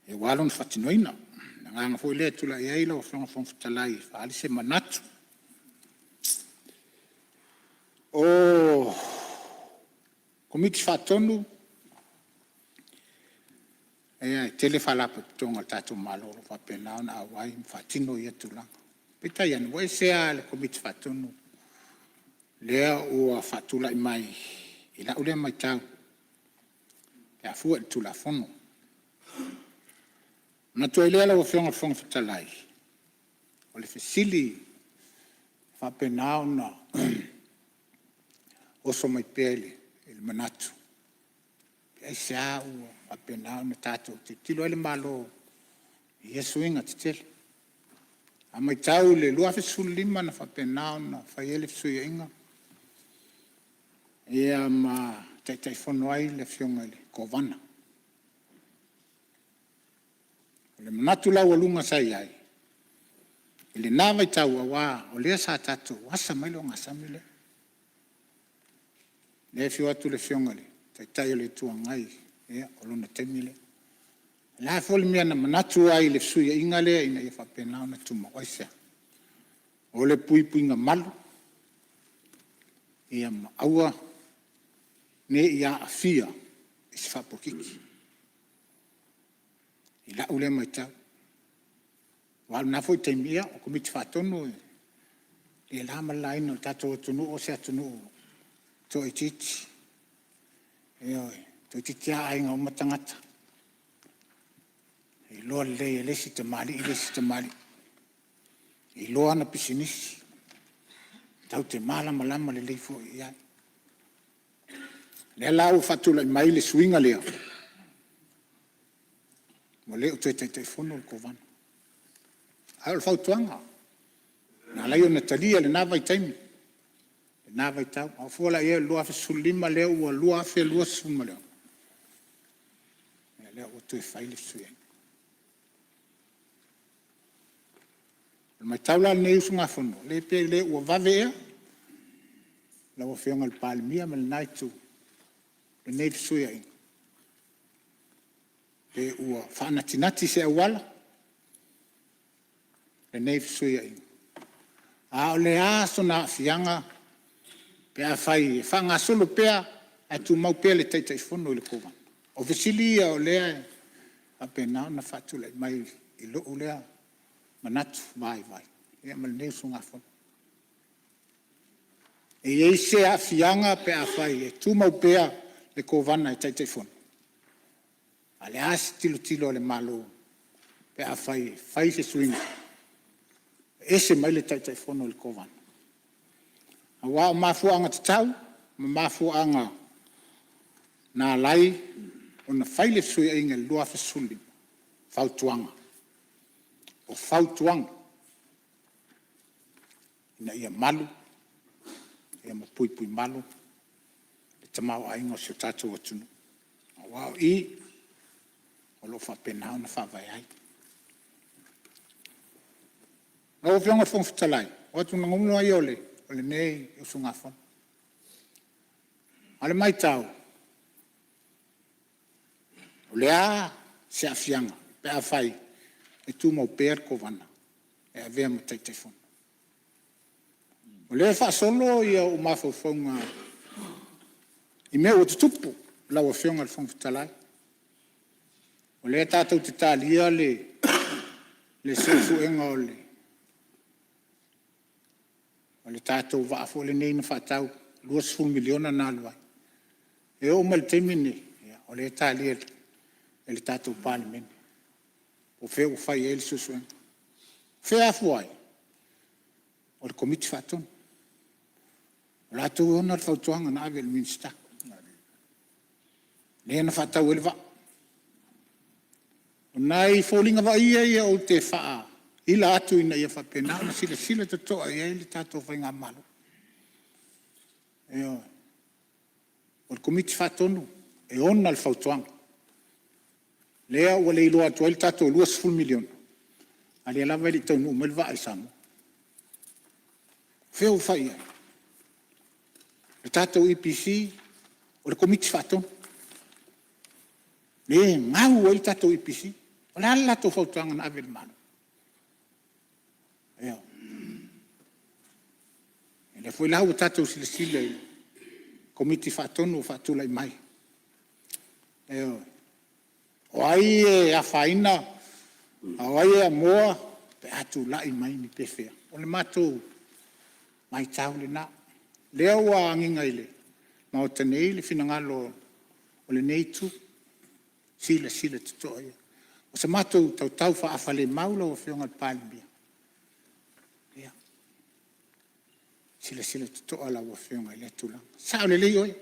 H: e walon fatinoina nga fo le tula ia ilo fonga tala i fa ali se manatu oh komiti fatonu tele fala tonga tatu malo fa pena na wai fatino ia tula pita yan wai se ale komiti fatonu le o fatula mai ila ule mai tau ya fu tula fono na to ile la fonga fatalai o le fisili fa pena na o so mai pele il manatu e sa o apena na tato te tilo ele malo yesu inga te a mai tau le lua fe sulima na fa pena na fa ele su inga Ia ma tai fono ai le fionga le kovana. Le manatu lau alunga sai ai. Ile nava i tau awa o lea sa tatu wasa mai lo ngasami le. Le fio atu le fionga le tai o le tuangai ia o lona temi le. La foli mea na manatu ai le suia inga le ina ia whapenao na tuma waisea. O le pui nga malu. Ia ma aua ne ia afia i se whapokiki. I la ule mai tau. Walu nafo i teimia o komiti whatonu e la malaina o tato atunu o se atunu to i titi. E oi, to i titi a ainga o matangata. I loa le e lesi te mali, i lesi te mali. I loa na pisinisi. Tau te malama lama le leifo i ai. Le lau fatula i mai le suinga lea. Mo leo te fono le kovana. Ai o le fautuanga. Na lai o Natalia le nava i taimi. Le nava i tau. Au fuala ia lua fe sulima leo ua lua fe lua suma leo. Leo o tu e fai le suinga. Mai taula nei usunga fono. Le pe le ua vavea. La ua whionga le palimia ma le naitu. Le nei suia inga. Le ua whanatinati se awala. Le nei suia inga. A o le aso na fianga. Pea fai. Whanga solo pea. A tu mau pea le teitai fono le kovan. O visilia o lea. A pe nao na fatula mai i loo lea. Manatu vai. Ia ma le nei usunga fono. E ei se a fianga pe a fai. E tu mau pea le kovana e teitai fono. A le asi tilo le malo. Pe a fai se swinga. Ese mai le teitai fono le kovana. A wā o mafuanga te tau. Ma mafuanga na lai. O na fai le sui inga lua fe suli. Fautuanga. O fautuanga. Ina ia malu. Ia ma pui malu. E tamau ainga o se tatou atunu. A wao i. O lo whapenao na whawai ai. O whionga whongwhitalai. O atu na ngumno ai ole. Ole nei o sunga whon. Ale mai tau. Ole a se a fianga. Pe a whai. E tu mau per ko wana. E a vea ma teitai whon. O le wha solo ia o mawhawhaunga i mea o te tupu lau a whionga le whongwhitalai. O le tātou te tālia le sefu enga o le tātou waafo le nei na whatau 2 miliona nā luai. E o mal teimine o le tālia le tātou pāli mene. O whea o whai e le susu enga. Whea afuai o le komiti whatonu. O lātou ona le whautuanga na awe le minsta. Le na whatau e le wa. O nai fōlinga wa ia o te whaa. Ila atu ina ia whapena. Na sila te toa ia le tātou whainga malo. E o. O le komiti whatonu. E ona le whautuanga. Lea ua le iloa atua le tātou 2 miliona. Ali ala vai li tau nu melwa ai Samoa. Wheo whai ai. Le tātou EPC, o le komiti whatonu. Le ngau ai tātou EPC. O le ala tō whautuanga na awe le mano. Eo. E le fwoi lau o tātou sile komiti whatonu o whatulai mai. Eo. O ai e a whaina, o ai e a moa, pe atu lai mai ni pefea. O le matou mai tau le na. Leo wa anginga ile. Ma o tanei le finangalo o le neitu. Sila tutoa ia. O se matou tau wha awhale maula o whionga le pālimbia. Ia. Sila tutoa la o whionga le tulanga. Sao le lei oi.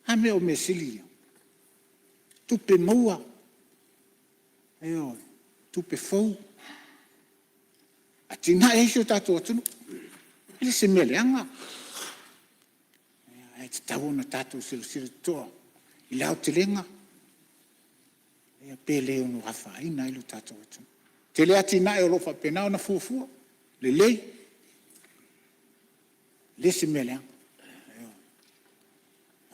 H: Ha me o me sili ia. Tupe maua. Eo. Tupe fau. A tina e sio tātou atunu. Ele se meleanga. ai te tau na tātou sila toa. I lau te lenga. Ia pele o no hafa ina ilu tātou atu. Te lea tina e o lofa penao na fuafua. Le lei. Le se melea.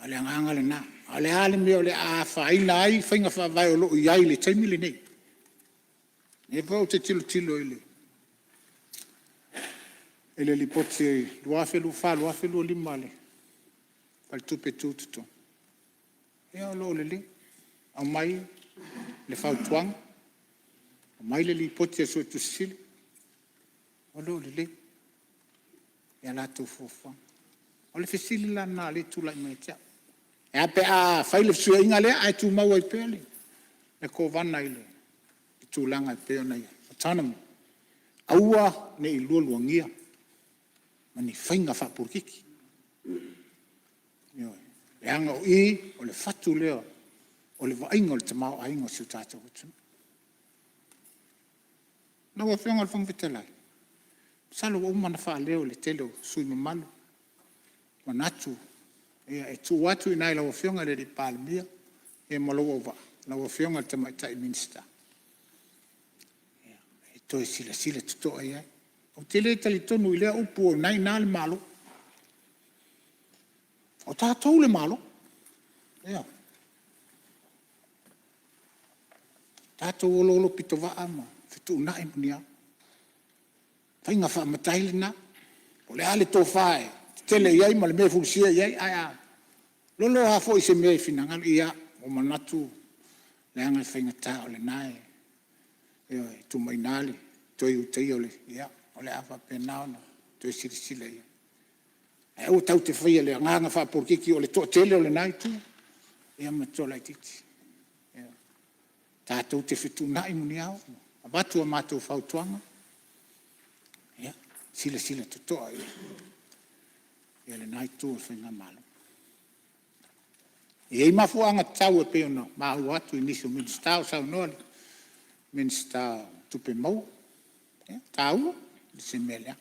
H: Ale anganga le na. Ale ale me o le hafa ina ai whainga whawai o loo iai le taimile nei. E vau te tilo ile. Ele li poti luafelu fa luafelu lima le. Pal tupe tututo. E o loo le le. Au mai le fau tuang. Au mai le li poti e so tu sili. O loo le le. E ala tu fufang. O le fesili la na le tula i mai tia. E ape a whaile fsua inga le ai tu maua i pele. E ko vana ile. I tu langa i peo na ia. O tanamu. Aua ne i lua luangia. Mani whainga whapurkiki. Le anga o i, o le fatu leo, o le vainga o le tamao ainga o siu tātou atu. Na ua whionga le whangwhitalai. Salo o umana wha leo le tele o sui mamalu. Manatu. E tu watu inai la ua whionga le di pālamia. E malo ova. La ua whionga le tamaitai minister. E toi sila tuto ai ai. O tele tali tonu i lea upu o nai nā le malo. O tātou le malo. Ea. Tātou o lolo pito waa ma. Fitu unai muni au. Whainga wha matai le nā. O le ale tō whae. Tele iai ma le mea fulisia iai. Ai a. Lolo hafo i se mea i finangal ia. O manatu. Le anga i whainga tā o le nae. Ea. Tu mai nāli. Toi utai o le. Ia. O le awa penao na. Toi sirisila ia. E o tau te whaia le nganga whapurkiki o le toa tele o le nai tu. Ia matola i titi. Tātou te whitu nai muni au. A batu a mātou whautuanga. Ia. Sila tutoa ia. Ia le nai tu o whainga malo. Ia i mafuanga tau e peo na. Mahu atu i niso minister o sau noa. Minister tupe mau. Tau. Se melea.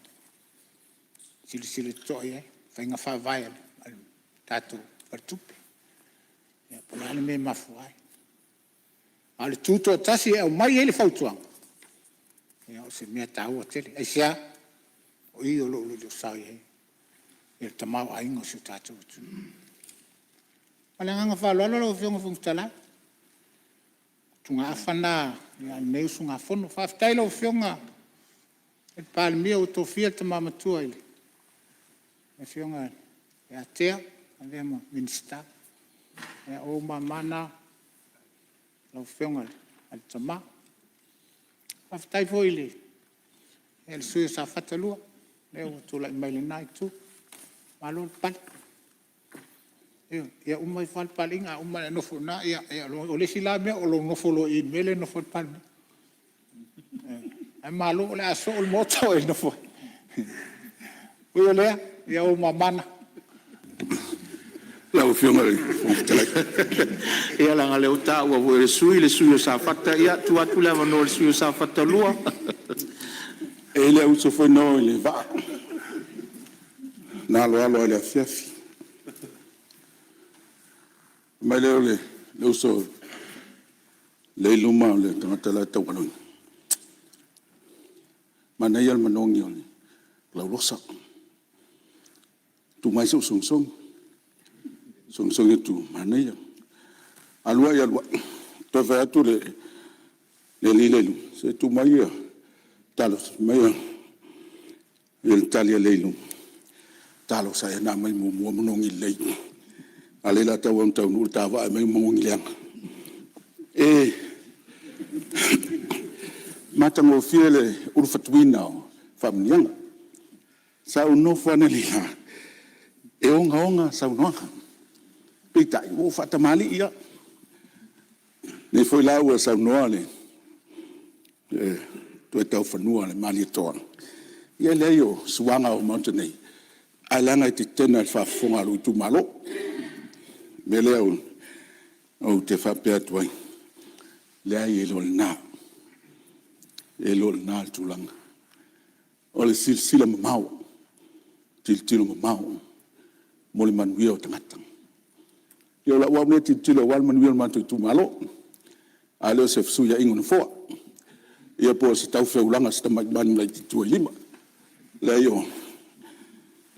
H: Sila tutoa ia. Whainga whawai al tātou wartupe. Ia polale me mafuai. Ale tuto tasi e o mai ele whautuanga. Ia o se mea tau a tele. E sea, o i o lo sau i hei. Ia tamau a ingo siu tātou atu. Ale nganga whalala lo whionga whungtala. Tunga awhana, ia neusu ngā whono. Whaftaila o whionga. E pālimia o tō whia te mamatua ili. E whionga e atea, a vema minister. E o mamana, lau whionga al tama. Whaftai fo ili. E le suia sa whatalua. Leo tula i maile nai tu. Malo le pali. Ia umai whal pali inga, umai e nofo na. Ia o le sila mea o lo nofo lo i mele nofo le pali. Ai malo o le aso o le moto e nofo. Ui o lea. Ia o mamana.
F: La o whionga le.
B: Ia langa leo tā ua le sui o sa whata. Ia tu atu lewa no le sui o sa whata lua.
F: E le uso foi no le va. Na alo le fiafi. Mai le uso le luma le tangata la tau anoi. Mana ia manongi oni. La rosa. Tu mai so song tu mana ia. Alua ia lua. To fa tu le lilelu. Se tu mai ia. Talos mai il talia leilu. Talos saya na mai mo monongi lei. Ale la tau nu tava mai monongi liang. E mata mo fiele urfatuina famnianga. Sa no fana lila. E onga sa noa. Pita i o fatamali ia. Ne foi lá o sa noa le. Tu e tau whanua le mali toa. Ia leo suanga o Montenei. Ai langa i te tena i whafonga lu tu malo. Me leo o te whapea tuai. Lea i elo le nā. Elo le nā tulanga. O le sila mamau. Tilo mamau. mo le manuia o tangata. Ia la ua mea titila wal manuia o mātou tūmalo, a leo se fsuia ingo na foa. Ia po se tau feulanga se tamai manu lai titua lima. La io,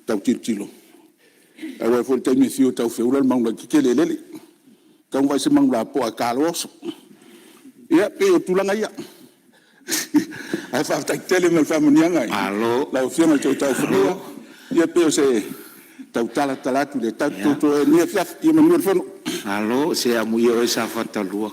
F: tau titilo. A wai fo le taimi fio tau feulanga maunu lai kikele lele. Tau vai se maunu la po a kālo oso. Ia, pe o tūlanga ia. Ai fa ta tele me fa manianga.
B: Alo.
F: La ofiona tau fua. Ia pe o se tau tala tu le tau to ni fiaf ia manuia fono.
B: Alo, se a muia o sa fatalua.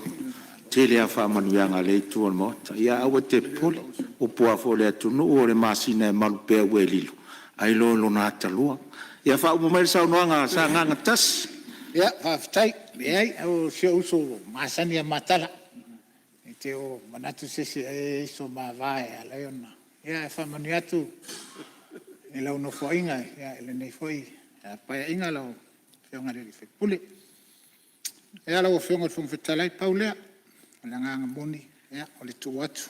B: Tele a fa manuanga le tu on mota. Ia awa te pole. O pua fo le tunu o le masina e malu pe we lilo. Ai lo na talua. Ia fa o mai sa noanga sa nganga tas.
H: Ia, whaftai, ai, au sia uso masani a matala. E te o manatu sese e iso ma vae a leona. Ia, e whamani atu, e lau no fo inga, ia, ele nei foi, e paia inga lau, whionga riri whepule. Ia, lau o whionga rifung whetalai paulea, o le nganga moni, ia, o le tu atu.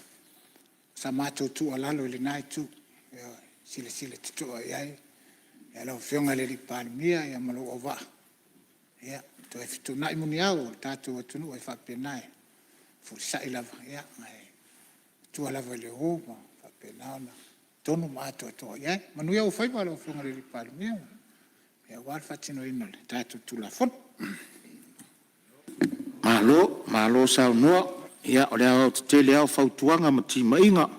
H: Sa mātou tu alalo, ele nai tu, ia, sile tutua iai. Ia, lau whionga riri pālimia, ia, malo o waa. Ia, to e fitu nai muni au, tātou atunu, e whapenai. Furisai lava, ia, mai. Tua lava le o, ma whapenau na. Tonu mātua toa, ia. Manu ia o whaipa lau whionga riri pālu mea. Ia, wāl whatino ina le, tātou tula fon.
B: Malo sao noa. Ia, o lea o te tele au whautuanga ma tima inga.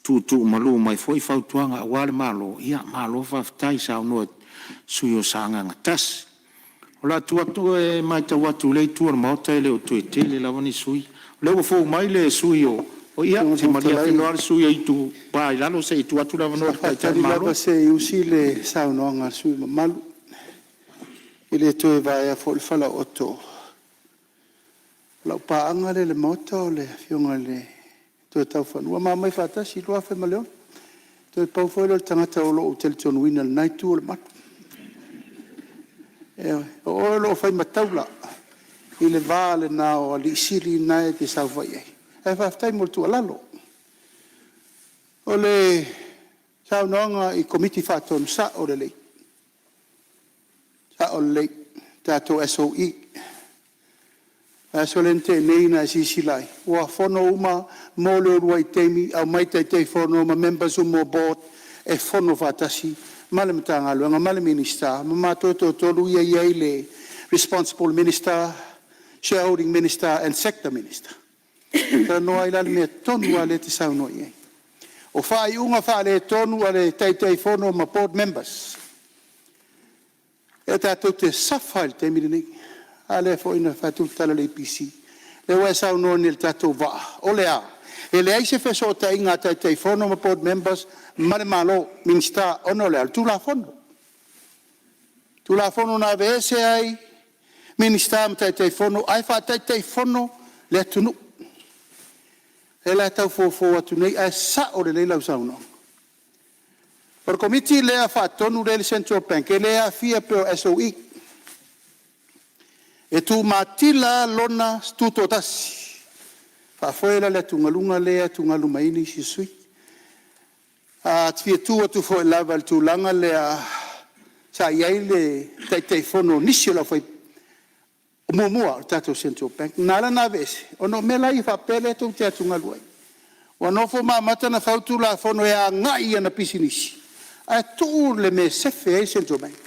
B: Tu malu mai foi whautuanga a wale malo. Ia, malo whaftai sao noa sui o sanga ngatas. Ola tu e mai ta watu le tu or mauta le o tu tele la vani sui. Le o fo mai le sui o ia se maria no ar sui i tu pa la lo se tu atu la vano
D: pa ta malo se usile sa no nga sui malu. Ile tu vai a fol fala otto. La pa anga le mauta le fionga le tu ta fa no ma mai fata si lo fa maleo. Tu pa fo le tangata o lo hotel ton winal night tour mat. O lo fai mataula i le vale na o li siri na e te sau vai ai. E whaftai moltu alalo. O le sau noanga i komiti whaton sa o le lei. Sa o le lei tato SOE. So lente nei na sisilai. Ua whono uma mo le ruai teimi au mai te whono ma members o mo board e whono whatasi. Male mtanga luanga, male minister, mamato tolu ia le responsible minister, shareholding minister and sector minister. Ka no ai lale me tonu ale te sau no ia. O fai unga fa le tonu ale tai fono ma board members. E tato te safal te mini ale fo ina fatu tala le PC. Le wa sau no ni tato va. Olea. Ele ai se feso ta inga tai fono ma board members. Mare malo minister ono le tu la fono na vese ai minister tai fono ai fa tai fono le tunu ela tau fo atu nei ai sa o le la usano por committee le a fa tonu le central bank le a fia per SOE e tu matila lona stuto tasi fa fuera le tungalunga le tungalumaini si sui tu fo lava tu langa le sa iai le tai fono nisi la foi mo tato central bank nala na vese ono mela I fa pele tu te tunga luai ono fo mata na fautu la fono ya ngai na pisinisi a tu le me sefe central bank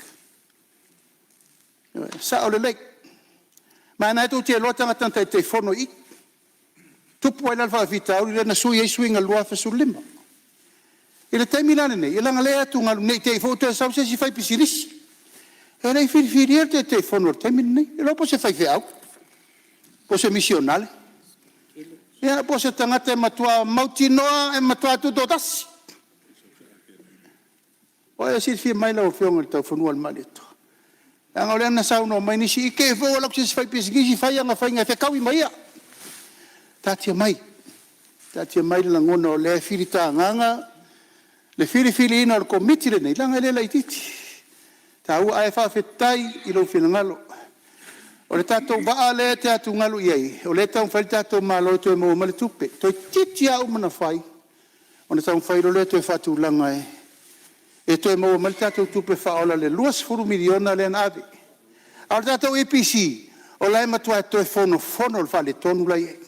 D: sa ole le ma na tu te lota ngata tai fono I tu po la fa vita o le na sui swinga lua fa sulima ele taimi lana nei ela ngale tu ngal nei te foto sa se si fai pisiris ela I fir te fono taimi nei ela po se fai feau po se missionale ela po se tangata matua mautinoa e matua tu dotas o e si fi mai la o fiong el fono al malito ang ole na sa no mai ni si ke fo la se fai pisigi si fai nga fai nga fe kawi mai tatia mai la ngono le firita nganga le fili ina o komiti le nei langa le laititi tau ai fa fetai I lo finangalo o le tato ba ale te atu ngalu iai o le tau fai tato malo to mo male tupe to titi au mana fai o le tau fai lo le to fatu langa E toi mo mal tatou tupe whaola le 2 miliona le anawe. Al tatou APC, o lai matua toi fono le whale tonu lai e.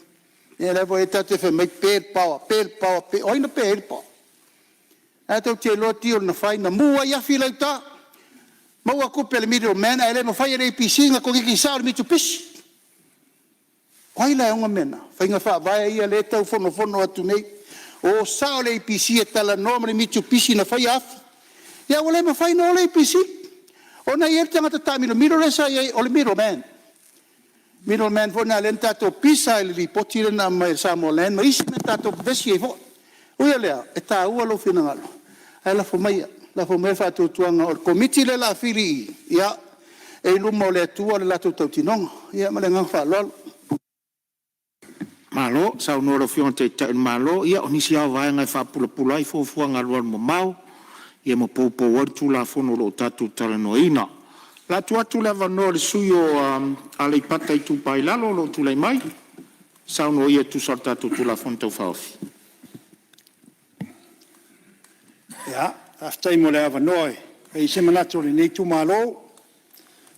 D: E lai vo e tatou wha mai pēr pawa, oina pēr pawa. E tau te loa tio na whai na mua iafi lau ta. Maua kupe le middleman, e lai ma whai e APC nga kongiki sao le mitu pisi. Wai lai onga mena, whai nga wha vai ia le tau fono atu nei. O sao le APC e tala norma le mitu pisi na whai afi. Ia wale ma whai no le APC. O na ia tangata ta miro le sa ia o le middleman. Middleman fo na len tato pisa le ripoti le na mai Samoa len, ma isi me tato vesi e fo. Uia lea, e ta ua lo fina ngalo. Ai la fo mai fa tu tuanga o komiti le la fili. Ia, e luma o le atua le lato tau tinonga. Ia ma le ngang wha lolo.
B: Malo, sau no lo fion te malo, ia o nisi au vai ngai wha pula ai fo ngaluan mo mau. Ia mo popo wartu la fono lo tatu talanoina. La tuatu le vano le suyo ale pata i tu pai lalo lo tu le mai. Sau no ia tu sortatu tu la fonto faofi.
J: Ja, aftai mo le vano e se manato le nei tu malo.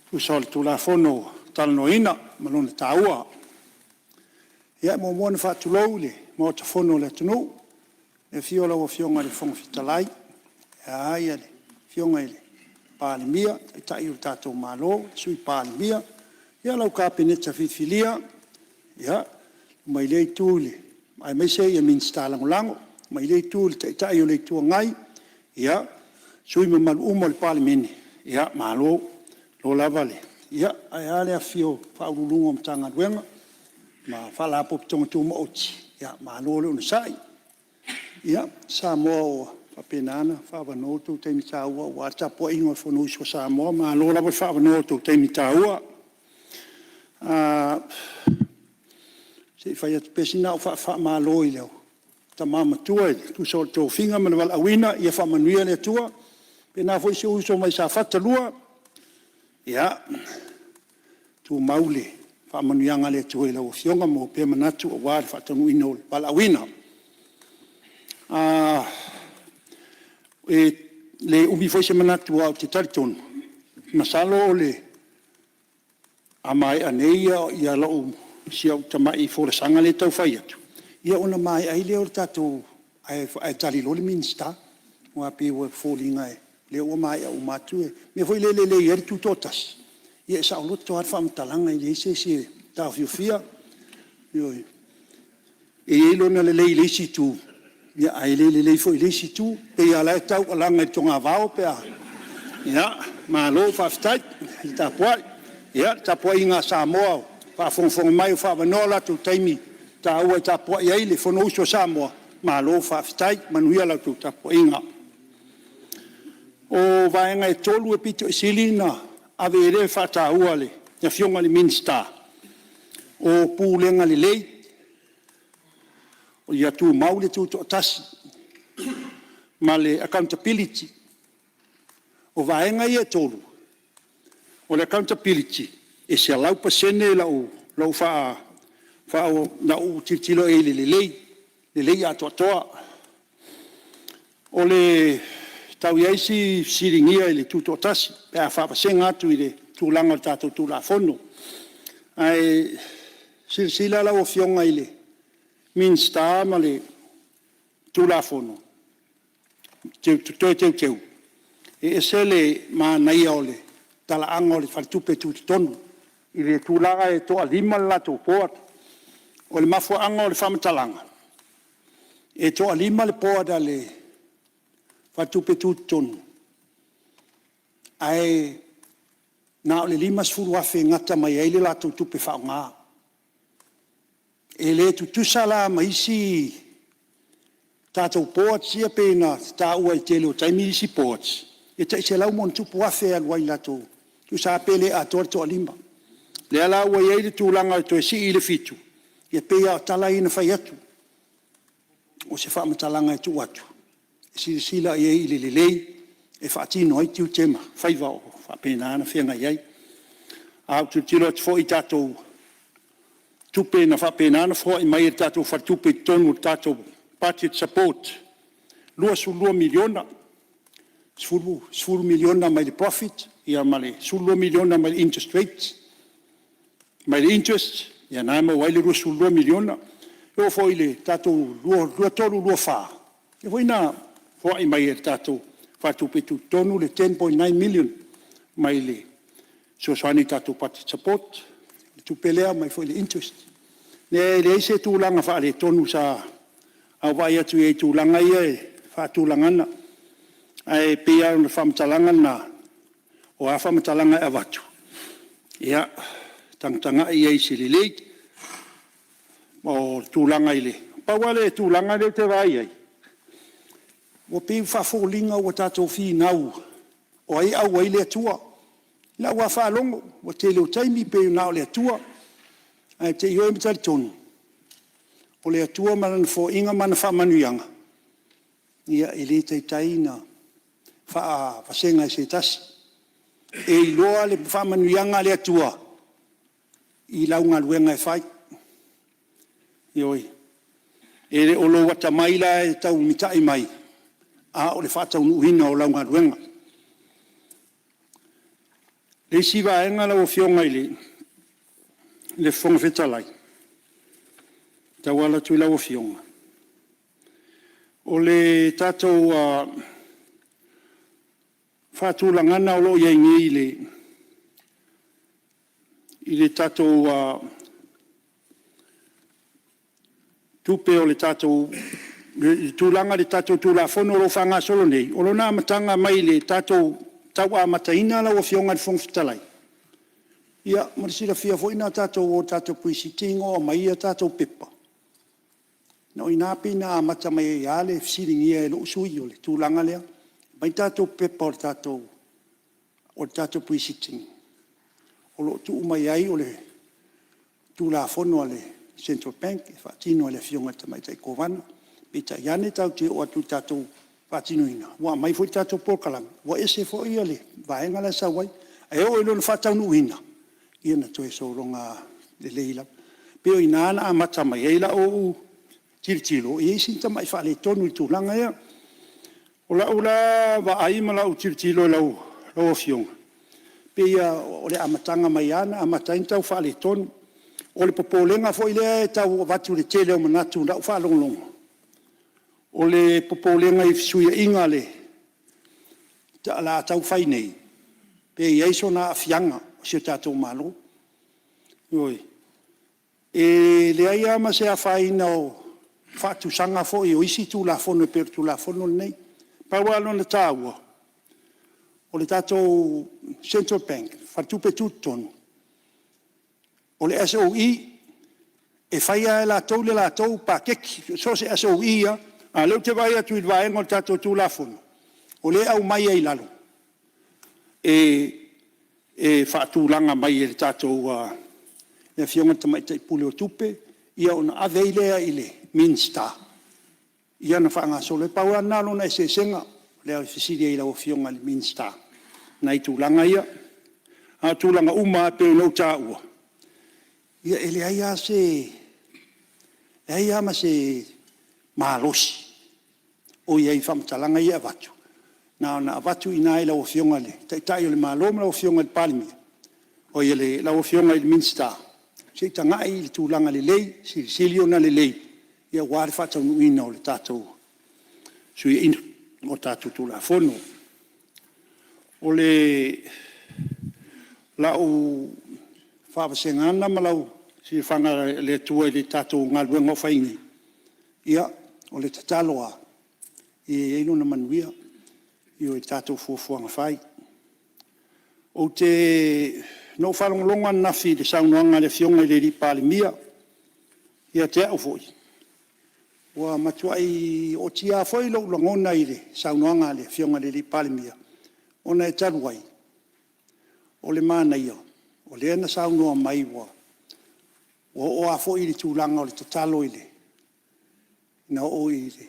J: Tu sol tu la fono talanoina malona taua. Ia mo mo fa tu lole mo te fono le tunu. E fiola o fionga le fonga fitalai. Ai ale fionga ele palimia tai o tato malo sui palimia ia lau ka peneta fifilia ia mai le tule ai mai se ia min stalang lango mai le tule tai o le tu ngai ia sui me mal umol palimini ia malo lo lavale ia ai ale afio fa ulungo mtanga wenga ma fala pop tong tu mo ia malo le sai ia Samoa Penana, whawanoto, te mitaua, wata po ingo whanu so Samoa, ma lola wa whawanoto, te mitaua. Se whai atu pesina o wha loi leo. Ta mama tua, tu so tō whinga mana wala awina, ia whamanuia le tua, pena fo isi uso mai sa whatalua, ia, tu maule, whamanuianga le tua i lau fionga mo pe manatu o wāre whatanu ino wala awina. E le umi foi se manatu au te taritonu. Masalo o le amai aneia ia lau sia o tamai fore sanga le tau whai atu. Ia ona mai ai leo tatou ai tali lo le minsta. Ua pe ua fōlinga e. Leo o mai au matu e. Me foi le eri tu totas. Ia e sao loto ar whamtalanga i le se tau fiofia. E lona le si tu. Ia ai le foi le si tu pe ia la tau alanga tonga vao pe a ia ma lo fa ftai ta poi ia ta poi nga Samoa fa fon mai fa vanola tu taimi ta ua ta poi ai le fono so Samoa ma lo fa ftai manuia la tu ta poi nga o vai nga tolu e pito silina avere fa ta ua le ya fionga le minsta o pulenga le lei o ia tu maule tu tasi ma le accountability o vaenga ia tolu o le accountability e se lau pasene lau fa o na u titilo e le lei atoa o le tau iaisi siringia e le tuto tasi pe a fa pasenga atu i le tūlanga tātou tūla fono ai sila lau o fionga i le minsta ma le tūla fono teu e se le ma naia o le tala anga o le whaltupe tūtitonu i le tūlaga e toa lima lato poat o le mafua anga o le whamatalanga e toa lima le poat a le whaltupe tūtitonu ai na o le lima sfuru afe ngata mai ai le lato tupe whaonga e le tutusala ma isi tātou poat sia pēna tā ua i tele o taimi isi poat. E tai se lau mon tupu afe alwai lato. Tu sa pele a toa toa lima. Le ala ua i eire tūlanga to e si i le fitu. E pēa tala ina whai atu. O se wha matalanga e tu atu. E sila i eile le lei. E wha tino ai tiu tema. Whai wao. Wha pēna ana whianga iei. Au tu tilo atu fo i tātou tupe na wha pēna ana fo i mai e tātou wha tupe tonu tātou budget support. 2 miliona. 10 miliona mai le profit, ia ma le 10 miliona mai le interest rates, mai le interest, ia nā ma wai le 10 miliona, o foi le tātou lua tolu lua whā. E foi nā whai mai e tātou whātupetu tonu le 10.9 million mai le soaswani tātou pati support, le tupelea mai foi le interest. Le eise tūlanga wha le tonu sa au vai atu e tūlanga ia e whātūlangana. Ai pia na whamatalanga na o a whamatalanga e watu. Ia, tangtanga i eise le leit, o tūlanga i le. Pauale e tūlanga le te vai ai. O pēu whawholinga o tātou whi nau, o ai au ai le atua. La ua whalongo, o te leo taimi pēu nao le atua, ai te ioi mitari tonu. O le atua manan fo inga mana whamanuianga. Ia e le teitai na whasenga e se tasi. E i loa le whamanuianga le atua, i launga luenga e whai. Ioi. E le olo wata maila e tau mitai mai. A o le whatau nuhina o launga luenga. Le siwa enga la o fionga i le whonga whetalai. Tau ala tui la o fionga. O le tātou whātūlangana o lo iengi i le tātou tupe o le tātou tūlanga le tātou tūla whono lo whanga solo nei. O lo nā matanga mai le tātou tau a mataina la o fionga le whongwhitalai. Ia, marisira fia fo ina tātou o tātou puisi tingo o mai a tātou pepa. No ina pina a mata mai e ale fsiringia e lo usui o le tūlanga lea. Mai tātou pepa o tātou puisi tingo. O lo tu mai ai o le tūla whono le Central Bank, e whaatino le fionga ta mai tai kovana. Pita iane tau te o atu tātou whaatino ina. Wa mai fo tātou pōkalanga. Wa ese fo ia le vaenga la sa wai. E o ilo na whaatau nu ina. Ia na toe sauronga le leila. Peo ina ana a mata mai eila o tiritilo. E sinta mai whaale tonu i tūlanga ia. O la wa aima la o tiritilo lau fionga. Pea o le amatanga mai ana, amatain tau whaale tonu. O le popolenga fo ile tau watu le tele o manatu na ufa longlongo. O le popolenga i fisuia inga le ta la tau fai nei. Pe ieiso na afianga o se tātou malo. Ioi. E le ai ama se a fai na o whatu sanga fo i o isi tu la fono per tu la fono nei. Paualo na tāua. O le tātou Central Bank, whatupe tutonu. O le SOE, e whaia e la tau le la tau pa keki, so se SOE a, a leu te vai atu i vaenga o tātou tū la fono. O le au mai e lalo. E whaatūlanga mai e tātou e fionga tamai te pule o tupe, ia ona aveilea i le minsta. Ia na whaanga so le paua nalo na e se senga, le au fisiria i lau fionga le minsta. Nai tūlanga ia, a tūlanga uma pe no tā ua. Ia ele aia ma se malosi. O ia i whamtalanga ia watu. Na watu ina e lau fionga le. Tai o le maloma lau fionga le palimia. O ia le lau fionga le minsta. Se tangai le tūlanga le lei, silio na le lei. Ia wāre whatau nuina o le tātou. Sui inu o tātou tūla fono. O le lau whawasengana malau si whanga le tua i le tātou ngaluenga whaingi. Ia, o le tataloa, i eino na manuia, i o i tātou fuafuanga whai. O te no whalongalonga nafi le saunoanga le fionga i le ripale mia, ia te au foi. Wa matuai o tia foi lo langona i le saunoanga le fionga le ripale mia. Ona e taruai, o le mana ia. O le ana saunoa mai wa. O a fo i le tūlanga o le tatalo i le. Na o i le.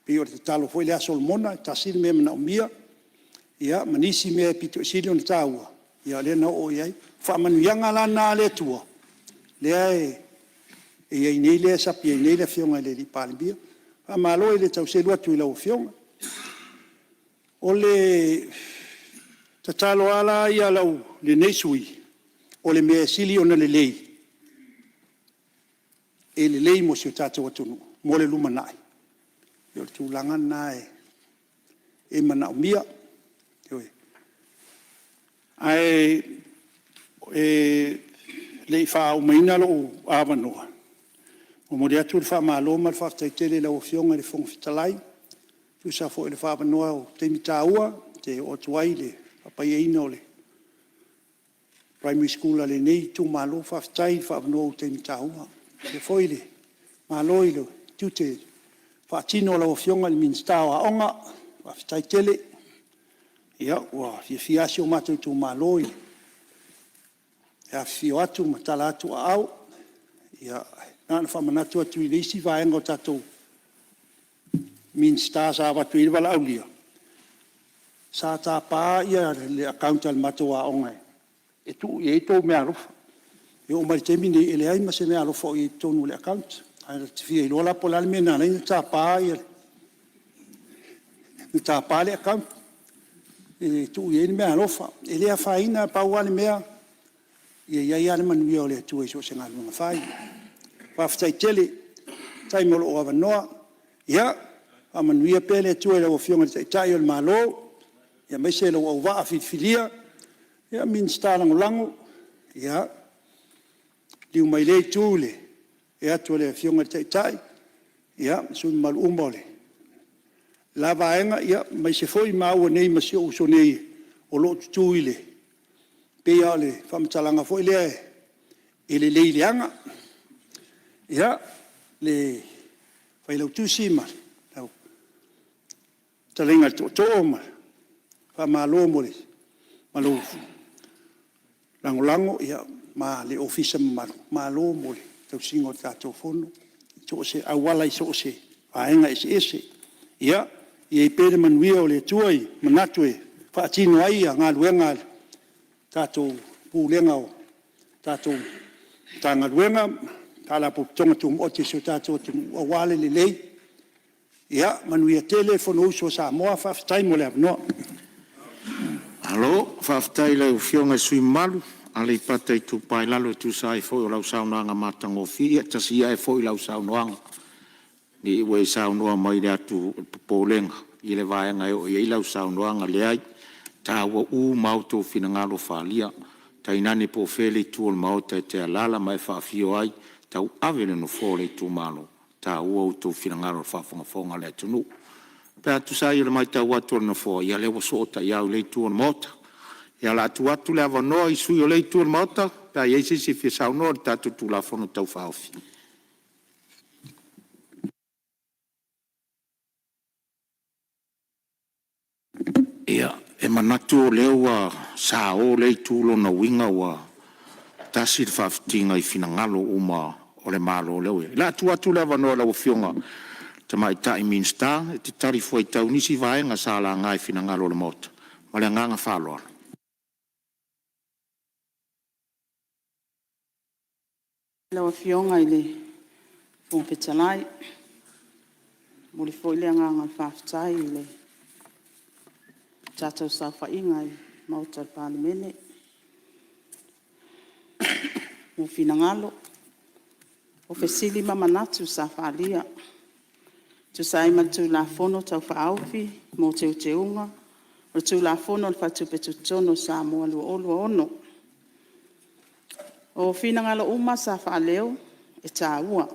J: Pio le tatalo fo i le asol mona, tasiri mea mana o mia. Ia, manisi mea pito sili o le tāua. Ia le na o i ai. Whamanu ianga lana le tua. Le ai, e nei le sapi, e nei le fionga le li palibia. Whamalo i le tau selua tu i lau fionga. O le tatalo ala ia lau le neisui, o le mea sili ona le lei. E le lei mo si o tātou atunu, mo le lumanai. Yo le tūlanga nā e mana o mia. Ai le wha o maina lo awanoa. O mo rea tū le wha maa loma le wha taitele lau fionga le fonga fitalai. Tu sa fo le wha awanoa o te mitaua, te o tuai le papai eina o le primary school le nei tu maa lo wha fitai wha awanoa o te mitaua. Le foi le malo i lo tu te wha tino lau fionga le minstau a onga, wha fitai tele. Ia, ua fiasi o mātou tu malo i. Ia fio atu, matala atu a au. Ia, nāna whamanatu atu i leisi vaenga o tātou minstau sa watu i wala aulia. Sa tā pā ia le akaunta le matou a onga. E tu i eito mea rufa. E o mai temi ni ele ai ma se mea alofa i tonu le account. Ai te fia i lola po lale mena nei ta pa ia. Ni ta pa le account. E tu i mea alofa. Ele a faina pa wale mea. Ia ia le manu ia le tu e so se ngalo nga fai. Fa ftai tele tai molo o avanoa. Ia a manu ia pele tu e o fionga tai tai o malo. Ia mai se lo o va filia. Ia min stalang lango. Ia liu mai le tūle, e atu le fionga tai, ia, sun malu umole. La vaenga, ia, mai se foi maua nei ma se uso nei, o lo tūile. Pea le whamtalanga foi lea e le leileanga. Ia, le whailau tūsima, talenga to'o ma, whamalo mole, malo, lango, ia, ma le ofisa ma lo mo le tau singo tātou fono. So se awala i so se aenga ese. Ia, i e pere manuia o le tuai, manatue, whaatino ai a ngā luenga tātou pūlenga o tātou tā ngā luenga, tāla po tonga tu mote so tātou tu awale le lei. Ia, manuia tele fono uso Sāmoa whaftai mo le avnoa.
B: Alo, whaftai le ufionga sui malu. Ale pata i tu pai lalo tu sai foi o lau saunoanga matango fia tasia e foi lau saunoanga ni we saunoa mai le atu polenga i le vaenga i lau saunoanga le ai ta wa u mauto finangalo falia ta inani po fele tu o mauta te alala mai fa fio ai ta u avele no fole tu malo ta u auto finangalo fa fonga le tunu pa tu sai le mai ta watu no fo ia le so ta ia le tu o mauta. Ia la atu le avanoa i sui o lei tua mauta, pa iei se fia saunoa le tatu tu la fono tau whaofi. Ia, e manatu o leo wa sa o lei tulo na winga wa tasi le whaftinga i finangalo uma o le malo o leo. La atu le avanoa la wafionga, ta mai ta i minsta, e te tari fwai tau nisi vaenga sa la ngai finangalo le mauta. Ma le nganga whaloa.
K: Lawa fionga i le fōpetalai. Mo le fōi lea nganga whaftai i le tātou sa whainga i mauta palemene. Mo finangalo. O fesili mamanatu sa whalia. Tu sai matu la fono tau whaaufi, mo te unga. O tu la fono le whatupetu tono sa moa lua olua ono. O finangalo uma sa whaaleo e tā ua.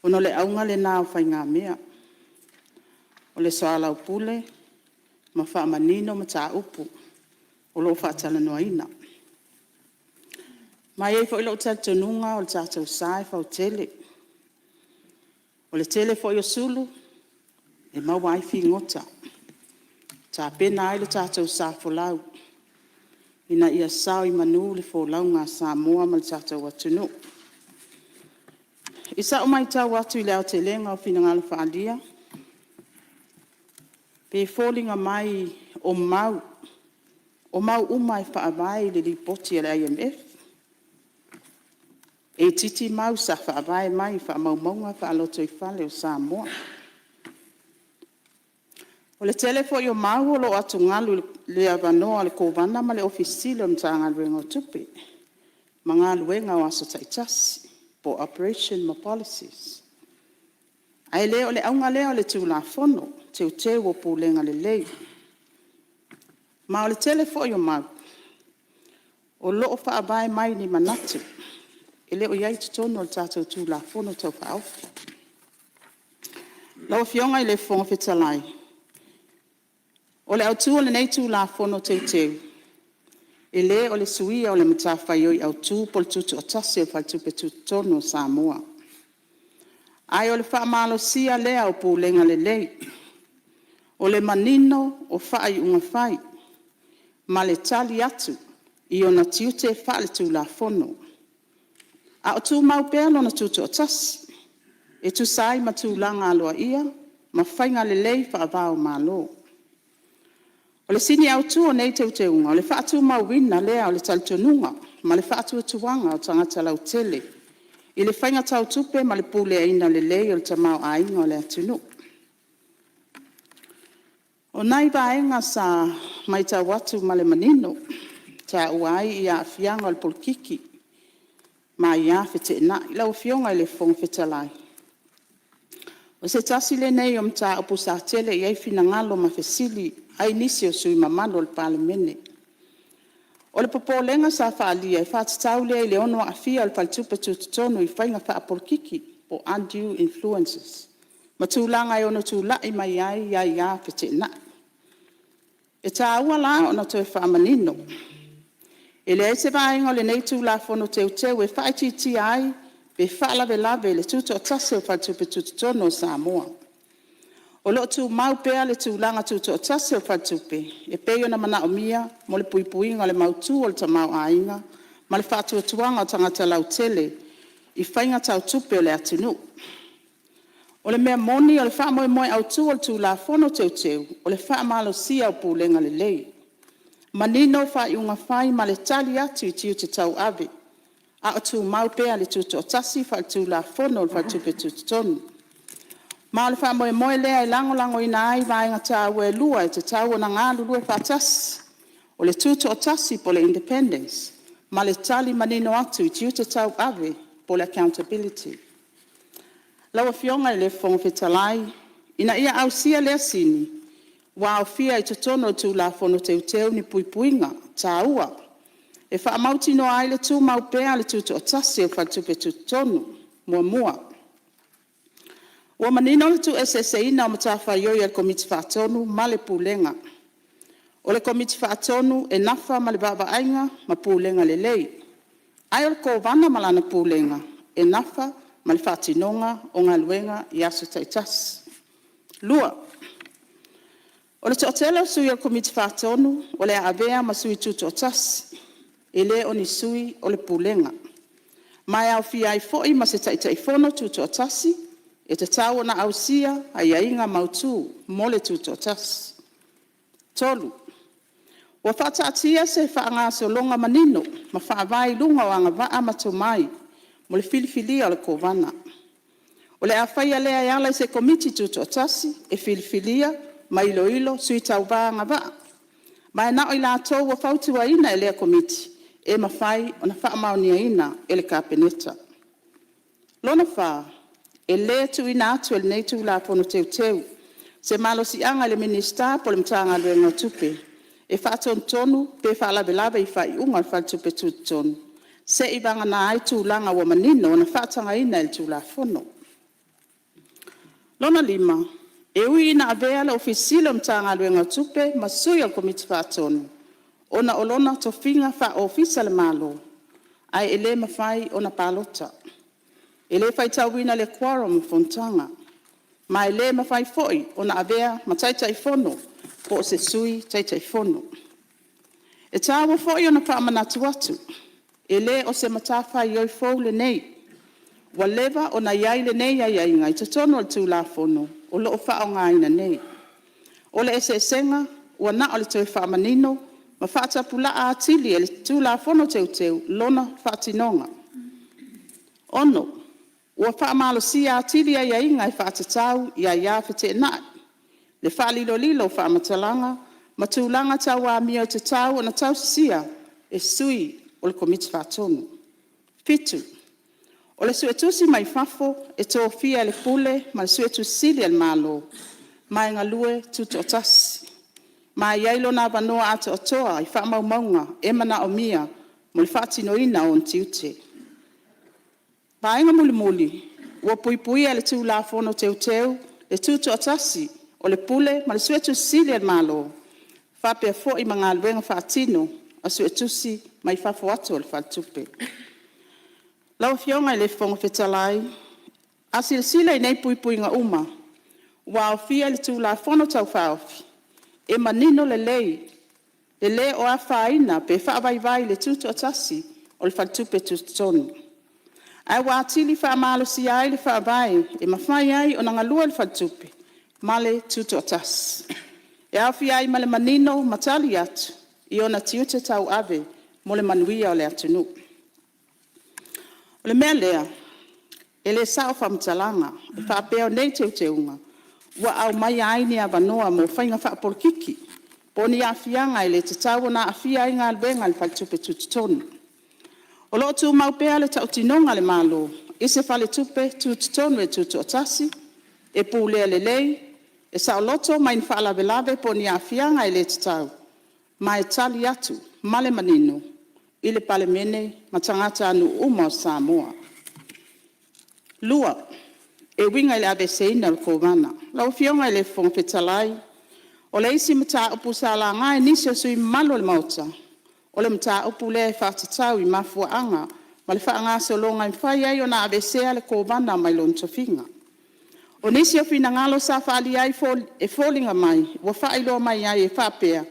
K: Ono le aunga le nā whai ngā mea. O le soala upule, ma wha manino ma tā upu. O lo whaatala noa ina. Mai e fo ilo tatununga o le tātou sae whau tele. O le tele fo io sulu, e maua ai fi ngota. Tā pena ai le tātou sa folau. Ina ia sao i manu le folau ngā Samoa ma le tātou atunu. Isa o mai tau atu i le Aotearoa o finangalo whaalia. Pe fōlinga mai o mau. O mau umai whaavai le ripoti le IMF. E titi mau sa whaavai mai whaamaumaunga whaaloto i whale o Samoa. O le telefo yo mau o lo atu ngalu le avanoa le kovana ma le ofisile o mtanga luenga o tupe. Mga luenga o aso taitasi po operation ma policies. Ai leo le aunga leo le tula fono te te wo pulenga le lei. Ma o le telefo yo mau o lo o faa vai mai ni manatu. Ele o yai tutono o tato tula fono tau faa ofi. Lau fionga i le fonga fitalai. O le autu o le nei tula fono te teu. Ele o le suia o le matawhai oi autu pol tutu o tasi o fai tupe tutono Sāmoa. Ai o le wha malo sia lea o pulenga le lei. O le manino o whai unga whai. Ma le tali atu i o na tiute wha le tula fono. A o tu mau pēlo na tutu o tasi. E tu sai ma tu langa aloa ia, ma whainga le lei wha avao malo. O le sini au tu o nei teu teunga, o le wha atu mau wina lea o le talitonunga, ma le wha atu tuanga o tangata lau tele. I le whainga tau tupe ma le pule aina le lei o le tamau ainga o le atunu. O nai vaenga sa mai tau watu ma le manino, ta uai i a fianga o le polkiki, ma i a fete na i lau fionga i le fong fetalai. O se tasi le nei o mta opu sa tele i ai fina ngalo ma fesili ai nisi o sui mamalo le palemene. O le popolenga sa whaalia i whatatau lea i le ono a fia o le paltupe tututonu i whainga wha apolkiki po undue influences. Ma tūlanga i ono tūlai mai ai a pete na. E tā ua la o na toi whaamanino. E le eise vaenga o le nei tūla fono teu teu e whaititi ai pe whaalawe lawe le tuto o tase o whaltupe tutono Sāmoa. O lo tu mau pea le tūlanga tuto o tase o whaltupe, e peo na mana o mia, mo le puipuinga le mautu o le tamau ainga, ma le whātua tuanga o tangata lau tele, i whainga tau tupe o le atinu. O le mea moni o le wha moe moe au tu o le tūla fono teu teu, o le wha malo sia o pūlenga le lei. Manino wha i unga whai ma le tali atu i tiu te tau ave, a o tu mau pea le tuto o tasi wha tūla fono o le whaltupe tutonu. Ma le wha moe moe lea i lango ina ai vaenga tāu e lua e te tau o na ngā lulua whatasi. O le tuto o tasi po le independence, ma le tali manino atu i tiu te tau ave po le accountability. Laua fionga i le fonga fetalai, ina ia au sia lea sini, wa au fia i totono tu la fono teu teu ni puipuinga, tāua. E wha amauti no ai le tu mau pea le tuto o tasi o whaltupe tutonu, mua. Ua manino le tu SSA ina o matawha ioi al komiti whaatonu ma le pūlenga. O le komiti whaatonu e nafa ma le baba ainga ma pūlenga le lei. Ai o le kovana ma lana pūlenga e nafa ma le whaatinonga o ngā luenga i aso taitasi. Lua. O le to'atela o sui al komiti whaatonu o le avea ma sui tuto o tasi. E le o ni sui o le pūlenga. Mai au fia ai foi ma se taitaifono tuto o tasi. E te tau na ausia ai ainga mautu mo le tuto o tasi. Tolu. Ua whaataatia se whaanga so longa manino ma whaavai lunga o anga waa matumai mo le filifilia o le kovana. O le awhaia lea i ala se komiti tuto o tasi e filifilia ma ilo sui tau vaanga waa. Ma e nao i la tau wa whautua ina e lea komiti e mawhai o na whaamaunia ina e le kapeneta. Lona whaa, e le tu ina atu e nei tu la pono teu. Se malo si anga le minista po le mtanga luenga tupe. E whaaton tonu pe whaalabe i whai unga le whaltupe tutonu. Se i vanga na ai tu langa wa manino o na whaatanga ina e tu la fono. Lona lima, e ui ina avea le ofisile mtanga luenga tupe ma sui al komiti whaatonu. Ona olona to finga wha ofisa le malo. Ai ele mawhai ona palota. Ele fai tauina le quorum fontanga. Ma ele mawhai foi o na avea ma taitai fono po se sui taitai fono. E tawa foi o na whaamanatu atu. Ele o se matawhai oi fou le nei. Wa leva o na iai le nei ai ainga i tatono al tū la fono o loo whao ngā ina nei. O le ese senga ua na o le tui whaamanino ma whaatapula a atili e le tū la fono teu lona whaatinonga. Ono. Ua whaamalo si a tiri ai inga i whaatatau i a ia whete nai. le whaalilolilo whaamatalanga, matulanga tau a mia o te tau ana tau sia e sui o le komiti whaatonu. Pitu, o le suetusi mai fafo e tō fia le pule ma le suetusili al malo, mai ngalue tuto otasi. Mai yailo na vanoa ato otoa i whaamaumaunga e mana o mia mo le whaatinoina o ntiute. Paenga muli muli, ua puipuia le tū la fono teu le tuto otasi o le pule ma le suetusili al malo, whapea fo i mga alwenga whaatino a suetusi mai fafo ato le whaatupe. Lau fionga i le fonga fetalai, a silsila i nei puipuinga uma, ua o fia le tū la fono tau whaofi, e manino le le o a whaina pe whaavaivai le tuto atasi o le whaatupe tutonu. Ai wa atili whaamalo si ai le whaavai e mawhai ai o nangalua le whaatupe, male tuto atasi. E awhi ai male manino matali atu, i ona tiute tau ave, mo le manuia o le atunu. O le mea lea, e le sao whamtalanga, e whaapeo nei teuteunga, ua au mai aini a vanoa mo whainga whaapolkiki, poni a fianga i le te tau na a fia inga albenga le whaitupe tututonu. O lo tu maupea le tautinonga le malo, i se whale tupe tututonu e tutu otasi, e pūlea le lei, e sao loto mai whaalavelave poni a fianga i le te tau, mai tali atu, male manino, i le pale mene matangata anu uma o Samoa. Lua, e winga i le abeseina o kovana. Lau fionga i le whongpetalai. O le isi mta upu sa la ngai nisi o sui malo le mauta. O le mta upu le whaatatau i mafua anga. Ma le whaanga se o longa i whai ai o na abesea le kovana mai lon tofinga. O nisi o fina ngalo sa whaali ai e fōlinga mai. Wa whailo mai ai e whapea.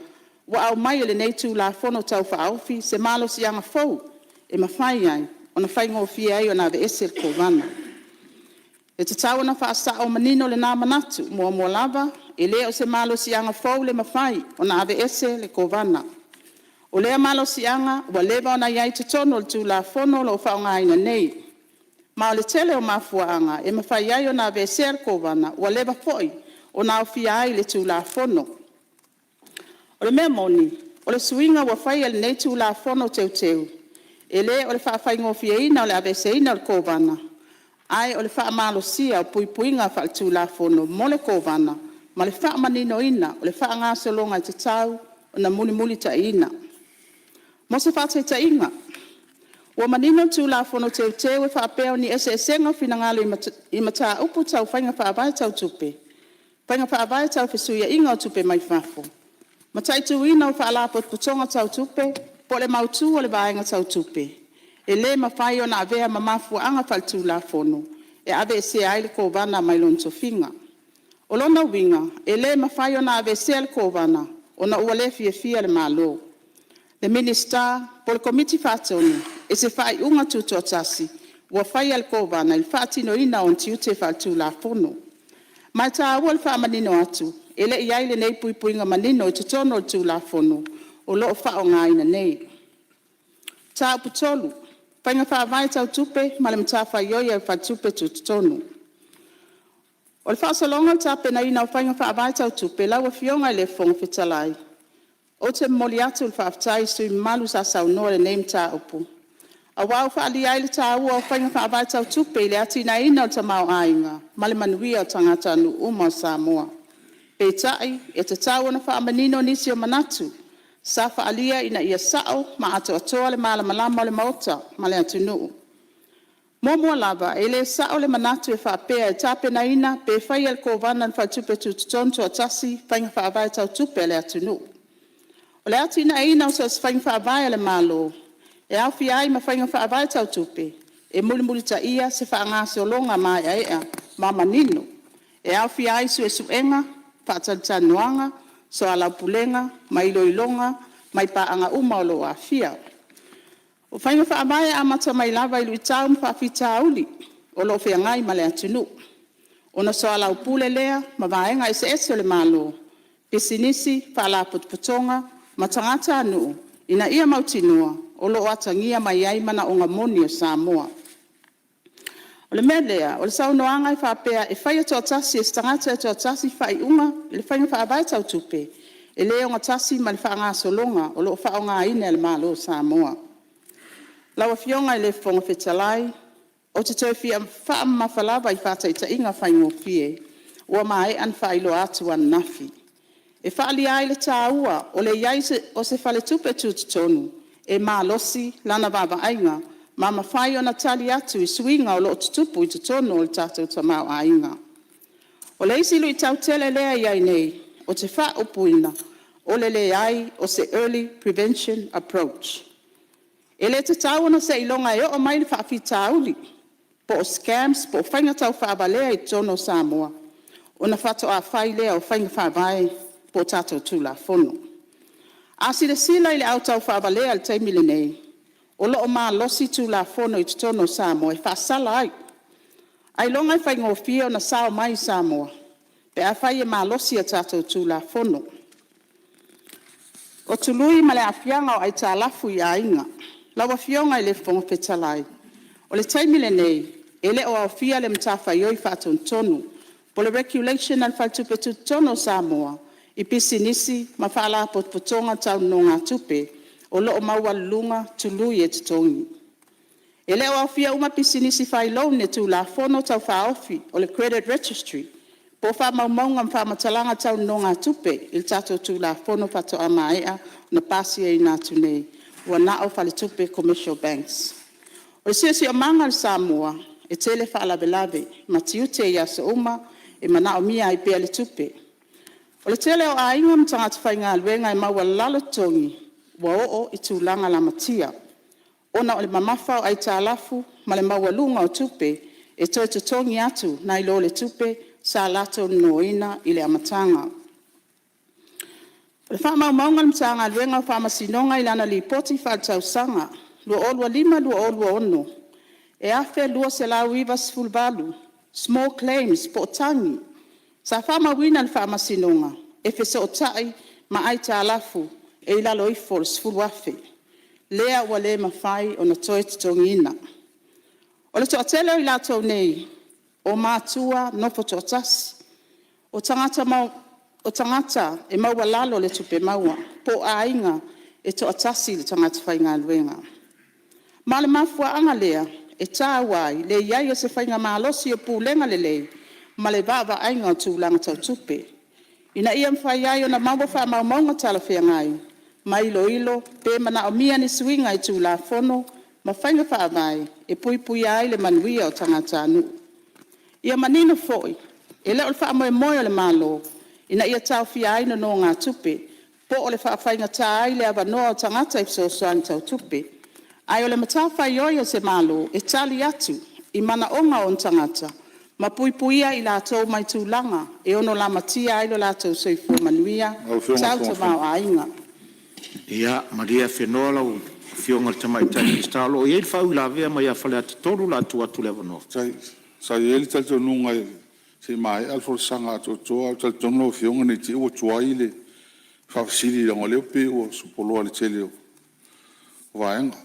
K: Wa au mai le neitu la fono tau whaaufi se malo si anga fau. E mawhai ai. O na whainga o fia ai o na abesea le kovana. E te tau na whaasa o manino le nā manatu, mua lava, e lea o se malo si anga fau le mawhai, o na ave ese le kovana. O lea malo si anga, ua lewa o na iai te tono le tū la fono lo whaonga aina nei. Ma o le tele o mafua anga, e mawhai ai o na ave ese le kovana, ua lewa foi, o na au fia ai le tū la fono. O le mea moni, o le suinga ua whai le nei tū la fono teu. E lea o le whaafai ngofia ina o le ave ese ina le kovana. Ai o le whaamalo sia o puipuinga whaatu la fono mo le kovana, ma le whaamanino ina o le whaangase longa i te tau o na muli ta ina. Mo se whaate ta inga, ua manino tu la fono teu e whaapeo ni ese esenga finangalo i mata upu tau whainga whaavai tau tupe. Whainga whaavai tau whesuia inga o tupe mai whafo. Matai tu ina o whaalapot putonga tau tupe, po le mautu o le vaenga tau tupe. E le mawhai o na avea mamafua anga whaltu la fono, e ave se ai le kovana mai lon tofinga. O lona winga, e le mawhai o na ave se le kovana, o na ua le fia le malo. Le minister, po le komiti whatoni, e se whai unga tuto atasi, ua whai al kovana, il whaatino ina on tiute whaltu la fono. Mai ta aua le whaamanino atu, e le iai le nei puipuinga manino i tutono le tu la fono, o loo whao ngā ina nei. Ta uputolu, Whainga whaavai tau tupe, ma le mta whaioi e whaatupe tutonu. O le whaasalonga tape na ina o whainga whaavai tau tupe, lau a fionga i le whonga whetalai. O te moli atu le whaaftai sui malu sa saunoa le neim ta upu. A wau whaali ai le ta ua o whainga whaavai tau tupe, i le ati na ina o ta mau ainga, ma le manuia o tangata anu uma o Samoa. Pe tai, e te tau na whaamanino nisi o manatu, sa whaalia ina ia sao ma ato atoa le malamalama o le maota ma le atunuu. Mua lava, e le sao le manatu e whaapea e tape na ina pe whai al kovana na whaatupe tututonto atasi whainga whaavai tau tupe le atunuu. O le ati ina ina o sa whainga whaavai le malo, e au ai ma whainga whaavai tau tupe, e muli ta ia se whaangase o longa mai aea ma manino, e au ai su e suenga, whaatatanuanga, so ala pulenga, mai loilonga, mai paanga uma o lo a fia. O whainga whaamai a mata mai lava ilu i tau mwhawhita auli, o lo whiangai ma le atunu. O na so ala upule lea, ma vaenga ese ese le malo, pisinisi, whaala putputonga, ma tangata anu, ina ia mautinua, o lo atangia mai ai mana o ngamoni o Samoa. O O le mea lea, o le saunoanga i whapea, e whai ato atasi, e stangata ato atasi whai unga, e le whai whaavai tau tupe. E leo ngā tasi ma le whaanga solonga, o lo whao ngā ine le malo Sāmoa. Lawa fionga i le whonga whetalai, o te tau fia wha mawhalawa i whataita inga whai ngofie, ua mai an whai lo atu an nafi. E whaali ai le tāua, o le iaise o se whale tupe tūtutonu, e malosi lana baba ainga, ma mawhai o na tali atu i suinga o lo tutupu i tutono o le tātou tamau ainga. O le isi lui tau tele lea iai nei, o te wha upuina, o le ai o se early prevention approach. E le te tauana se ilonga e o mai le whaafi tauli, po o scams, po o whainga tau whaabalea i tono Samoa, o na whato a whai lea o whainga whaabai po tātou tūla whono. A sile sila i le au tau whaabalea le taimile nei, o lo o maa losi tūla whono i tono Samoa e whaasala ai. Ai longa i whainga o fia o na sao mai Samoa, pe a whai e maa losi a tātou tūla whono. O tului ma le awhianga o ai tā lafu i a inga, lawa fionga i le whonga whetalai. O le taimile nei, e le o awhia le mtawha i oi whāton tonu, po le regulation al whaltupe tu tono Samoa, i pisi nisi ma whaala potpotonga tau no ngā tupe, o lo o maua lunga tului e tutongi. E le o awhia uma pisi nisi whai ne tu la whono tau whaofi o le credit registry, po wha maumaunga mwha matalanga tau no ngā tupe, il tato tu la whono pato a maea na pasi e nā tunei, ua na o whale tupe commercial banks. O le siasi o manga le Samoa, e tele whaala belave, ma tiute i asa uma, e mana o mia i pea le tupe. O le tele o a inga mtangata whainga luenga e maua lalo tongi, wa o i tūlanga la matia. Ona o le mamafa o ai tālafu, ma le maua lunga o tupe, e toi tutongi atu na ilo le tupe, sa lato noina i le amatanga. O le wha maunga le mtanga luenga o wha masinonga i lana li poti wha tau sanga, lua olua lima, lua olua ono. E afe lua se la uiva sfulbalu, small claims po tangi. Sa wha mawina le wha masinonga, e fese o tai ma ai tālafu, e ilalo i fol sfulwafe. Lea ua le mawhai o na toi tutongina. O le toa tele o i lato nei, o mātua nofo toa tasi. O tangata e maua lalo le tupe maua, po a inga e toa tasi le tangata whainga luenga. Ma le mafua anga lea, e tāwai, le iai o se whainga maalosi o pūlenga le lei, ma le vava ainga o tūlanga tau tupe. Ina ia mwhai ai o na maua wha maumaunga tala whea ngai, ma ilo, pe mana o mia ni suinga i tūla whono, ma whainga wha avai, e pui ai le manuia o tangata anu. Ia manino foi, e leo le wha moe o le malo, ina ia tau fia ai no ngā tupe, po o le wha whainga tā ai le avanoa o tangata i sosoani tau tupe. Ai o le matawhai oi o se malo, e tali atu, i mana onga o tangata, ma puipuia i lātou mai tūlanga, e ono la matia ai lo lātou soifua manuia, tau tamau a inga.
B: Ia, Maria whenua lau fionga le tamaitani i stalo, i eil whau la vea mai a whale ati toru la tua tu lewa no.
F: Sa i eili tali tonunga se mai alfo sanga ato toa, tali tono fionga ni ti ua tuai le whawasiri lango leo pe ua supoloa le tele o vaenga.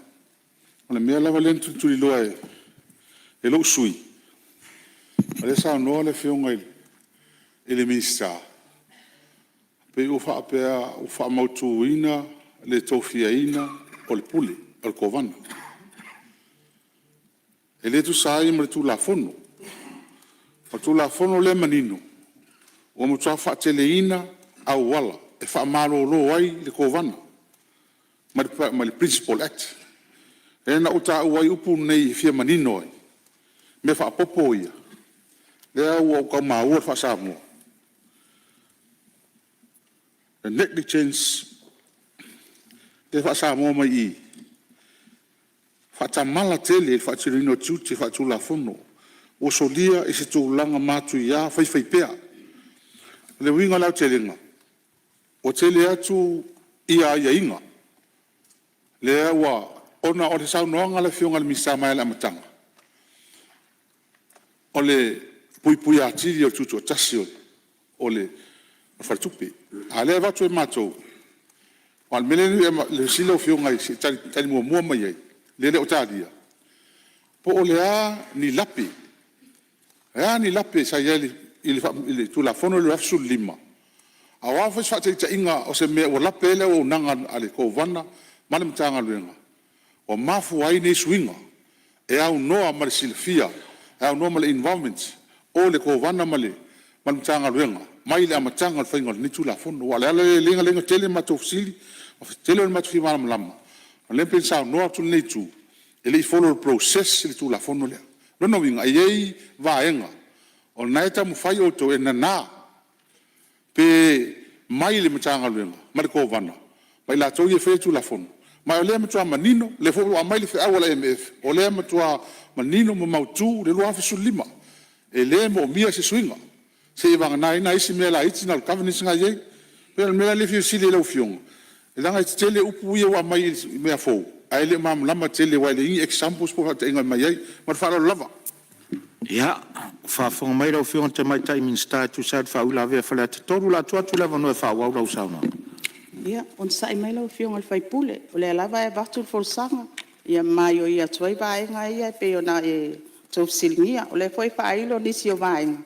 F: O le mea lava lentu tuli loa e lo sui. A le sa noa le fionga e le minista. Pe u wha apea, u wha mautu ina, le tofia ina, o le pule, o le kovana. E le tu sai ma le tu la fono. O tu la fono le manino. O mo tua wha tele ina, au wala, e wha malo lo ai le kovana. Ma le Principal Act. E na uta uai upu nei fia manino ai. Me wha popo ia. Lea ua ka maua wha Samoa. The negligence te wha Samoa mai i. Wha tamala tele wha tirino tuti wha tula fono. O solia e se tūlanga mātu ia whai pea. Le winga lau telenga. O tele atu ia inga. Lea ua ona o te saunoanga le fionga le misa mai la matanga. O le pui atiri o tutu o tasi o le whaltupe. A lea watu e mātou. O al mele le sila o fionga i se tali mua mai ei. Le o tādia. Po o lea ni lapi Ni lape sa yeli ili tu la fono le afsu lima. Awa fa sa te inga o se me o lape le o nanga ale ko vana male mtanga luenga. O mafu ai ni swinga. E au noa male silfia, e au noa male environment. O le ko vana male mtanga luenga. Mai le amatanga fa inga ni tu la fono wala ale lenga tele matofsili. O tele matu fi mala lama. Le pensa noa tu nei tu. Ele follow the process le tu la fono le. Lono winga ai vaenga. O naita mo fai o to na pe mai le mtanga luenga. Male ko vana. Mai la to ye fe tu la fono. Ma o le matua manino le fo o mai le fe awala MF. O le matua manino mo mautu le loa fe sulima. E le mo mia se swinga. Se vanga na isi me la iti na governance nga ye. Pe me la le fi sile lo fiong. E langa tele upu ye wa mai me afo. Ai le mam lama tele wa le examples po ta inga mai ma fa lava.
B: Ja, fa fo mai lo fiong te mai time in start to sad fa ula ve fa la toru la tu lava no fa wa lo sauna.
K: Ia, on sai mai lau whionga le whaipule. O le alava e vatu folsanga. Ia mai o ia tuai vaenga ia pe o na e tau silingia. O le foi whailo nisi o vaenga.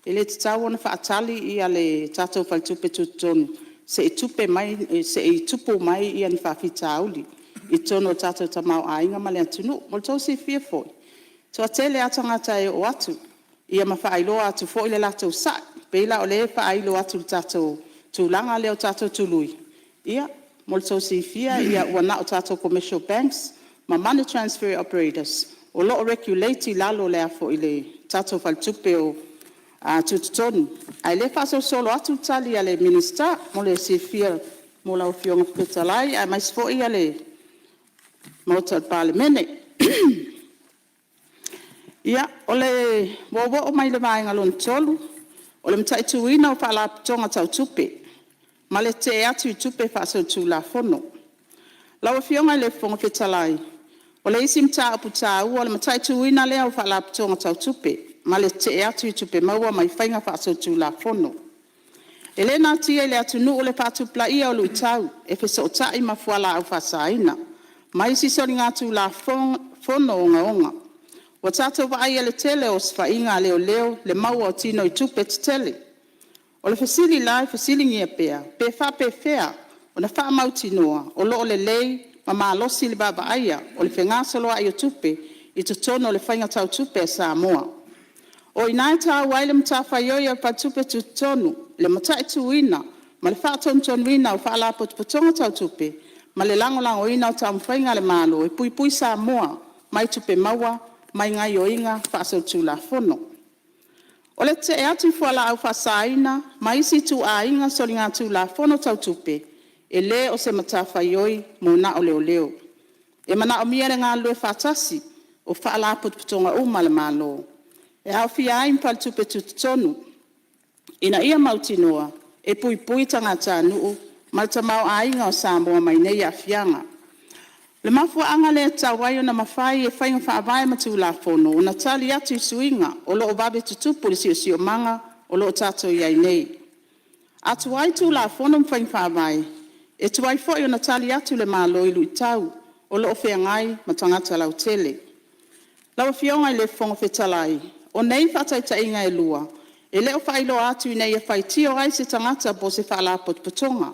K: E le tau ona whaatali ia le tatou whaltupe tutonu. Se e tupe mai, se e tupu mai ia ni whawhita auli. I tono tatou tamau ainga ma le atunu. Mo le tau se fia foi. Toa tele atangata e o atu. Ia ma whailo atu foi le latou sa. Peila o le whailo atu tatou tūlanga leo tatou tului. Ia, mo le tau sifia, ia wana o tatou commercial banks, ma money transfer operators, o lo regulate lalo lea fo i le tatou faltupe o tututonu. Ai le faso solo atu tali a le minister, mo le sifia, mo la ufionga petalai, ai mais fo ia le mauta parlemene. Ia, o le wowo o mai le vaenga lon tolu, o le mtai tuina o whala tonga tau tupe. Ma le te atu tupe whaso tu la fono. Lawa fionga le fonga fetalai. O le isi mta apu ta ua le matai tuina lea o whala tonga tau tupe. Ma le te atu tupe maua mai whainga whaso tu la fono. E le nā tia le atu nu o le patu pla ia o lui tau. E fe so tai ma fuala au whasaina. Mai si sori ngā tu la fono onga onga. Wa tato wa aia le tele o sfa inga leo leo le maua o tino i tupe te tele. O le fasili lai, fasili ngia pea, pe wha pe whea, o na wha mauti noa, o lo o le lei, ma maa losi le baba aia, o le whengasolo ai o tupe, i to tono le whainga tau tupe a Sāmoa. O inai tau waile mta whaioia pa tupe tu tonu, le matai tu ina, ma le wha ton ton wina o wha la potonga tau tupe, ma le lango lango ina o tau mwhainga le malo, e pui pui Sāmoa, mai tupe maua, mai ngai o inga, wha so tu la fono. O le te atu fuala au whasaina, mai si tu a inga soli ngā tu la fono tau tupe, e le o se matawhaioi mo na o leo leo. E mana o mia le ngā lue whatasi, o whaala putonga uma le malo. E au fia ai mpal tupe tutonu, ina ia mauti noa, e pui pui tangata nuu, malta mau a inga o Sāmoa mai nei a fianga. Le mafua anga le tawai o na mawhai e whainga whaavai matu la fono, o na tali atu i suinga, o lo o babe tutupu le sio manga, o lo o tato iai nei. Atu ai tu la fono mwhainga whaavai, e tuai fo o na tali atu le malo ilu i tau, o lo o whengai matangata lau tele. Lau fionga i le fonga whetalai, o nei whatai ta inga e lua, e leo whailo atu i nei e whai tio ai se tangata po se whaala potonga.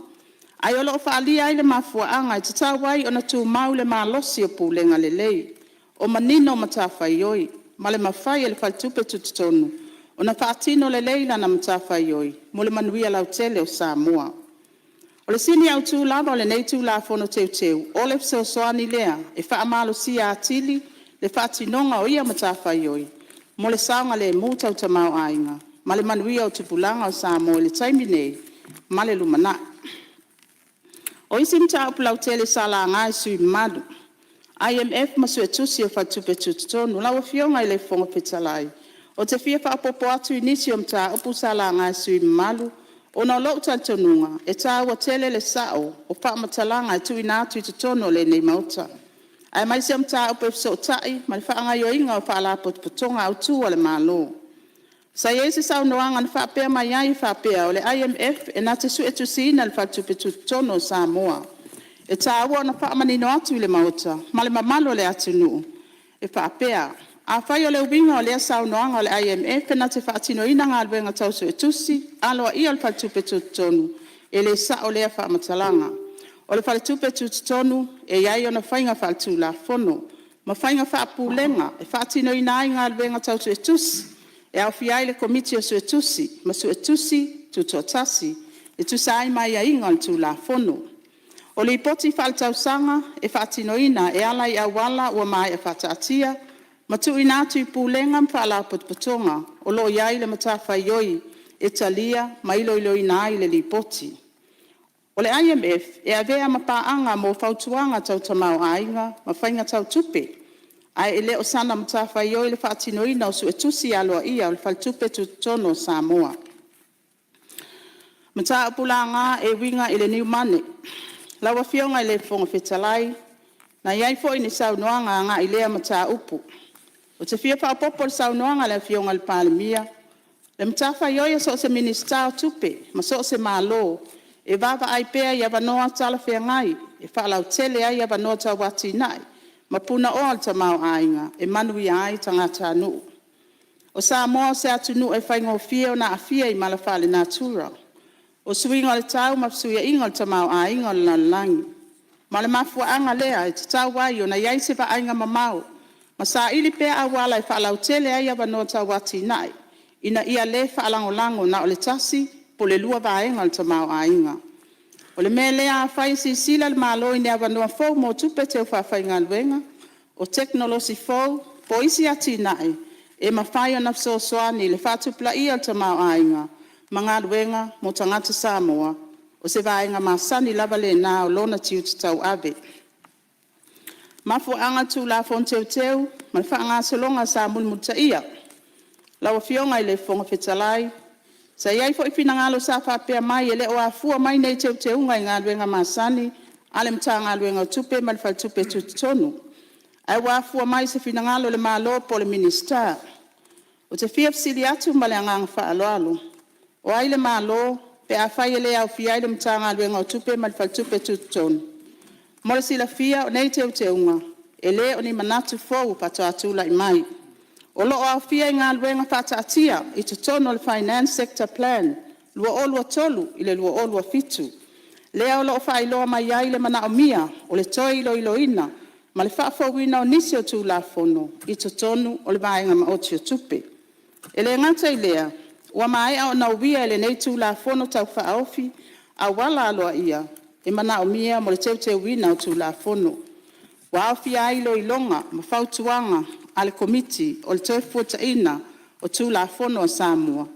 K: Ai o lo whaalia ai le mafua anga i te tawai o na tū mau le malosi o pūlenga le lei. O manino matawhai oi, ma le mawhai e le whaitupe tututonu. O na whaatino le leila na matawhai oi, mo le manuia lau tele o Sāmoa. O le sini au tū lava o le nei tū la fono teu teu, o le fseo soani lea, e wha amalo si a atili, le whaatinonga o ia matawhai oi. Mo le saunga le mūta o tamau ainga, ma le manuia o tupulanga o Sāmoa le taimi nei, ma le lumana. O isi mta upulau tele sala ngai sui madu. IMF masu etusi o whatupe tutonu, lau fionga i le fonga petalai. O te fia whaapopo atu inisi o mta upu sala ngai sui malu, o na lo tantonunga, e tā ua tele le sao, o whaamatalanga e tu inatu i tutonu le nei mauta. Ai mai se mta upu efso tai, ma le whaanga yo inga o whaala potonga au tu o le malo. Sa yesi sau noanga na whapea mai ai whapea o le IMF e nā te su e tusina le whatupe tutono Sāmoa. E tā ua na whaamanino atu i le mauta, ma le mamalo le atu nuu. E whapea A whai o le ubinga o lea saunoanga o le IMF na te whaatino ina ngā luenga tausu e tusi, aloa ia o le whalitupe tutonu, e le sa o lea whaamatalanga. O le whalitupe tutonu e iai o na whainga whaltu la fono, ma whainga whaapulenga e whaatino ina ai ngā luenga tausu e tusi, e au fiai le komiti o su e tusi, ma su e tusi tutotasi, e tusai mai a inga o le tu la fono. O le ipoti whaltausanga e whaatino ina e ala i awala ua mai e whataatia, ma tu ina atu i pūlenga mwhala potpotonga, o lo iai le matawhai oi, e talia, ma ilo ina ai le lipoti. O le IMF, e avea mapaanga mo whautuanga tau tamau ainga, ma whainga tau tupe. Ai ele o sana matawhai oi le whaatino ina o su e tusi aloa ia o le whaltupe tutono Samoa. Mata apulanga e winga ele niu mane. Lawa fionga ele fonga fetalai, na iai fo ini saunoanga nga ilea mata upu. O te fia whapopo le saunoanga le fionga le palemia, le mtafa yoia so se minister tupe, ma so se malo, e vava ai pea ia vanoa tala fea ngai, e whalau tele ai ia vanoa ta wati nai, ma puna o al tamau ainga, e manui ai tangata nu. O Sāmoa se atu nu e whaingo fia o na afia i malawhale natura. O suinga le tau mafsuia inga le tamau ainga o le lalangi. Ma le mafua anga lea e te tau wai o na iai se va ainga mamau, ma sa ili pea awala e whalau tele ai ia vanoa ta wati nai, ina ia le whaalangolango na o le tasi, po le lua vaenga le tamau ainga. O le melea whai si sila le malo i nea vanoa fau mo tupe te whawhai ngā luenga, o teknolosi fau, po isi ati nai, e mawhai o nafso soani le whatupla ia le tamau ainga, ma ngā luenga mo tangata Samoa, o se vaenga masani lava le nā o lona tiu te tau abe. Mafu anga tu la fon teu teu, ma le whaanga solonga sa mulmuta ia. Lawa fionga i le fonga fetalai, sa iai fo i finangalo sa whapea mai e le o afua mai nei teu teu ngai ngā luenga masani, ale mta ngā luenga tupe ma le whaltupe tutonu. Ai wa afua mai se finangalo le malo po le minister. O te fia fsili atu ma le angang whaaloalo. O ai le malo, pe a whai e le au fiai le mta ngā luenga tupe ma le whaltupe tutonu. Mo le sila fia o nei teu teunga, e le o ni manatu fau pato atula i mai. O lo o au fia i ngā luenga whata atia i te tono le finance sector plan, lua olua tolu i le lua olua fitu. Lea o lo o whai loa mai ai le mana o mia, o le toi ilo ilo ina, ma le whaafauina o nisi o tū la fono, i te tonu o le vaenga ma o tio tupe. E le ngata i lea, ua mai au na uwia e le nei tū la fono tau whaofi, a wala aloa ia, e mana o mia mo le teu teu wina o tū la fono. Wa au fia ilo ilonga, ma whautuanga, ale komiti o le toi fuata ina o tū la fono o Samoa.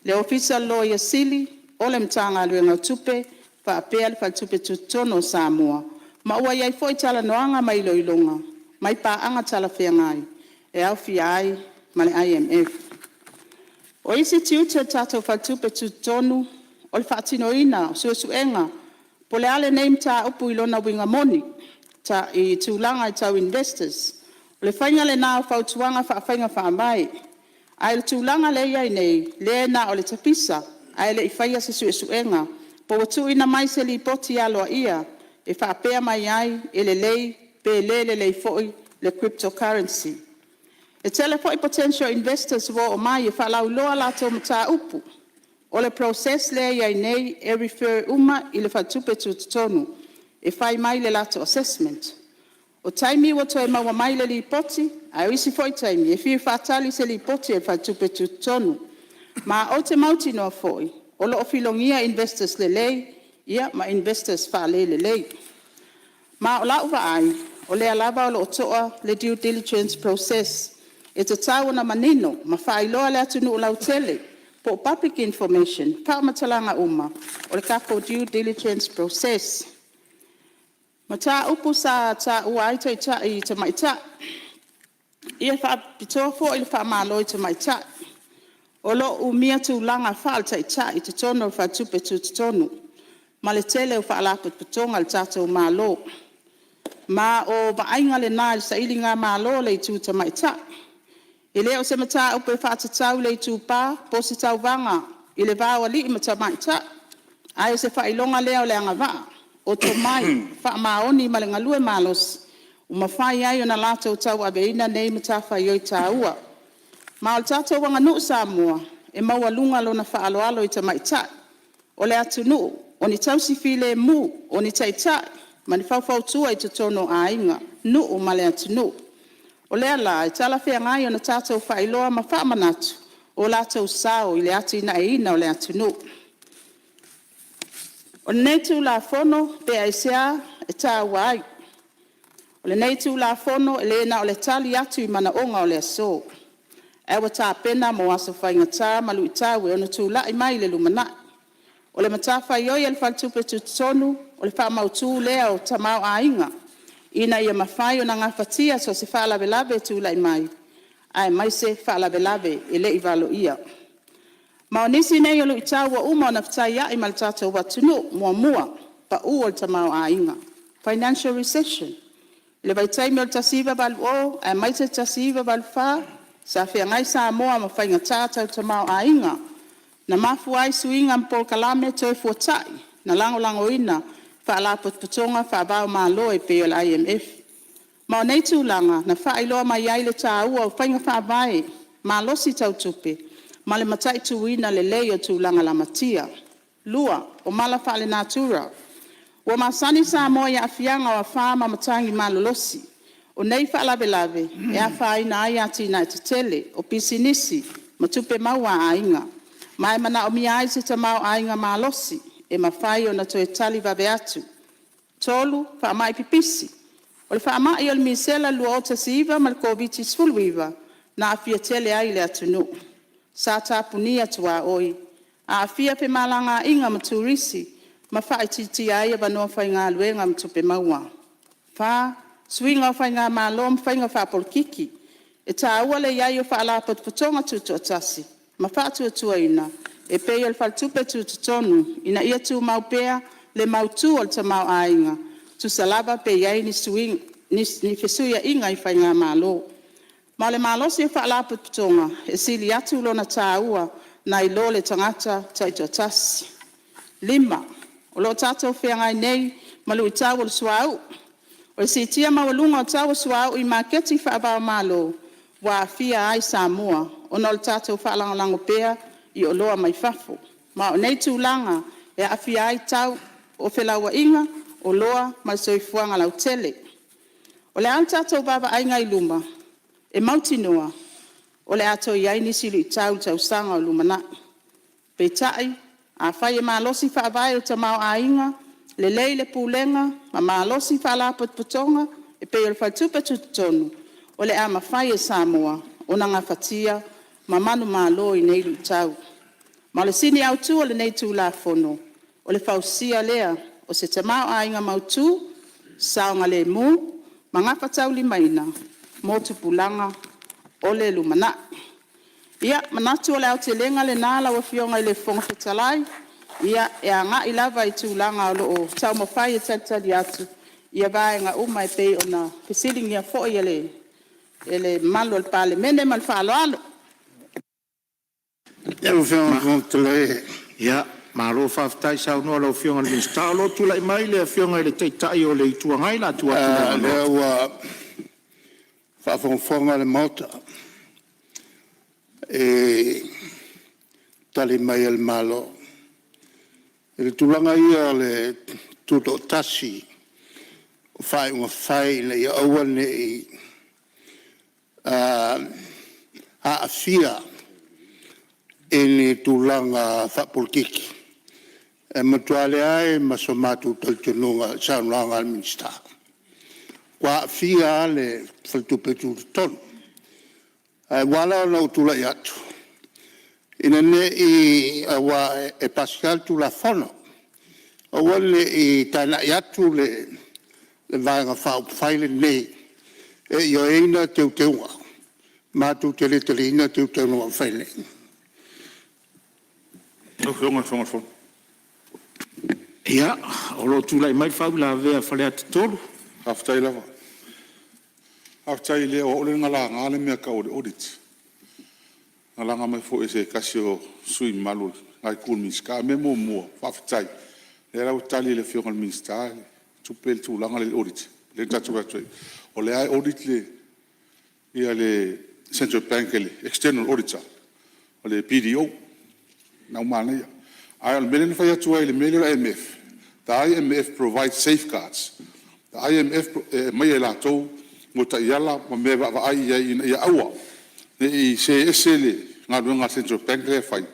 K: Le ofisa lawyer sili, o le mtanga luenga tupe, fa apea le faltupe tutono o Samoa. Ma ua iai foi tala noanga ma ilo ilonga, mai pa anga tala fea ngai, e au fia ai ma le IMF. O isi tiuta tato faltupe tutonu, o le fatino ina, suenga, po le ale name ta upu ilona winga moni, ta i tūlanga i tau investors. O le whainga le nā o whautuanga whainga whaamai. Ai le tūlanga le iai nei, le na o le tapisa, ai le i whaia se suenga, po watu ina mai se li poti aloa ia, e whaapea mai ai, e le lei, pe le lei foi, le cryptocurrency. E tele foi potential investors wo o mai e whalau loa lato mata upu. O le process le iai nei, e refer uma i le whatupe tutonu, e whai mai le lato assessment. O taimi wa toi maua mai le li poti, ai isi foi taimi, e whiu whatali se li poti e whatupe tutonu. Ma o te mauti noa foi, o lo o filongia investors le lei, ia ma investors whale le lei. Ma o lau wa ai, o le alava o lo o toa le due diligence process, e te tau na manino, ma whailoa le atu nu lau tele, po public information, whaamatalanga uma, o le kapo due diligence process. Ma tā upu sa tā ua ai i te maita. Ia wha pitoa fo i le wha malo i te maita. O lo umia tūlanga wha al taita i te tono wha tupe tu te tonu. Ma le tele wha alaput pitonga le tātou malo. Ma o vainga le nā sa ili ngā malo le i tū te maita. I leo se mata upe wha tatau le i tū pā, po se tau vanga i le vāua li i mata maita. Ai se wha ilonga leo le anga vaa. O to mai, wha maoni ma le ngalue malos, Umawhai ai o na lātou tau abeina nei matawhai oi tāua. Ma o tātou wanga nuu Sāmoa, e maua lunga lo na whaaloalo i ta maitai. O le atu nuu, o ni tausi file mu, o ni taitai, ma ni whauwhau tua i tutono a inga, nuu ma le atu nuu. O lea la, e tala whea ngai o na tātou whailoa ma whaamanatu, o lātou sao i le atu ina e ina o le atu nuu. O nei tū la fono, pe aisea, e tā wai. O le nei tū la fono, e le na o le tali atu i mana onga o le aso. E wa tā pena mo aso whainga tā, malu i tāwe, o na tū la i mai le lumanai. O le matawhai oi el whaltupe tutonu, o le whaamautu lea o tamau a inga. Ina ia mawhai o na ngā whatia so se whaalawelawe tū lai mai. Ai mai se whaalawelawe e le i valo ia. Ma o nisi nei o lu i tāua uma o na whatai ai ma le tātou watunu mua pa u o le tamau a inga. Financial recession. Le vai taimi o le tasiva balu o, ai mai se tasiva balu wha, sa whia ngai Sāmoa ma whainga tātou tamau a inga. Na mafu ai suinga mpol kalame toi fuatai, na lango ina, wha putonga wha bao maa loe pe o IMF. Ma o nei tūlanga, na wha iloa mai ai le tā ua o whainga wha vai, maa losi tau tupe, ma le matai tuina le leo tūlanga la matia. Lua, o mala wha le natura. Wa masani Sāmoa ia afianga o wha ma matangi maa lolosi. O nei wha lawe, e a wha ina ai ati na te tele, o pisinisi, ma tupe maua a inga. Mai mana o mia ai se tamau ainga malosi, e mawhai o na toe tali vawe atu. Tolu, wha mai pipisi. O le wha mai o le misela lua o tasiva ma le COVID sfulwiva, na afia tele ai le atu nu. Sa tapuni atu a oi. A afia pe malanga inga maturisi, ma wha titi ai e vanua whainga luenga mtupe maua. Wha, swinga o whainga malom, whainga wha polkiki. E ta ua le iai o wha ala potputonga tuto atasi. Ma whātua tua ina, e pei o le whaltupe tu tonu, ina ia tu maupea le mautu o le tamau ainga, tu salaba pe iai ni fesuia inga i whainga malo. Ma le malo si e whaalapu putonga, e sili atu lo na tāua, na i lo le tangata taito atasi. 5. O lo tātou whengai nei, malu i tāua le suau. O e si tia mawalunga o tāua suau i maketi whaabao malo, wa fia ai Sāmoa, o nol tātou whaalangalango pēa i o loa mai whafo. Ma o nei tūlanga e a fia ai tau o whelaua inga o loa mai soifuanga lau tele. O le an tātou baba ainga i luma, e mautinua, o le ato i ai nisi lu i tau sanga o lumana. Pe tai, a whai e malosi whaavai o tamau a inga, le lei le pūlenga, ma malosi whaalapot putonga, e pe o le whaitupe tutonu. O le ama whai e Sāmoa, o na ngā whatia, ma manu malo i nei lu tau. Ma le sini au tu o le nei tū la fono, o le whausia lea, o se tamau a inga mautu, saonga le mu, ma ngā whatau li maina, mō tupulanga, o le lumana. Ia, manatu o le au te lenga le nāla wa fionga i le whonga whetalai, ia, e a ngā ilawa i tūlanga o lo o tau mawhai e tatali atu, ia vaenga uma e pei o na pesilingia fo i ele malo al pale mene mal fa alo
D: Ya o fiona tele
B: Ia, malo whaftai sau noa lau fionga le minsta lo tula i mai le fionga i le teitai o le itua ngai la tua tula.
D: le wa whafonga le mota e tali mai al malo e le tulanga ia le tuto tasi o fai unga fai le ia aua ne i a fia e ni tulanga whapolkiki. E matuale ai masomatu taltununga saunanga al minsta. Kwa fia le whaltupetu tonu. Ai wala lau tula i atu. Ina ne i awa e Pascal tula fono. Awa le i taina i atu le vaenga whaile nei. E yo eina teu teunga. Matu tele ina teu teunga whaile.
B: Ia, o lo tula i mai whau la vea whale atu tolu.
F: Aftai lava. Aftai le o le ngala ngale mea ka o le audit. Ngala ngame fo ese kasio sui malu ngai kul miska me mo aftai. Le rau tali le fionga minsta tupel tulanga le audit. le tatu atu o le ai audit le ia le Central Bank le external auditor o le PDO na umana ia ai al mele fa atu ai le mele IMF. The IMF provides safeguards. The IMF mai la to mo ta yala mo me va ai ia aua ne se esele nga Central Bank le fai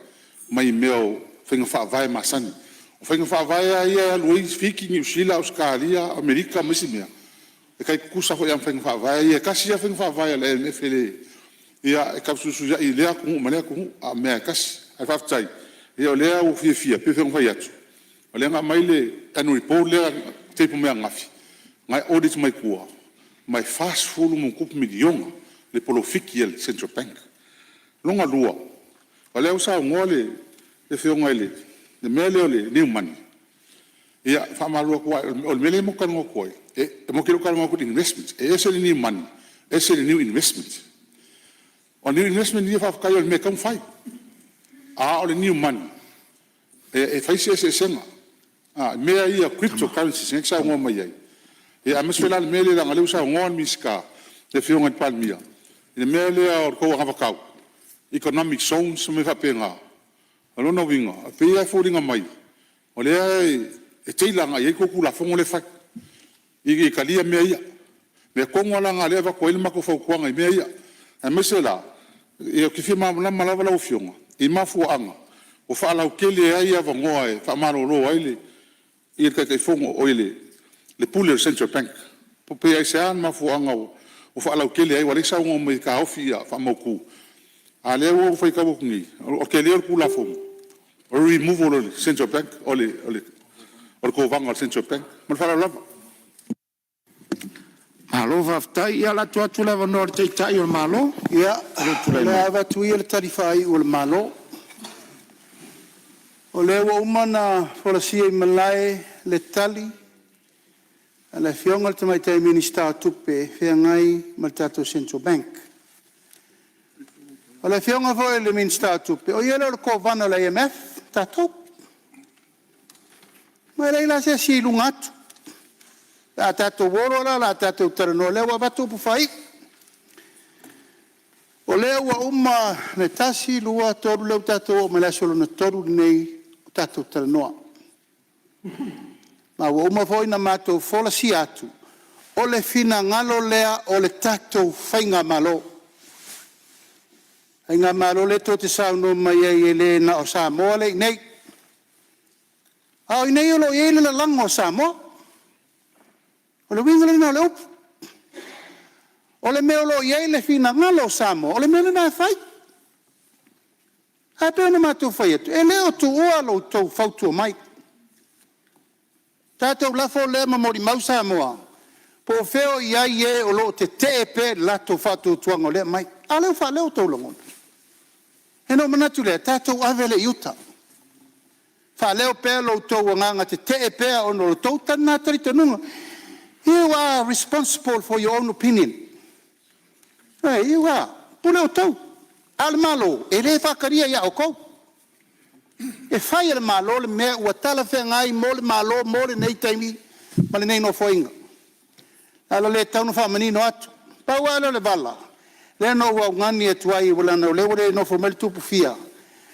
F: mai meo finga fa vai masani o finga fa vai ia Luis Fiki New Zealand Australia America mesimia e kai kusa ho ia finga fa vai ia kasi ia finga fa vai le IMF le ia e kapsusu ia i lea ku mane ku a me kasi ai fa tai ia lea o fia pe finga fa yatu o le nga mai le anu report le te pu me ngafi ngai audit mai kua mai fast full mo kup milion le polo fiki el Central Bank longa lua o le usa ngole le fionga ele le mele ole new money ia fa malu ko o mele mo kan ko e mo kilo kan ko investment e ese new money ese new investment o new investment ia fa ka yo me kan fai o le new money e fa ese senga me ia cryptocurrency sen sa ngo mai ai e a mesfela le mele la le usa ngon miska le fionga palmia le mele o ko ha fa economic zones me fa penga alo no vinga pe ia foringa mai o le e teilanga ia ko kula fongo le fa i kalia me ia me kongo la nga le va ko ile mako fo kwanga me ia a mesela e ki firma la malava la ofionga i mafu anga o fa la ukele ia va ngoe fa maro ro ile i ka te fongo o ile le puller Central Bank po pe ai sa mafu anga o fa la ukele ai wale sa ngo me ka ofia fa moku ale wo foi ka bokni o ke le ku la fom o remove o Central Bank o ko vanga Central Bank mo fa la
B: malo va ftai ia la tua tula va nord te tai o malo
D: ia la va tu ia tarifai o malo o le wo umana policy i malai le tali ala fionga te mai te minister tupe fiangai maltato Central Bank. Ola fionga foi le minister tupe o yelo ko vana la IMF tato ma la se si lungat la tato woro la tato terno le wa batu pu fai o le wa umma le tasi lua toru le tato ma la solo na toru nei tato terno ma wa umma foi na mato fola si atu o le fina ngalo lea o le tato fainga malo nga malo le to te sauno mai e le na o Sāmoa le nei au nei lo e le lango Sāmoa o le winga le na le o le me lo e le fina ngalo Sāmoa o le me na fai a pe na matu fai e le o tu o lo to fautu mai tato la fo le mamori mau Sāmoa po feo ia ye o lo te pe la to fatu tuango le mai ale fa le o to longo e no manatu le tatou avele iuta fa leo pe lo to nganga te pe ono lo to tana tritonunga you are responsible for your own opinion hey you are pule to al malo e le fa karia ya o e fai el malo le me o tala fe ngai mo le malo mo le nei taimi ma le nei no foinga ala le tau fa mani no atu pa wala le bala le no wa ngani e tuai wala no le wore no formal tupu fia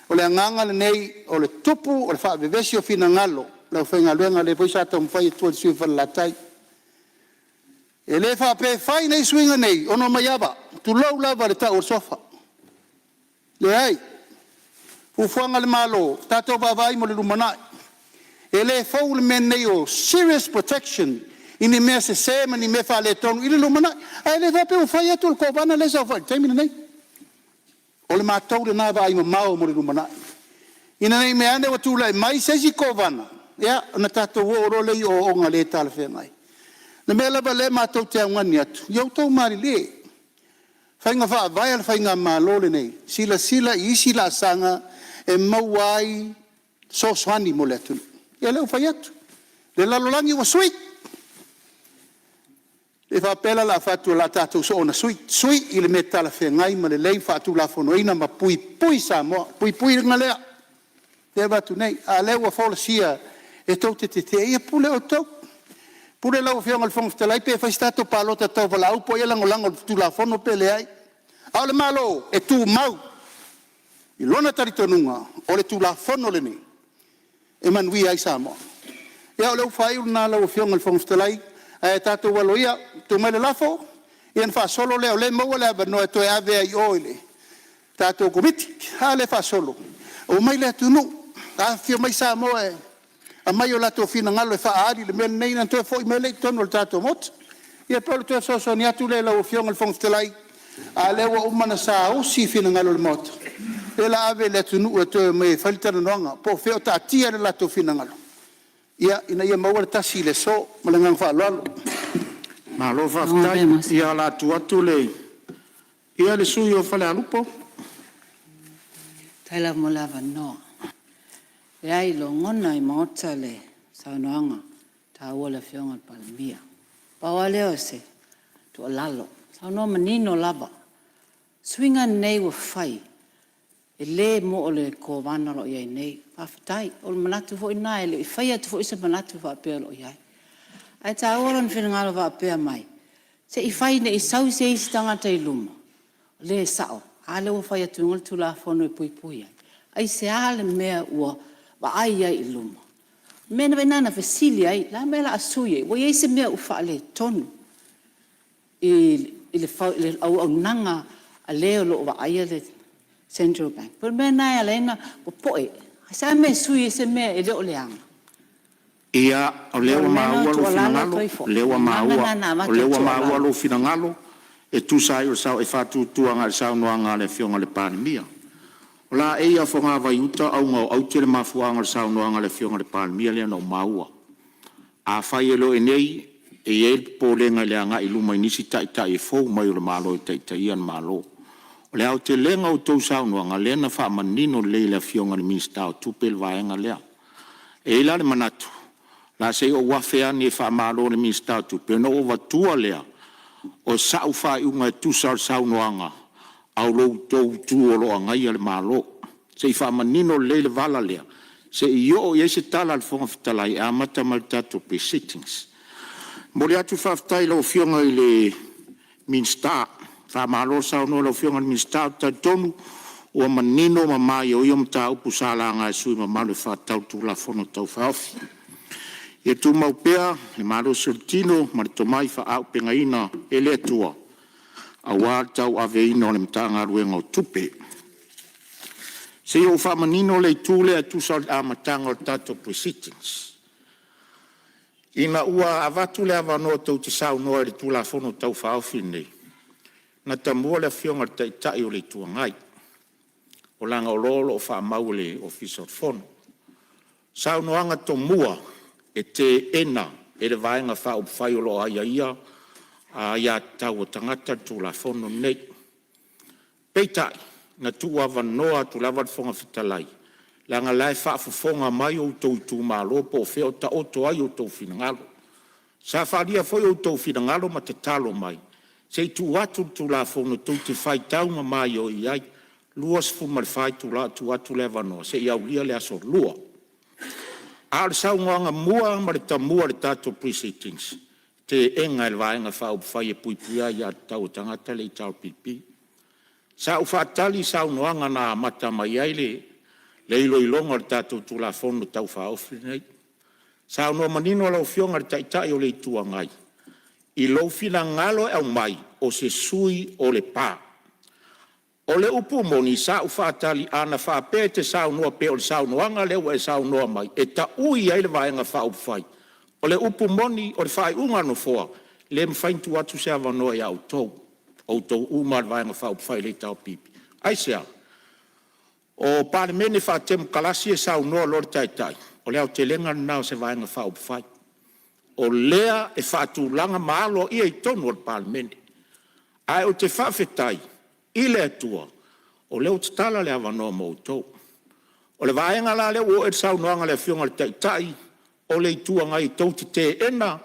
D: o le nganga le nei o le tupu o le fa bevesio fina ngalo la fenga luenga le poisa tom fai tu si fa la tai e le fa pe fai nei swinga nei ono mayaba tu lo la va le ta o sofa le ai fu fuanga le malo tato va vai mo le lumana e le fo le men nei o serious protection ini me se mani me fa le ton ile lumana ai le va pe o fai tu ko bana le so fa termina nei o le matou le na vai mau mo le lumana ina nei me ande o tu lai mai se si ko bana ya na tato wo ro le o nga le tal fe mai na me la le matou te ngani atu yo to mari le fainga fa vai al fainga malo le nei sila isi la sanga e mauai so swani mo le tu ya le fa yatu le la lolangi wa sweet e fa pela la fatu la tatou so na sui ile metala fe ngai ma le lei fatu la fono ina ma pui Sāmoa pui ngale e va tu nei a le wa fola sia e to te ia pule o to Pure lau fionga le fonga fitalai pe fai stato palo te tau wala upo ia langolango tu la fono pe le ai. Au le malo e tu mau. I lona taritonunga o le tu la fono le ni. E manui ai Sāmoa. Ia o leu whai una lau fionga le fonga fitalai. E tātou walo ia tu mai le lafo. Ian wha solo leo le maua le abano e toe ave ai oile. Tātou komiti. Ha le wha solo. O mai le atunu. A fio mai Sāmoa e. A mai o lato fina ngalo e wha aari le mea nei na toe foi me le tono le tātou mot. Ia polo toe soso ni atu le lau fionga le fonga fitalai. A lewa umana sa usi fina ngalo le mot. E la ave le atunu e toe me whalitana noanga. Po feo ta atia le lato fina ngalo. Ia ina ia maua le tasi le so. Malangang wha lalo.
B: Ma lo whaftai, ia la tuatu le. Ia le sui o whale alupo.
L: Taila mo lava no. E ai lo ngona I maota le saunoanga. Ta ua le fionga palamia. Paua leo se. Tu lalo. Saunoa manino lava. Swinga nei wa whai. E le mo o le ko wanaro iai nei. Whaftai. O le manatu fo ina e le. I whai atu fo isa manatu fa apea lo iai. Ai tā oran whenangalo wa apea mai. Se I whai ne I sau se isi tangata I luma. Le sao. Ale ua whai atu ngal tu la whono e pui pui ai. Ai se ale mea ua wa ai ai I luma. Mena wenana whesili ai. La mea la asui ai. Wa iei se mea ufa ale tonu. I le au nanga a leo lo wa ai le Central Bank. Pero mea nai alena wa poe. Sa mea sui se mea e leo leanga.
B: Ia o lewa maua lo finangalo, lewa maua, o lewa maua lo finangalo, e tu sai o sao e fatu tuanga le sao noanga le fionga le pandemia. O la e ia fonga vaiuta au ngau au tere mafuanga le sao noanga le fionga le pandemia le no maua. A fai elo e nei, e e po lenga le anga I luma inisi tai tai e fau mai o le malo e tai tai an malo. O le au te lenga o tau sao noanga le na wha manino le le fionga le minsta o tupel vaenga lea. E ila le manatu. La se o wafea ni fa malo le minsta tu pe no wa tua lea o sa u fa unga tu sa sa noanga au lo to tu o lo anga ia le malo se fa manino le vala lea se io ye se tala al fo fitalai a mata malta to pe settings mo le atu fa ftai lo fionga I le minsta fa malo sa no lo fionga le minsta ta tonu o manino mama yo mta upu sala nga sui mama le fa tau tu la fono tau fa Ia tu maupea, le maro sortino, maritomai fa au pengaina, ele atua. A wā tau aveina o le mtanga ruenga o tupe. Se o wha manino le tūle a tūsal a matanga o tato proceedings. Ina ua avatu le avanoa tau te sau noa le tūla fono tau whaofine. Na tamua le fionga tai tai o le tuangai. O langa o lolo o wha maule o fisot fono. Sau noanga to mua. E te ena, e le vaenga wha o whai o lo aia ia, a ia tau o tangata tu la fono nei. Peitai, na tu awa noa tu lava fonga fitalai. Langa lai wha fonga mai o tau tu malo po feo ta oto ai o tau finangalo. Sa wharia foi o tau finangalo ma te talo mai. Se tu atu tu la fono tu te whai tau ma mai o iai, luas fu mal whai tu la tu atu leva noa. Se iau lia le aso lua. Al sau nganga mua ma le tamua le tato proceedings. Te enga el vaenga whao whai e puipua ia tau tangata le tau pipi. Sa u whaatali sau noanga na mata mai aile le ilo ilonga le tato tu la fono tau whao whinei. Sa no manino lau fionga le taitai o le tuangai. I lau fina ngalo au mai o se sui o le pā. O le upu moni sa u whaatali ana whaapea te sau noa pe o le sau noanga leo e sau noa mai. E ta ui ai le vaenga whao whai. O le upu moni o le whai unga no foa. Le mwhaintu atu se awa noa i au tau. O tau uma le vaenga whao whai le tau pipi. Ai sea. O pāne mene whaatemu kalasi e sau noa lor taitai. O leo te lenga nao se vaenga whao whai. O lea e whaatu langa maalo ia I tonu o le pāne mene. Ai o te whaafetai. Ile atua, o leo te tala le awa noa moutou. O le vaenga la leo o e sau noanga le fionga le taitai, o le itua ngai tau te ena,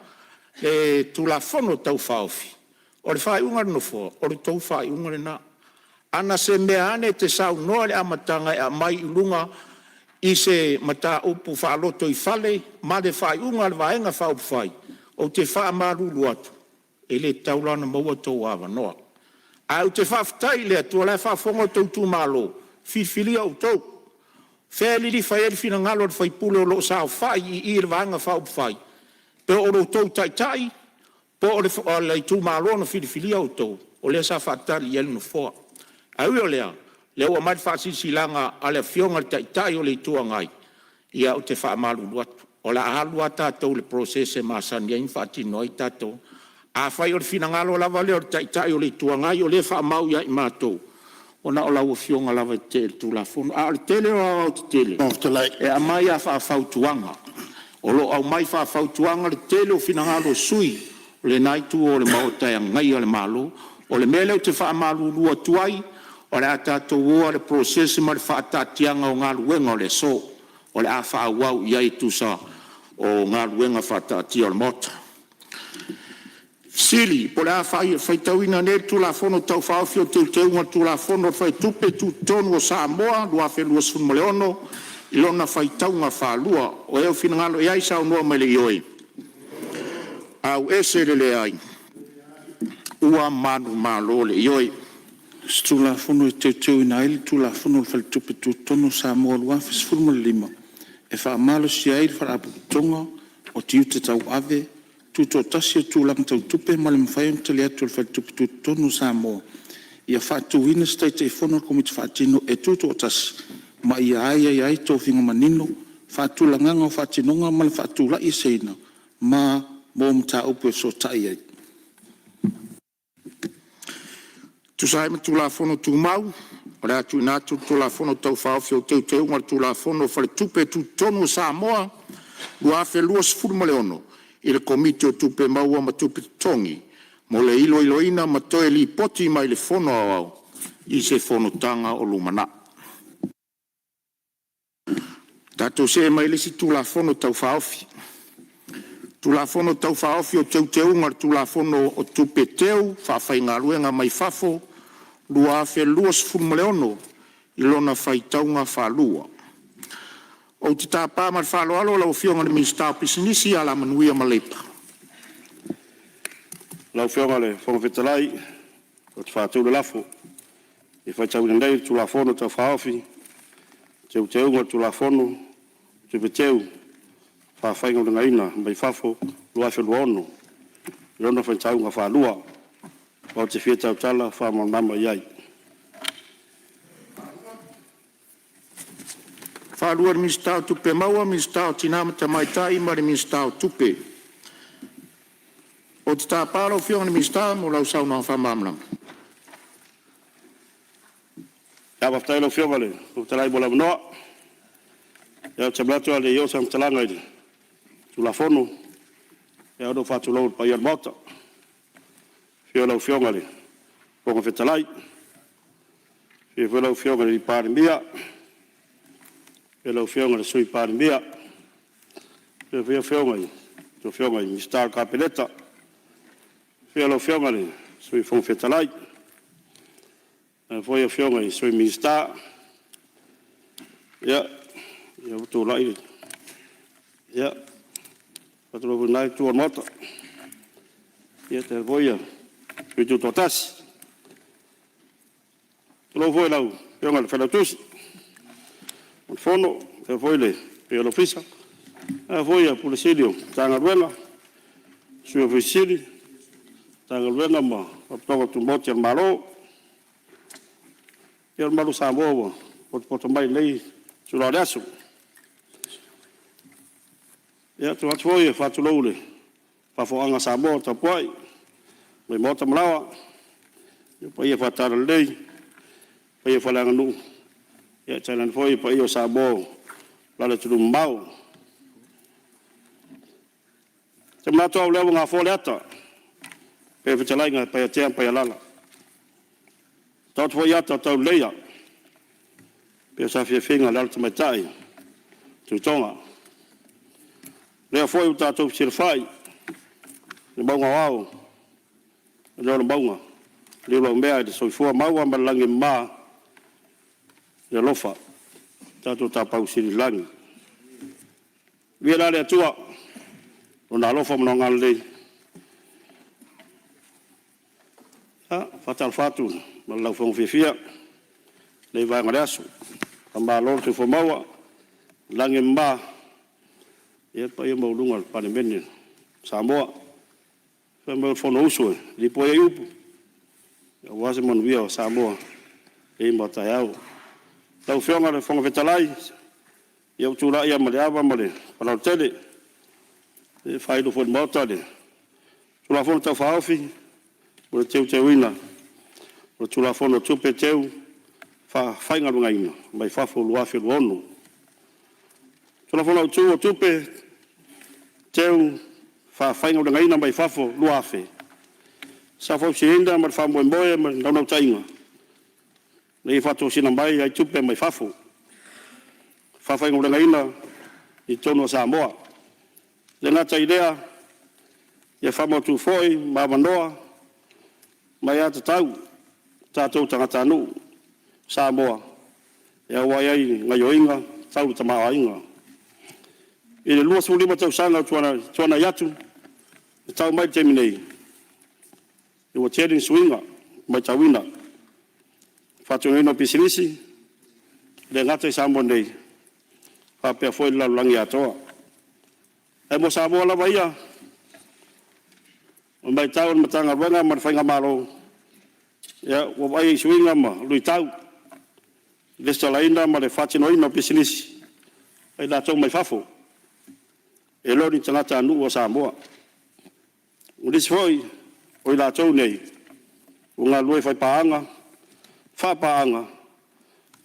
B: le tu la fono tau whaofi. O le whai unga no fua, o le tau whai unga le na. Ana se mea ane te sau noa le amatanga e a mai ilunga, I se mata upu whaaloto I whale, ma le whai unga le vaenga whao whai. o te whaamaruru atu, e le taulana maua tau awa noa. A o te whaftai lea, tua lai whafonga tau tu malo, whiwhili au tau. Whēliri whai eri whina ngalo ar whai pule o loo sao whai i le vanga whau whai. Pe o lo tau tai tai, po o le tu malo na whiwhili au tau, o lea sa whatari i elu no whoa. A ui o lea, lea ua mai whaasisi langa a le whionga tai tai o le tua ngai, ia o te whaamaru atu. O la ahalu a tātou le prosese maasani ai whaatino ai tātou. A whai o le whina ngalo lava leo tai tai o le tua ngai o le whaamau ia i mātou. Ona o lau fionga lava te tu la fono. A le tele o au te tele. E a mai a whaafautuanga. O lo au mai whaafautuanga le tele o whina ngalo sui. O le naitu o le maotai ngai o le malo. O le mele o te whaamalu lua tuai. O le a tātou ua le prosese ma le whaatatianga o ngā luenga o le so. O le a whaawau iai tusa o ngā luenga whaatatia o le mota. Sili, po le a whaitauina ne tu la fono tau whaofio te unga tu la fono whai tupe tu tonu o Sāmoa, lua whelua sun moleono, ilona whaitaunga whalua, o eo finangalo e ai sao noa mai le ioi. Au ese le ai, ua manu malo le ioi.
E: Tu la fono e te ina ili, tu la fono whai tupe tu tonu Sāmoa lua whisfurma lima. E wha malo si ai wha apu tonga, o tiu te tau ave, tu to tasi tu lang tau tupe ma le mawhai te lea tu whai tupe tu tonu Sāmoa. Ia whatu wina stai te whono komiti whatino e tu to tasi. Ma ia ai tō whinga manino, whatu langanga o whatinonga ma le whatu lai seina. Ma mō mta upe so tai ai.
B: Tu sai ma tu la fono tu mau, o rea tu inatu tu la fono tau whaofio teu teu ngar tu la fono whai tupe tu tonu Sāmoa, lua whelua sfurma leono. I le komite o tupe maua ma tupe tongi, mo le iloina ma toe li poti mai le fono au, i se fono tanga o lumana. Tato se mai le si tu la fono tau whaofi. Tu la fono tau whaofi o teu ngar tu la fono o tupe teu, whawhai ngā ruenga mai fafo, lua whelua sfurma leono, ilona whaitaunga whalua. O te tāpā mar whaloalo lau whionga le minister pisinisi ala manuia malepa.
G: Lau whionga le whongawhetalai, o te whātau le lafo, i whaitau nei tu la fono tau whaofi, teu unga tu la fono, te peteu, whawhainga o ngaina, mai fafo, lua whelua ono, i rona whaitau ngā whalua, o te whietau tala, whamanama iai.
B: Whaalua minister tupe maua, minister tinama te maitai, ma le minister tupe. O te tāpāra o whionga le minister, mo lau sauna o whamamnam.
G: Ia waftai lau whionga le, o te lai mo lau noa. Ia te mlatua le io sam talanga i tu la fono. Ia odo whātu lau pa iar mauta. Whio lau whionga le, ponga whetalai. Whio lau whionga le i pāri mia. Pelo whionga le sui pāri mea. Pelo whionga i, to whionga i Sāmoa Capital Radio. Pelo whionga le sui whongwhetalai. Pelo whionga i sui minister. Ia utu lai. Ia, patro vunai tua mota. Ia te voia, sui tu totasi. Tolo voi lau, whionga le whelatusi. Fono, e foi le, e lo fisa. E foi a polisilio, tanga ruenga. Sua fisili, tanga ruenga ma, aptonga tu moti al malo. E al malo Samoa, poto mai lei, sula reasu. E atu atu foi e fatu loule, fafoanga Samoa tapuai, mai mota malawa. E pai e fatara lei, pai e falanga nuu. Ia talan foi pa io Sāmoa la tu mau. Te mato au lewa ngā fole ata. Pe whetalai ngā pai atea pai alala. Tau foi ata tau leia. Pe sa fia whenga lalta mai tai. Tu tonga. Lea foi u tātou sirwhai. Le maunga wau. Leo le maunga. Leo lau mea de soifua maua malangi maa. Ia lofa, tātou tāpau siri langi. Via lare atua, o nā lofa mana ngā lei, Fatal fatu, malau fong fifia, le vai ngarasu, kamba lor tu fomawa, langimba, ia pa ia maulunga panemene, Samoa, kamba fono usu, li poia yupu, ya wase manuia Samoa, e matayau, tau fionga le fong fetalai, ia utura ia maleava male, kalau tele, e fai do fon motale, tula fon tau faufi. O teu ina, o tula fono tupe teu, whainga runga ina, mai whafo luafe luonu. Tula fono o tupe teu, whainga runga ina, mai whafo luafe. Sa fau si inda, mai whamoe moe, mai naunau tainga. Nei whato sina mai, ai tupe mai whafo. Whainga runga ina, I tono Samoa. Le ngata idea, ia whamo tu foi, mamanoa, mai ata tau, tātou tangata anu, Samoa, ea waiai ngaioinga, tau tamaa inga. I le lua sulima tau sanga tuana yatu, tau mai te minei. I wa tēring suinga, mai tauina. Whatu ino pisilisi, le ngata I Samoa nei, whapea foi lalulangi atoa. E mo Samoa lawa ia, o mai tau na matanga ruanga ma whainga maro. Ya, o mai suinga ma lui tau. Le stalaina ma le whatino ina pisinisi. Ai la tau mai whafo. E lori tangata anu o Samoa. O disi foi, o la tau nei. O ngā lue whai paanga, whapaanga,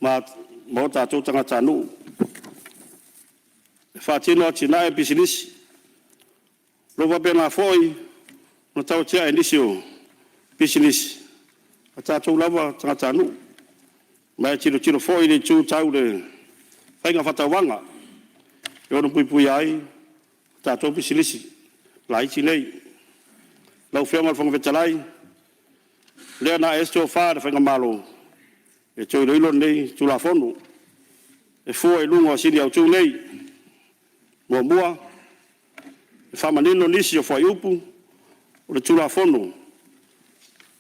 G: ma mo tātou tangata anu. Whatino atina e pisinisi. Lova pena foi, no tau tia inisio business a tātou lawa tangata anu mai tiro foi le tū tau le whainga whatawanga e ono pui ai tātou business la iti nei lau whianga whanga vetalai lea na esto whāra whainga malo e tō ilo nei tū la whono e fua e lunga sini au tū nei mua e whamanino nisi o whai upu o le tula fono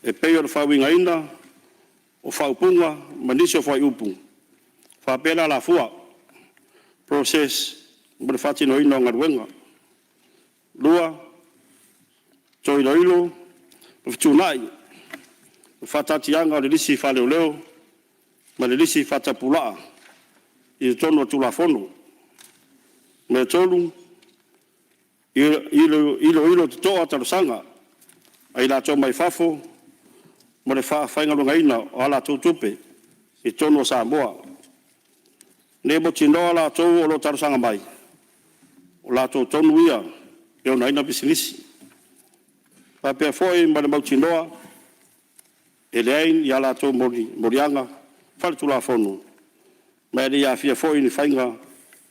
G: e pei o le whawinga ina o whaupunga manisi o whai upu whapena la fua process mo le whatino ina o ngaruenga lua toi loilo o fitunai o whatatianga o le lisi whaleoleo ma le lisi whatapulaa I tono o tula fono me tolu ilo te toa tarusanga ai la tō mai whafo, mo le whainga runga ina o ala tō tupe, I tono Samoa. Ne mo tinoa la tō o lo tarusanga mai, o la tō tonu ia, e o naina bisinisi. Papea foi, ma le mau tinoa, e le ain, I ala tō morianga, whale tula whonu. Ma le ia fia foi ni whainga,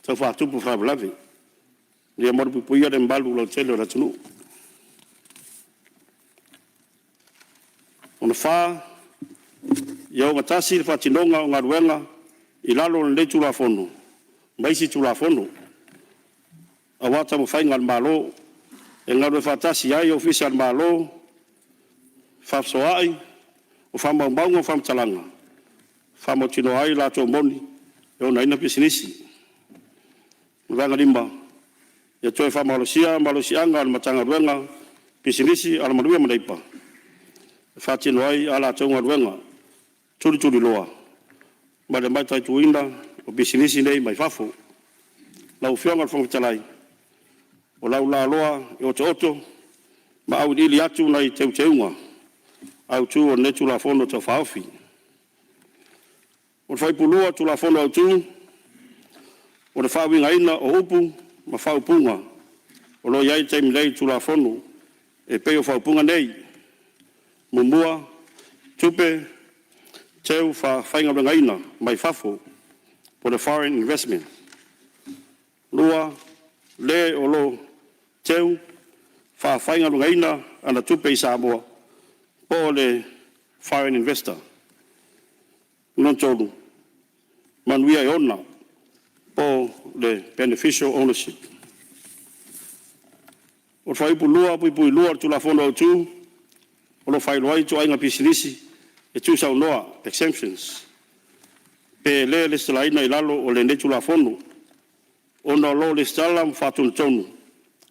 G: tau whatupu whabulavi. Ni amor pupuia de mbalu lo tele o ratunu. Ona wha, iau ngatasi le whatinonga o ngaruenga, I lalo le tula fono, maisi tula fono. A wata mo whainga malo, e ngaru e whatasi ai ofisa malo, whapsoai, o whamaumaunga o whamtalanga. Whamotino ai lato moni, e o naina pisinisi. Vanga limba, ia toe malosianga ala matanga ruenga pisinisi ala manuia manaipa fatino ai ala tonga ruenga tuli loa ma le mai tai tuina o pisinisi nei mai fafo lau fionga fonga talai o lau la loa e oto ma au dili atu nei teunga au tu o netu la fono to faofi o fai pulua tu la fono au tu o le whawinga ina o upu ma whaupunga o lo iai taimi lei tula whonu e peo whaupunga nei mumua tupe teu whainga runga ina mai whafo po le foreign investment lua le o lo teu whainga runga ina ana tupe I Samoa po le foreign investor non tolu manuia I ona po le beneficial ownership. O whaipu lua, pui lua tu la fono au tu, o lo fai loai to ainga pisinisi e tu sa noa exemptions pe le stala ina ilalo o le netu la fonu ona lo le stala fatun tonu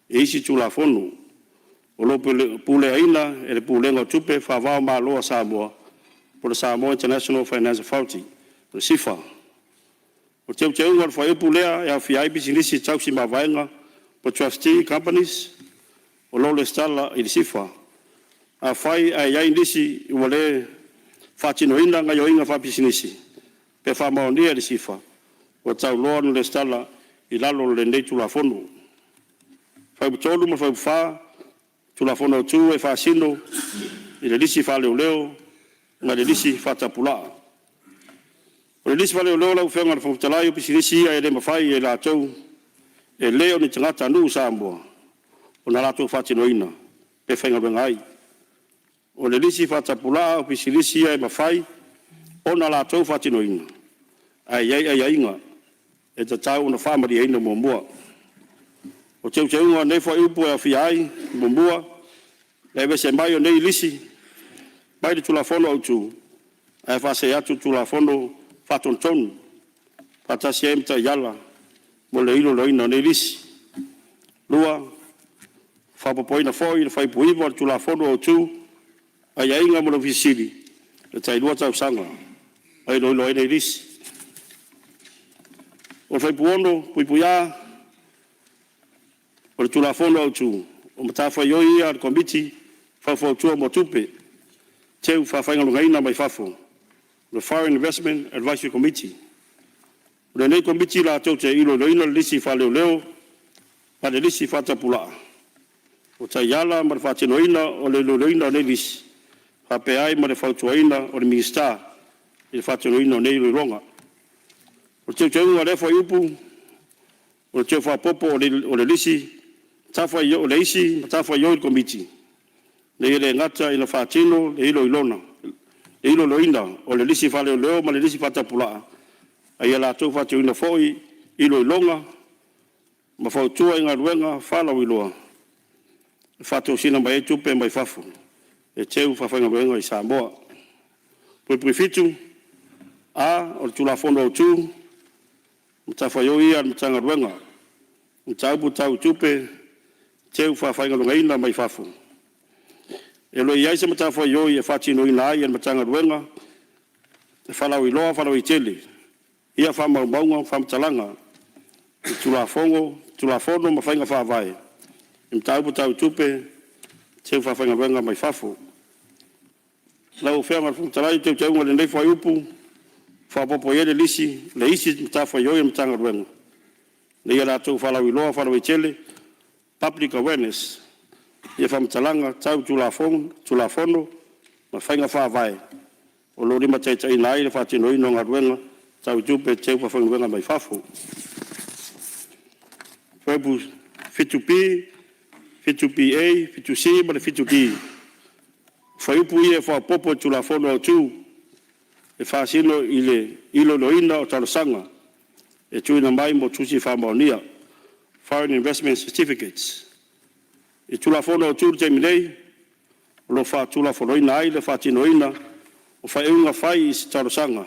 G: e isi tu la fonu o lo pule aina e le pule ngo tupe fa va ma lo Samoa por Sāmoa International Finance Authority o sifa o teu ngor fa e pule e fi ai pisinisi tau si ma vaenga po trustee companies o lo le stala i sifa a fai ai ai ndisi wale fatino ina nga yo inga fa pisinisi pe fa ma ondia le sifa o tau lo le stala i lalo le netu la fonu fa tolu ma fa tu la fono tu e fa sino i le disi fa leo nga le disi fa tapula o le disi fa leo la ufenga le fotalaio pisinisi ai le mafai e la tau e leo ni tangata nu Samoa o na la tau fatino ina pe fenga bengai o le disi fa tapula o pisinisi ai mafai o na la tau fatino ina ai inga e ta tau na fa ma di ina mo o teu ngā nei fo upu e fiai mombua le be se mai o nei lisi mai de tula fono au tu e fa se atu tula fono faton ton pata se emta yala mo le ilo loina nei lisi lua fa popoina foi fa puivo tula fono au tu ai inga mo visili e tai lua tau sanga ai lo nei lisi o fa buono puipuia o tula fono au tu o matafa yoi al committee fa fo tu mo tupe teu fa fa ngalo ngaina mai fafo the Foreign Investment Advisory Committee o nei committee la tau te ilo loina lisi fa leo pa le lisi fa tapula o ta yala mar fa tinoina o le loina nei lisi fa pe ai mar fa tuaina o le minister il fa tinoina nei ronga o teu ngale fo yupu o teu fa popo o le lisi tafa yo leisi tafa yo committee le ngata ina fatino le ilo ilona le ilo loina o le lisi fale leo ma le lisi fata pula ai la tu fatu ina foi ilo ilonga ma fa tu inga ruenga fala wiloa fatu sina mai tu pe mai fafu e teu fa fa ruenga i Samoa po prefitu a o tu la fondo tu tafa yo ia mtanga ruenga mtabu tau tupe teu fa fa ngaina mai fafu e lo ia se mata fa yo e fati no ina ia matanga ruenga e fala wi loa fala wi tele ia fa ma baunga fa mtalanga tula fono ma fa nga fa vai mtau tau tupe teu fa fa ngawenga mai fafu la o fa ma fu talai teu teu ngale nei fa upu fa popo ye lisi le isi mta fa yo e mtanga ruenga le ia la tu fala wi loa fala wi tele public awareness ia fa mtalanga tau tula fono ma fainga fa vai o lo ri mate tai nai le fa tino ino ngaruenga tau tupe teu fa fainga mai fafu fabu fitupi fitupa fitusi ma le fituti fa upu ia fa popo tula fono tu e fa sino ile ilo loina o talosanga e tu na mai mo tusi fa monia Foreign Investment Certificates. E tula fono tu te milei, lo fa tula fono ina ai le fa tino ina, o fa eunga fai is tarosanga.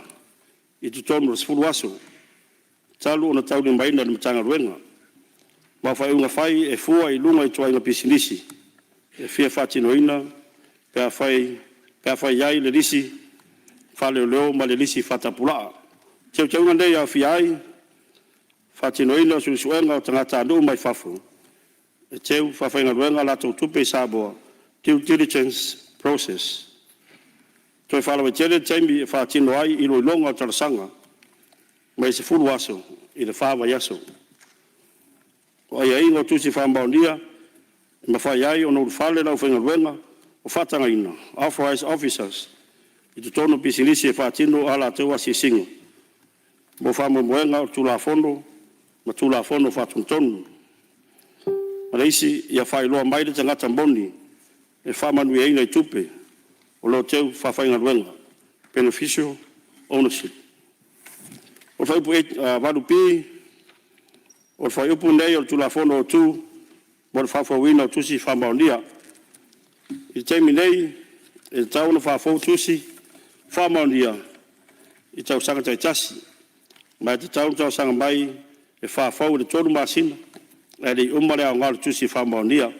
G: I tu tono sfulu aso. Talu ona tau ni maina ni mtanga ruenga. Ma fa eunga fai e fua i lunga i tuainga pisinisi. E fia fa tino ina, pea fai yai le lisi, fa leo ma le lisi fa tapula. Teu ngandei a fia ai, fatino ina suenga o tangata anu mai fafu. E teu fafainga ruenga la tau tupe Samoa due diligence process. Toi fala me tele taimi e fatino ai ilo ilonga o talasanga. Mai se fulu aso, i le fava yaso. O ai ingo tusi whambaundia, e mawhai ai o nuru fale lau whainga ruenga o fatanga ina, authorized officers. I tu tono pisinisi e fatino ala tau asi singo. Mo whamu muenga o tula fono, ma tula fono fatun tonu. Ma reisi ia whai loa maile tangata mboni, e whamanu e ina i tupe, o lo teu whawhainga ruenga, beneficial ownership. O whaipu warupi, o whaipu nei o tula fono o tu, mo le whawhawina o tusi whamaunia. I teimi nei, e tau na whafou tusi, whamaunia, i tau sanga tai tasi, mai te tau sanga mai, e whafou le tonu masina, e li umare au ngāru tusi whamaunia,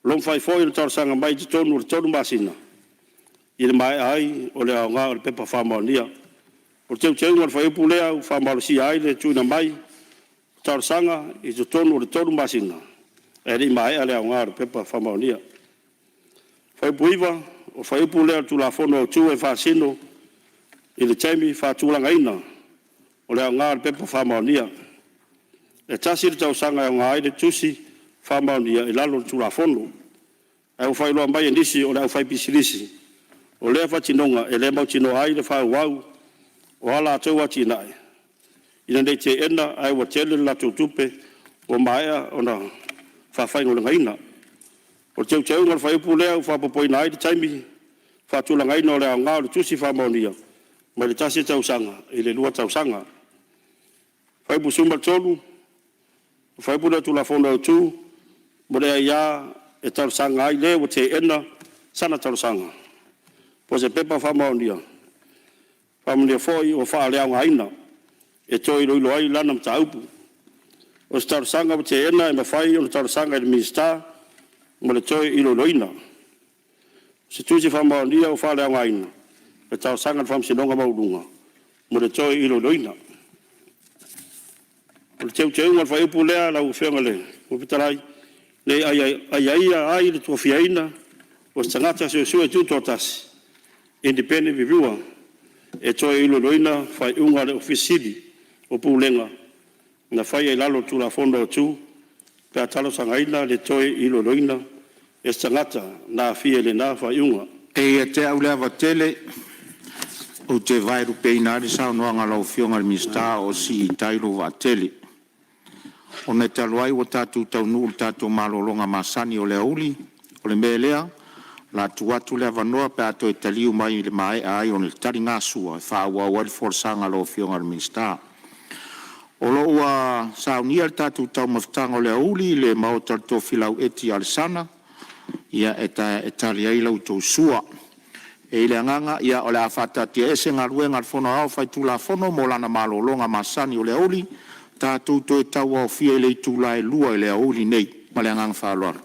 G: lom whai fōi le tau sanga mai te tonu masina, i le mai ai, o le au ngāru pepa whamaunia, o teu ngal whai upu lea, whamausi ai le tuina mai, tau sanga, i te tonu masina, e li mai ale au ngāru pepa whamaunia. Whai puiva, o whai upu lea tu la fono o tu e whasino, i le taimi whatulanga ina, o lea ngāre pepa whamaunia. E tasi le tau sanga o ngā aire tusi whamaunia i lalo tu la fono. E o whai loa mai e nisi o lea o whai pisilisi. O lea whatinonga e lea mautino aire whai wau, o ala atau wati nae. Ina nei te ena ai wa tele la tutupe o maea o na whawhaingo ina. O teu ngal whai upu lea o whapapoi na aire taimi whatulanga ina o lea ngāre tusi whamaunia. Ma le tasi tau sanga, i le lua tau sanga. Whai pusuma tolu, whai puna tu la fono tu, mo lea ia e tau sanga ai lea o te ena sana tau sanga. Po se pepa whamaunia. Whamaunia foi o wha lea ngā ina, e toi loilo ai lana mta upu. O se tau sanga o te ena e mawhai o tau sanga i le minister, mo le toi ilo loina. Se tusi whamaunia o wha lea ngā ina. E tau sanga wham sinonga maurunga. Mo le toi ilo loina. O le teu ngal whai upu lea lau whianga le. Mo pitarai. Le ai le tua fiaina. O stangata se sue tu totasi. Independent reviewer. E toi ilo loina whai unga le ofisidi. O pulenga. Na whai e lalo tu la fondo o tu. Pea talo sangaina le toi ilo loina. E stangata na fie le na whai unga.
B: E te au lea vatele. O te vai rupe inari sao noa ngā lau fionga le mista o si i tairo wa tele. O ne taluai o tātou tau nuu tātou malolonga masani o lea uli, o le mea lea, la tuatu lea vanoa pe ato e taliu mai le mae ai o le tari ngā sua, e wha ua wadi forsanga lau fionga le mista. O lo ua sao nia le tātou tau maftanga o lea uli, le maotar tō filau eti al sana, ia e tali ai lau tau sua. E le nganga ia o le afata tia ese ngā ruenga al fono au fai tula fono mo lana malolonga masani o le auli, tātou to e tau au fia i le tula e lua i le auli nei, ma le nganga whaaloara.